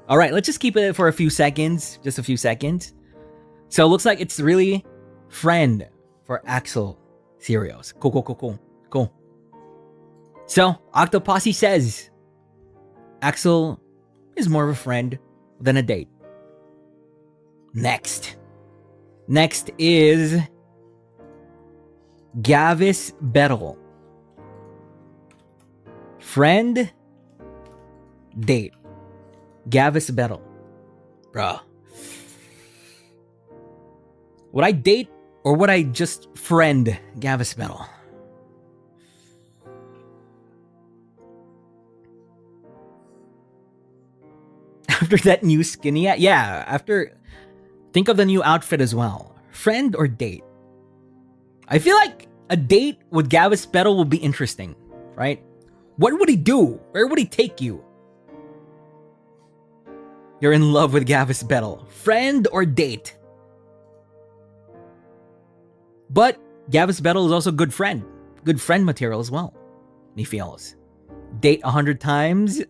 All right, let's just keep it for a few seconds. Just a few seconds. So it looks like it's really friend for Axel Sirios. Cool. So Octoposse says Axel is more of a friend than a date. Next is Gavis Bettel. Friend, date. Gavis Bettel. Bruh. Would I date or would I just friend Gavis Bettel? After that new skinny, yeah, after, think of the new outfit as well. Friend or date? I feel like a date with Gavis Bettel would be interesting, right? What would he do? Where would he take you? You're in love with Gavis Bettel. Friend or date? But Gavis Bettel is also good friend. Good friend material as well. He feels. Date 100 times?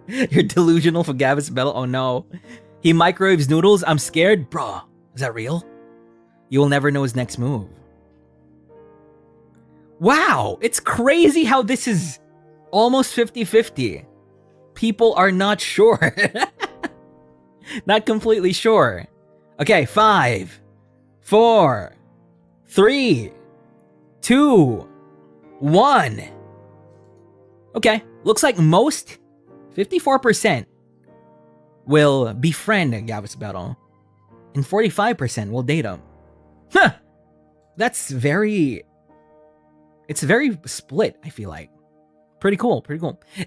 You're delusional for Gavis Bettel? Oh no. He microwaves noodles? I'm scared? Bruh, is that real? You will never know his next move. Wow, it's crazy how this is almost 50-50. People are not sure. Not completely sure. Okay, 5, 4, 3, 2, 1. Okay, looks like most, 54%, will befriend Gavis Bettel, and 45% will date him. Huh! That's very... It's very split, I feel like. Pretty cool.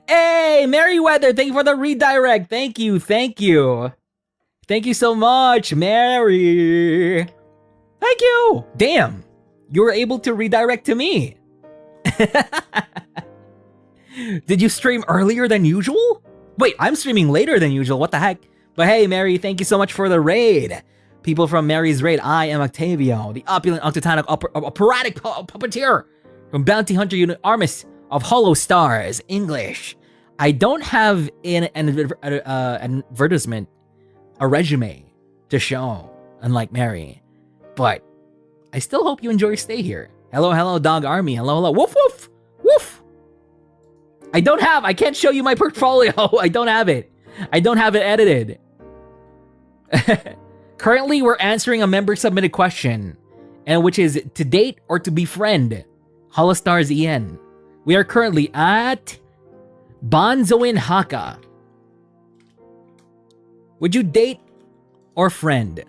Hey, Merryweather, thank you for the redirect. Thank you. Thank you so much, Mary. Thank you. Damn, you were able to redirect to me. Did you stream earlier than usual? Wait, I'm streaming later than usual. What the heck? But hey, Mary, thank you so much for the raid. People from Mary's raid, I am Octavio, the opulent octatonic operatic puppeteer from Bounty Hunter Unit Armis of HOLOSTARS English. I don't have an advertisement, a resume to show, unlike Mary, but I still hope you enjoy your stay here. Hello, hello, dog army. Hello, hello. Woof, woof, woof. I can't show you my portfolio. I don't have it. I don't have it edited. Currently, we're answering a member-submitted question, and which is to date or to befriend HOLOSTARS-EN. We are currently at Bonzoin Haka. Would you date or friend?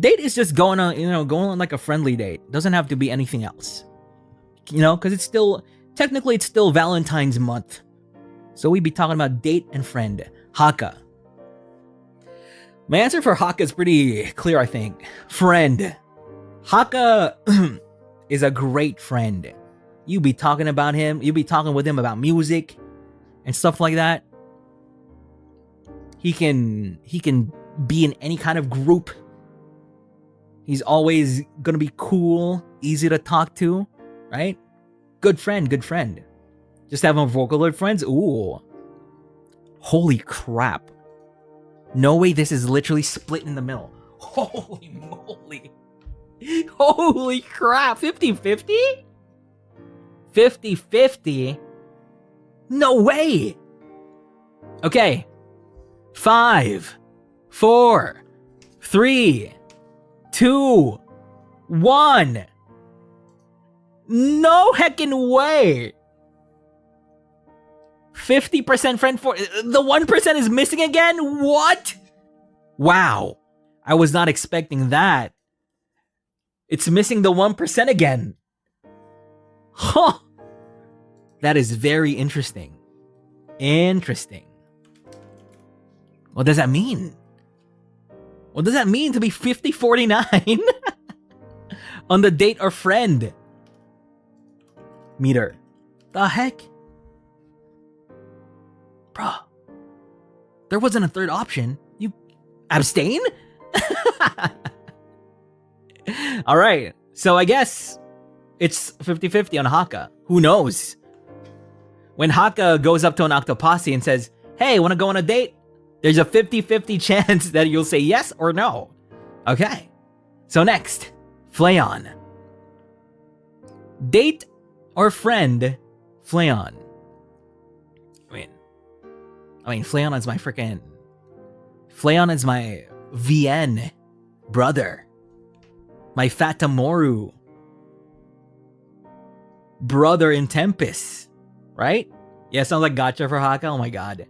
Date is just going on like a friendly date. Doesn't have to be anything else. Because it's still, technically it's still Valentine's month. So we'd be talking about date and friend. Haka. My answer for Haka is pretty clear, I think. Friend. Haka is a great friend. You be talking about him. You be talking with him about music and stuff like that. He can be in any kind of group. He's always gonna be cool, easy to talk to, right? Good friend, good friend. Just having Vocaloid friends? Ooh. Holy crap. No way this is literally split in the middle. Holy moly. Holy crap. 50-50? 50-50? No way. Okay. 5, 4, 3, 2, 1. No heckin' way. 50% friend for the 1% is missing again? What? Wow. I was not expecting that. It's missing the 1% again. Huh. That is very interesting. Interesting. What does that mean? What does that mean to be 50-49 on the date or friend meter? The heck? Bruh. There wasn't a third option. You abstain? Alright. So I guess it's 50-50 on Haka. Who knows? When Haka goes up to an Octoposse and says, hey, wanna go on a date? There's a 50-50 chance that you'll say yes or no. Okay. So next, Flayon. Date or friend, Flayon. I mean, Flayon is my freaking... Flayon is my VN brother. My Fatamoru brother in Tempest. Right? Yeah, sounds like gotcha for Haka. Oh my god.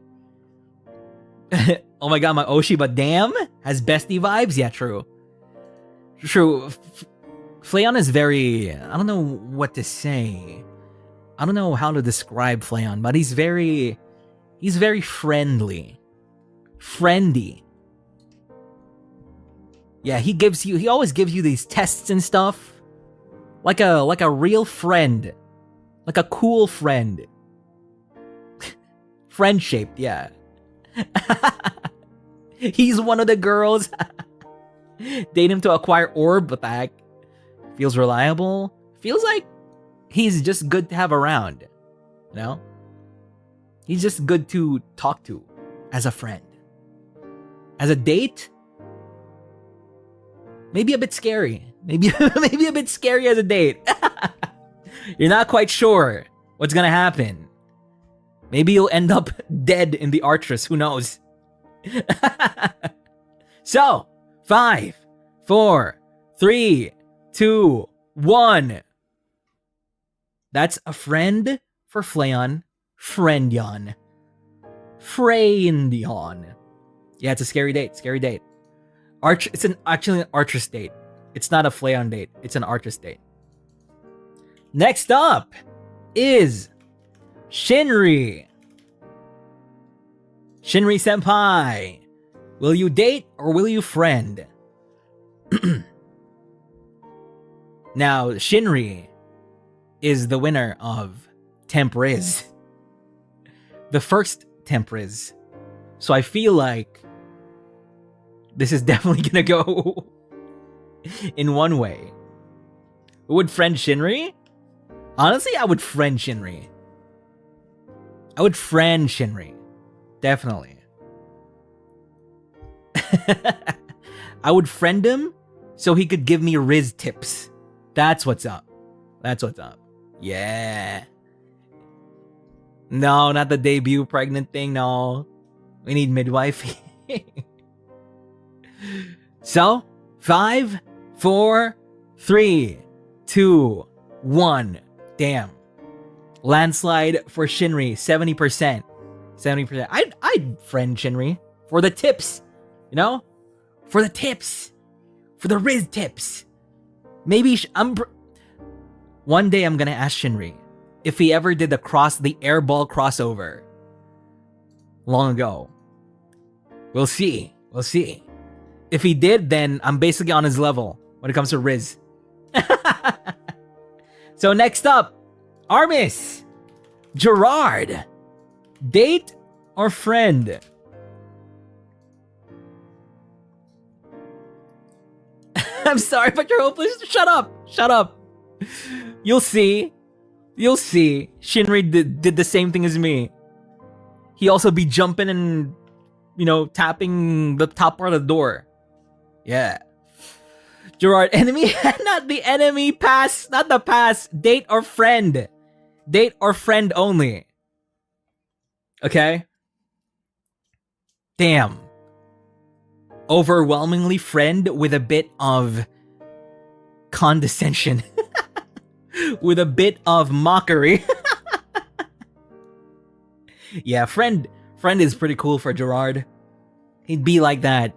Oh my god, my Oshi, but damn, has bestie vibes? Yeah, true. True. Flayon is very... I don't know what to say. I don't know how to describe Flayon, but he's very friendly. Friendly. Yeah, he always gives you these tests and stuff. Like a real friend. Like a cool friend. Friend-shaped, yeah. He's one of the girls. Date him to acquire orb, what the heck? Feels reliable. Feels like he's just good to have around. You know? He's just good to talk to as a friend. As a date, maybe a bit scary. Maybe a bit scary as a date. You're not quite sure what's gonna happen. Maybe you'll end up dead in the Artress. Who knows? So, 5, 4, 3, 2, 1. That's a friend for Flayon. Friendyon. Friendyon. Yeah, it's a scary date. Scary date. It's actually an Artress date. It's not a Flayon date. It's an Artress date. Next up is Shinri. Shinri senpai. Will you date or will you friend? Now, Shinri is the winner of Tempriz. the first temp Riz. So I feel like this is definitely gonna go in one way. Would friend Shinri? Honestly, I would friend Shinri. I would friend Shinri. Definitely. I would friend him so he could give me Riz tips. That's what's up. That's what's up. Yeah. No, not the debut pregnant thing. No. We need midwife. So, 5, 4, 3, 2, 1. Damn. Landslide for Shinri, 70%. 70%. I'd friend Shinri for the tips. You know? For the tips. For the Riz tips. Maybe one day I'm gonna ask Shinri if he ever did the airball crossover long ago. We'll see. We'll see. If he did, then I'm basically on his level when it comes to Riz. So next up, Armis. Gerard. Date or friend? I'm sorry, but you're hopeless. Shut up. Shut up. You'll see. You'll see. Shinri did the same thing as me. He also be jumping and, tapping the top part of the door. Yeah. Gerard, enemy? Not the enemy. Pass. Not the pass. Date or friend. Date or friend only. Okay? Damn. Overwhelmingly friend with a bit of condescension. With a bit of mockery. Yeah, friend is pretty cool for Gerard. He'd be like that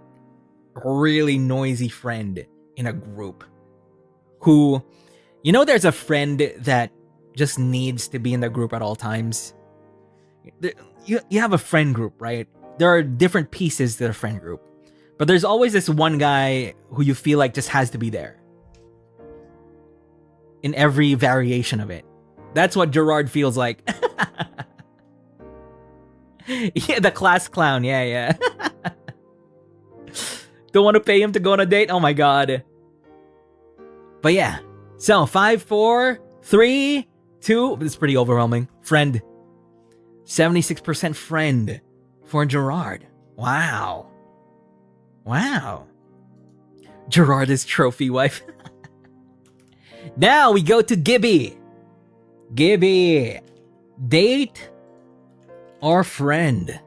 really noisy friend in a group who, there's a friend that just needs to be in the group at all times. You have a friend group, right? There are different pieces to the friend group, but there's always this one guy who you feel like just has to be there in every variation of it. That's what Gerard feels like. Yeah, the class clown. Yeah. Don't want to pay him to go on a date? Oh my god. But yeah. So, 5, 4, 3, 2. This is pretty overwhelming. Friend. 76% friend for Gerard. Wow. Gerard is trophy wife. Now we go to Gibby. Gibby. Date or friend?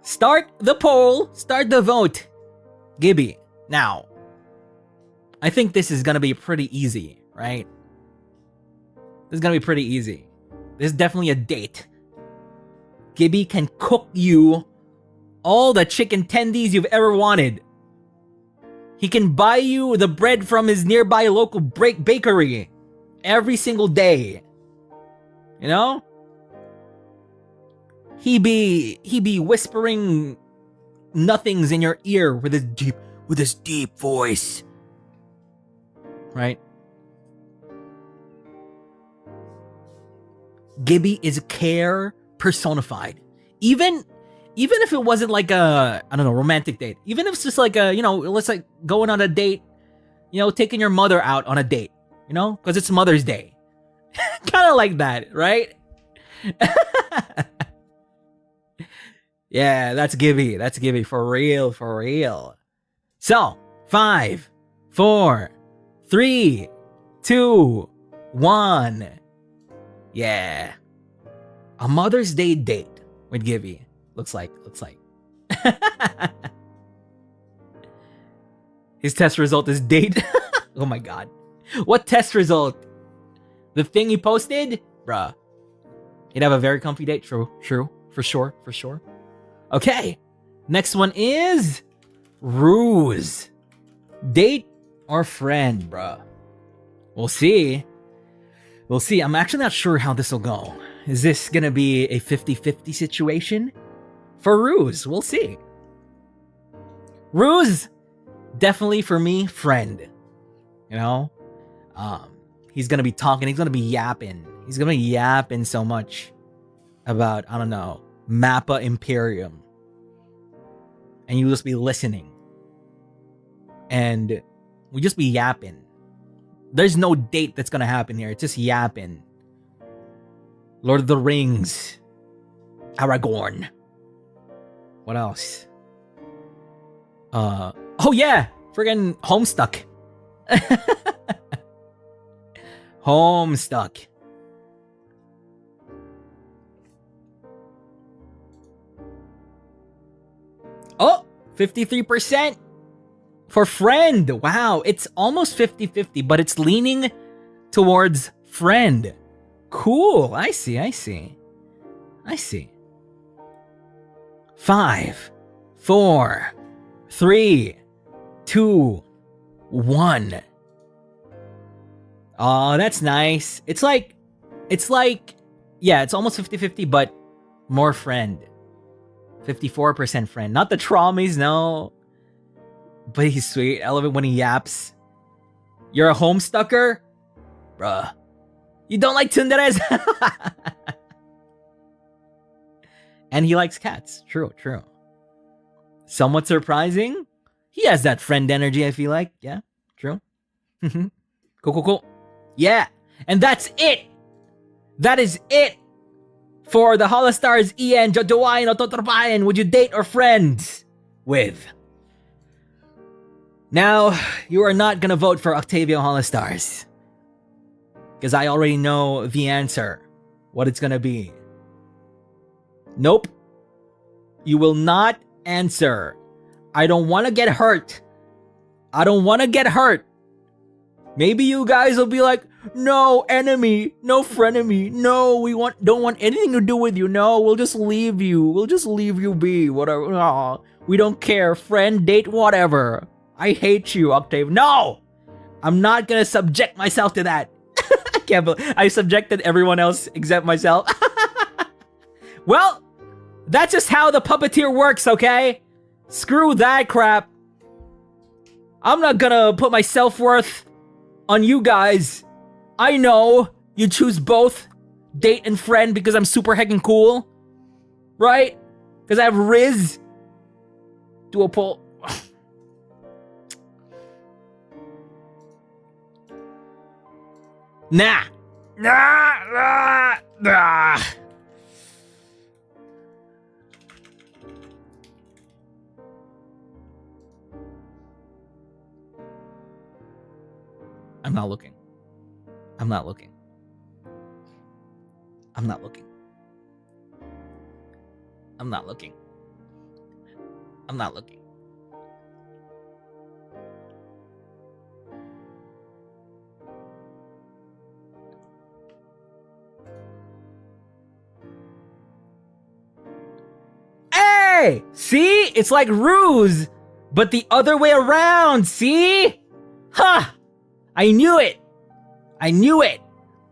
Start the poll. Start the vote. Gibby. Now, I think this is gonna be pretty easy, right? This is gonna be pretty easy. This is definitely a date. Gibby can cook you all the chicken tendies you've ever wanted. He can buy you the bread from his nearby local bakery every single day. He be whispering nothings in your ear with his deep voice. Right? Gibby is care personified. Even if it wasn't like a, romantic date. Even if it's just like a, let's like going on a date, taking your mother out on a date, because it's Mother's Day. Kind of like that, right? Yeah, that's Gibby. That's Gibby for real. So, 5, 4, 3, 2, 1. Yeah. A Mother's Day date with Gibby. Looks like. His test result is date. Oh my god. What test result? The thing he posted? Bruh. He'd have a very comfy date. True. For sure. Okay. Next one is Ruse. Date or friend, bruh? We'll see. I'm actually not sure how this will go. Is this gonna be a 50-50 situation? For Ruse, we'll see. Ruse, definitely for me, friend. He's gonna be talking, he's gonna be yapping. He's gonna be yapping so much. about, I don't know, Mappa Imperium. And you'll just be listening. And we just be yapping. There's no date that's gonna happen here. It's just yapping. Lord of the Rings. Aragorn. What else? Oh yeah! Friggin' Homestuck. Homestuck. Oh! 53% for friend. Wow, it's almost 50-50, but it's leaning towards friend. Cool. I see. 5, 4, 3, 2, 1. Oh, that's nice. It's like, yeah, it's almost 50-50, but more friend. 54% friend. Not the traumies, no. But he's sweet. I love it when he yaps. You're a homestucker? Bruh. You don't like tsunderes? And he likes cats. True. Somewhat surprising. He has that friend energy, I feel like. Yeah, true. Cool. Yeah. And that's it. That is it for the HOLOSTARS-EN Jojowain o Totropain. Would you date or friends with? Now, you are not gonna vote for Octavio HOLOSTARS. Because I already know the answer. What it's gonna be. Nope. You will not answer. I don't want to get hurt. Maybe you guys will be like, no, enemy, no frenemy, no, don't want anything to do with you. No, we'll just leave you. We'll just leave you be. Whatever. No, we don't care. Friend, date, whatever. I hate you, Octave. No! I'm not gonna subject myself to that. I can't believe I subjected everyone else except myself. Well, that's just how the puppeteer works, okay? Screw that crap. I'm not gonna put my self-worth on you guys. I know you choose both date and friend because I'm super heckin' cool. Right? Because I have Riz. Do a poll. Nah. I'm not looking. Hey! See? It's like ruse, but the other way around, see? Ha! Huh. I knew it!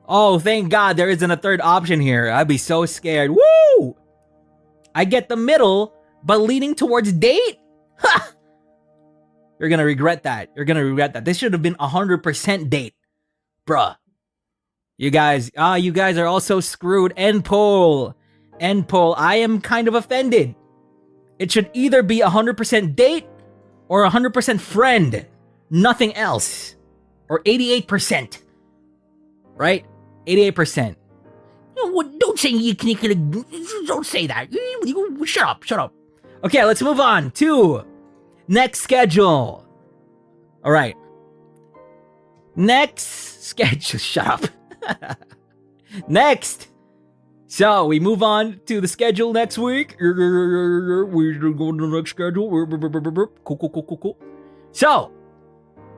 Oh, thank God there isn't a third option here. I'd be so scared. Woo! I get the middle, but leaning towards date? Ha! You're gonna regret that. This should have been 100% date. Bruh. You guys are also screwed. End poll. I am kind of offended. It should either be 100% date or 100% friend. Nothing else. Or 88%. Right? 88%. Don't say don't say that. Shut up. Okay, let's move on to next schedule. All right. Next schedule. Shut up. Next. So we move on to the schedule next week. We go to the next schedule. Cool. So,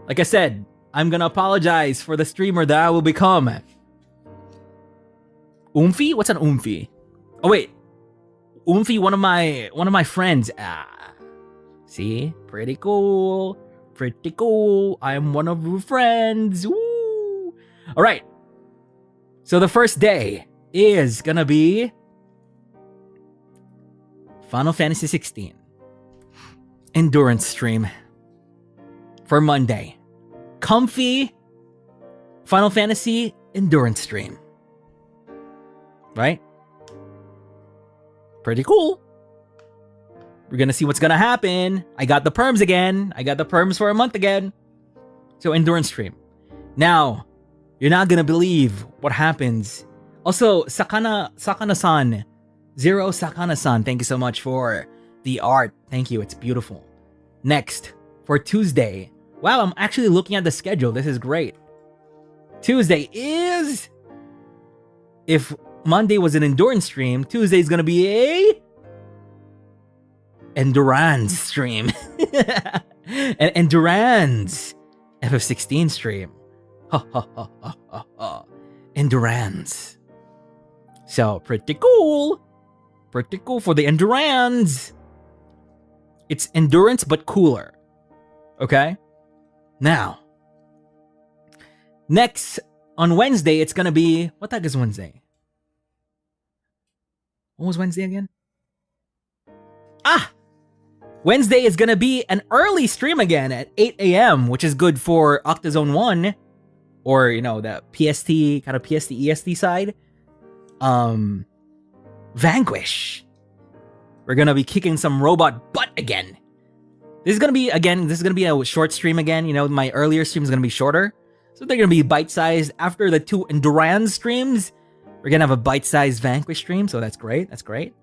like I said, I'm gonna apologize for the streamer that I will become. Oomphy? What's an Oomphy? Oh wait, Oomphy, one of my friends. See, pretty cool. I am one of your friends. Woo! All right. So the first day is gonna be Final Fantasy 16 endurance stream for Monday. Comfy Final Fantasy endurance stream. Right? Pretty cool. We're gonna see what's gonna happen. I got the perms again. I got the perms for a month again. So endurance stream. Now, you're not gonna believe what happens. Also, Sakana-san. Zero Sakana-san, thank you so much for the art. Thank you, it's beautiful. Next, for Tuesday. Wow, I'm actually looking at the schedule. This is great. Tuesday is... If Monday was an endurance stream, Tuesday is gonna be a... endurance stream. An endurance FF16 stream. Ha ha ha ha ha ha. Endurance. So, pretty cool. Pretty cool for the endurance. It's endurance, but cooler. Okay? Now. Next, on Wednesday, it's gonna be... What the heck is Wednesday? What was Wednesday again? Ah! Wednesday is gonna be an early stream again at 8 a.m., which is good for Octazone 1. Or, you know, the PST, kind of PST EST side. Vanquish. We're gonna be kicking some robot butt again. This is gonna be a short stream again. You know, my earlier stream is gonna be shorter. So they're gonna be bite-sized. After the 2 Endurance streams, we're gonna have a bite-sized Vanquish stream. So that's great. That's great.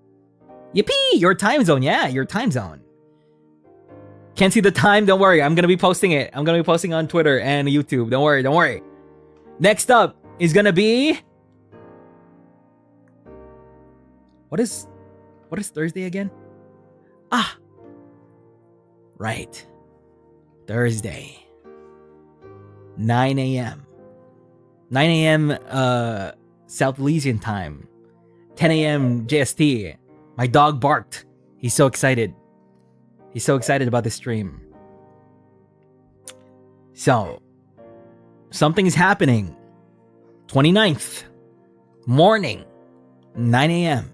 Yippee! Your time zone. Yeah, your time zone. Can't see the time? Don't worry. I'm gonna be posting it. I'm gonna be posting on Twitter and YouTube. Don't worry. Don't worry. Next up is gonna be... What is Thursday again? Ah! Right. Thursday. 9 a.m. 9 a.m. South Elysian time. 10 a.m. JST. My dog barked. He's so excited. He's so excited about this stream. So, something's happening. 29th. Morning. 9 a.m.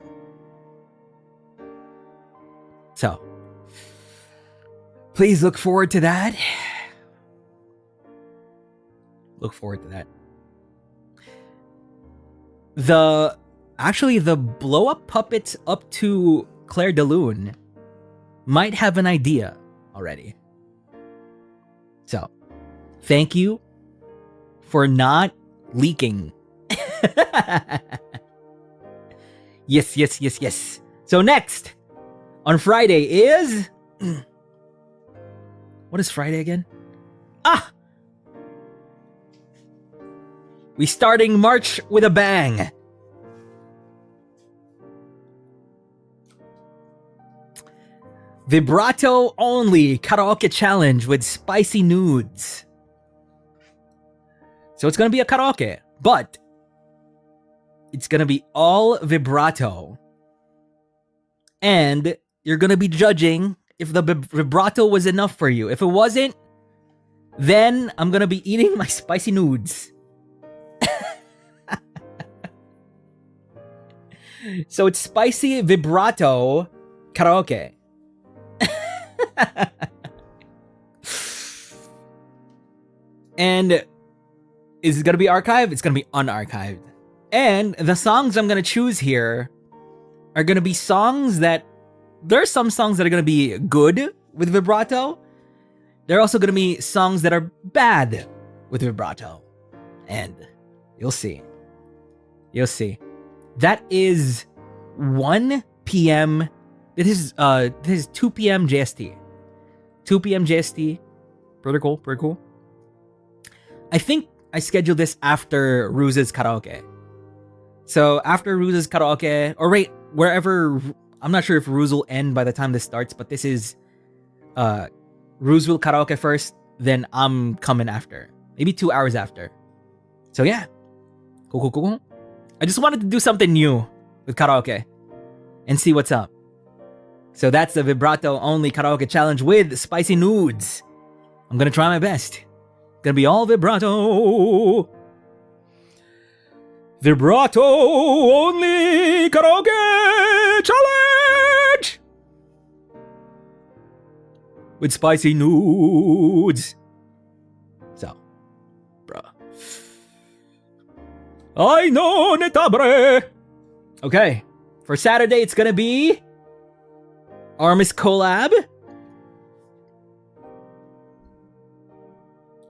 So, please look forward to that. Look forward to that. The blow up puppets up to Claire de Lune might have an idea already. So, thank you for not leaking. Yes. So next, on Friday is... What is Friday again? Ah! We starting March with a bang. Vibrato only karaoke challenge with spicy nudes. So it's gonna be a karaoke, but it's gonna be all vibrato. And you're gonna be judging if the vibrato was enough for you. If it wasn't, then I'm gonna be eating my spicy nudes. So it's spicy vibrato karaoke. And is it gonna be archived? It's gonna be unarchived. And the songs I'm gonna choose here are gonna be songs that... There are some songs that are gonna be good with vibrato. There are also gonna be songs that are bad with vibrato. And you'll see. You'll see. That is 1 p.m. This is 2 p.m. JST. 2 p.m. JST. Pretty cool, pretty cool. I think I scheduled this after Ruse's karaoke. So after Ruse's karaoke, or wait, wherever... I'm not sure if Ruse will end by the time this starts, but this is... Ruse will karaoke first, then I'm coming after. Maybe 2 hours after. So yeah. Cool. I just wanted to do something new with karaoke. And see what's up. So that's the vibrato only karaoke challenge with spicy nudes. I'm gonna try my best. Gonna be all vibrato. Vibrato only karaoke challenge with spicy nudes. So, bruh. Ay no netabre. Okay. For Saturday, it's gonna be Armis collab.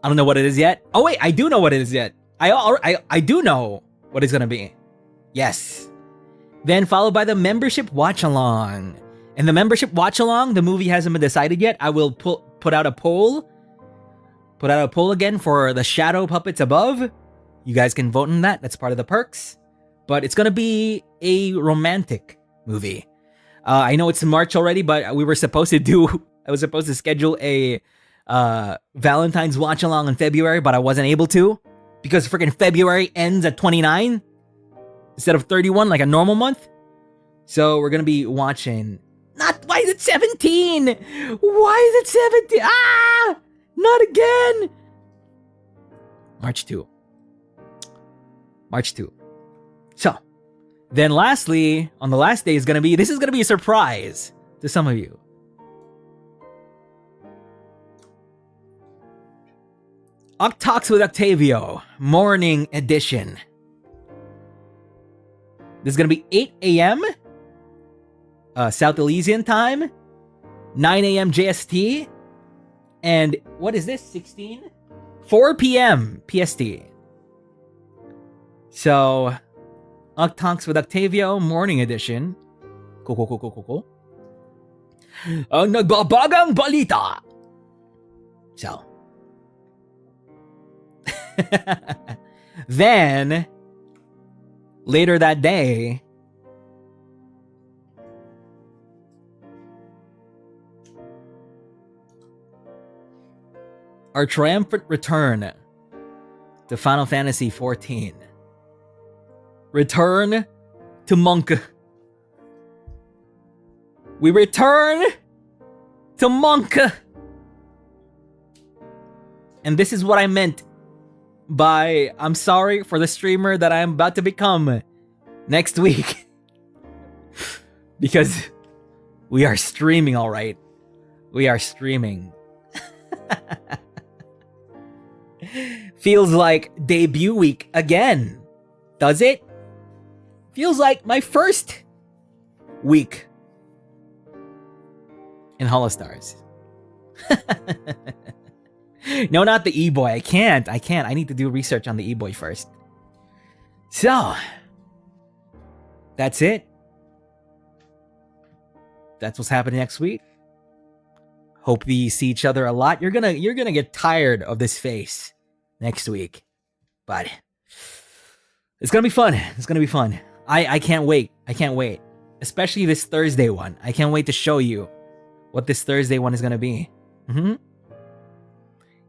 I don't know what it is yet. Oh wait, I do know what it is yet. I do know what it's gonna be. Yes. Then followed by the membership watch along. And the membership watch along, the movie hasn't been decided yet. I will put out a poll. Put out a poll again for the shadow puppets above. You guys can vote on that. That's part of the perks. But it's gonna be a romantic movie. I know it's March already, but I was supposed to schedule a Valentine's watch along in February, but I wasn't able to because freaking February ends at 29 instead of 31 like a normal month. So we're gonna be watching. Why is it 17? Why is it 17? Ah! Not again! March 2. March 2. So, then lastly, on the last day this is gonna be a surprise to some of you. OcTalks with Octavio, morning edition. This is gonna be 8 a.m. South Elysian time, 9 a.m. JST, and what is this, 16? 4 p.m. PST. So, OcTalks with Octavio, morning edition. Cool. Ang nagbabagang balita. So. Then, later that day, our triumphant return to Final Fantasy XIV. Return to Monk. We return to Monk. And this is what I meant by I'm sorry for the streamer that I'm about to become next week. Because we are streaming, all right. We are streaming. Feels like debut week again. Does it? Feels like my first week in HOLOSTARS. No, not the E-Boy. I can't. I need to do research on the E-Boy first. So, that's it. That's what's happening next week. Hope we see each other a lot. You're gonna get tired of this face next week. But it's gonna be fun. It's gonna be fun. I can't wait. I can't wait. Especially this Thursday one. I can't wait to show you what this Thursday one is gonna be.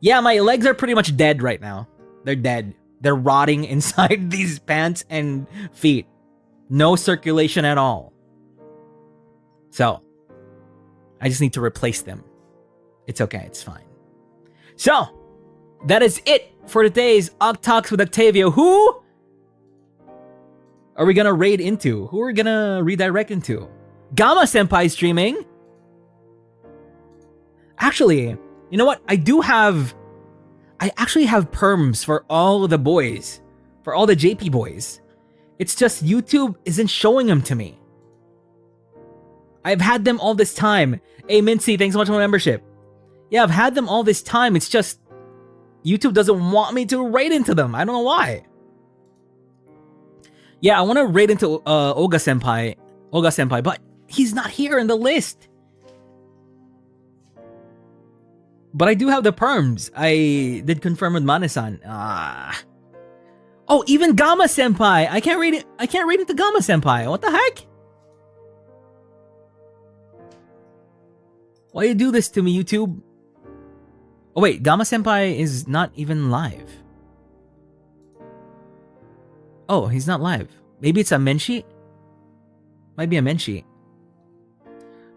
Yeah, my legs are pretty much dead right now. They're dead. They're rotting inside these pants and feet. No circulation at all. So, I just need to replace them. It's okay. It's fine. So, that is it for today's OcTalks with Octavio. Who are we gonna raid into? Who are we gonna redirect into? Gamma Senpai streaming. Actually, you know what? I actually have perms for all the boys. For all the JP boys. It's just YouTube isn't showing them to me. I've had them all this time. Hey, Mincy, thanks so much for my membership. Yeah, I've had them all this time. It's just YouTube doesn't want me to raid into them. I don't know why. Yeah, I want to raid into Oga Senpai, but he's not here in the list. But I do have the perms. I did confirm with Mane-san. Oh, even Gamma Senpai. I can't raid into Gamma Senpai. What the heck? Why you do this to me, YouTube? Oh wait, Gamma Senpai is not even live. Oh, he's not live. Maybe it's a Menshi? Might be a Menshi.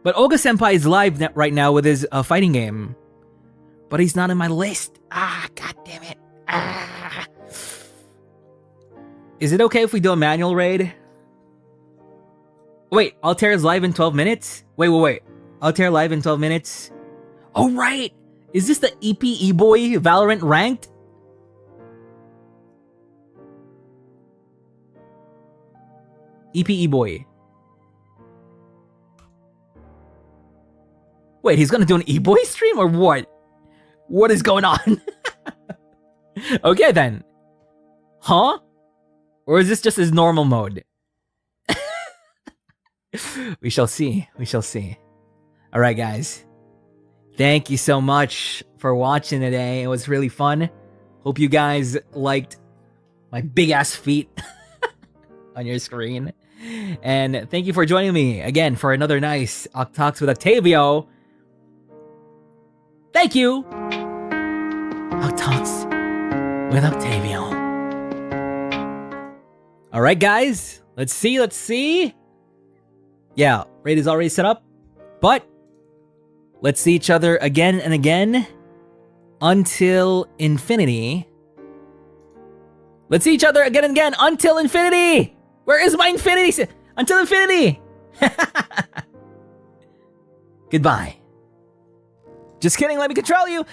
But Oga Senpai is live right now with his fighting game. But he's not in my list. God damn it. Is it okay if we do a manual raid? Wait, Altair is live in 12 minutes? Wait. Altair live in 12 minutes? Oh, right. Is this the EP E-Boy Valorant ranked? EP E-Boy. Wait, he's gonna do an e-boy stream or what? What is going on? Okay then. Huh? Or is this just his normal mode? We shall see. We shall see. Alright guys. Thank you so much for watching today. It was really fun. Hope you guys liked my big ass feet on your screen. And thank you for joining me again for another nice OcTalks with Octavio. Thank you. OcTalks with Octavio. Alright guys, let's see. Yeah, raid is already set up, but let's see each other again and again until infinity. Let's see each other again and again until infinity! Where is my infinity? Until infinity! Goodbye. Just kidding, let me control you!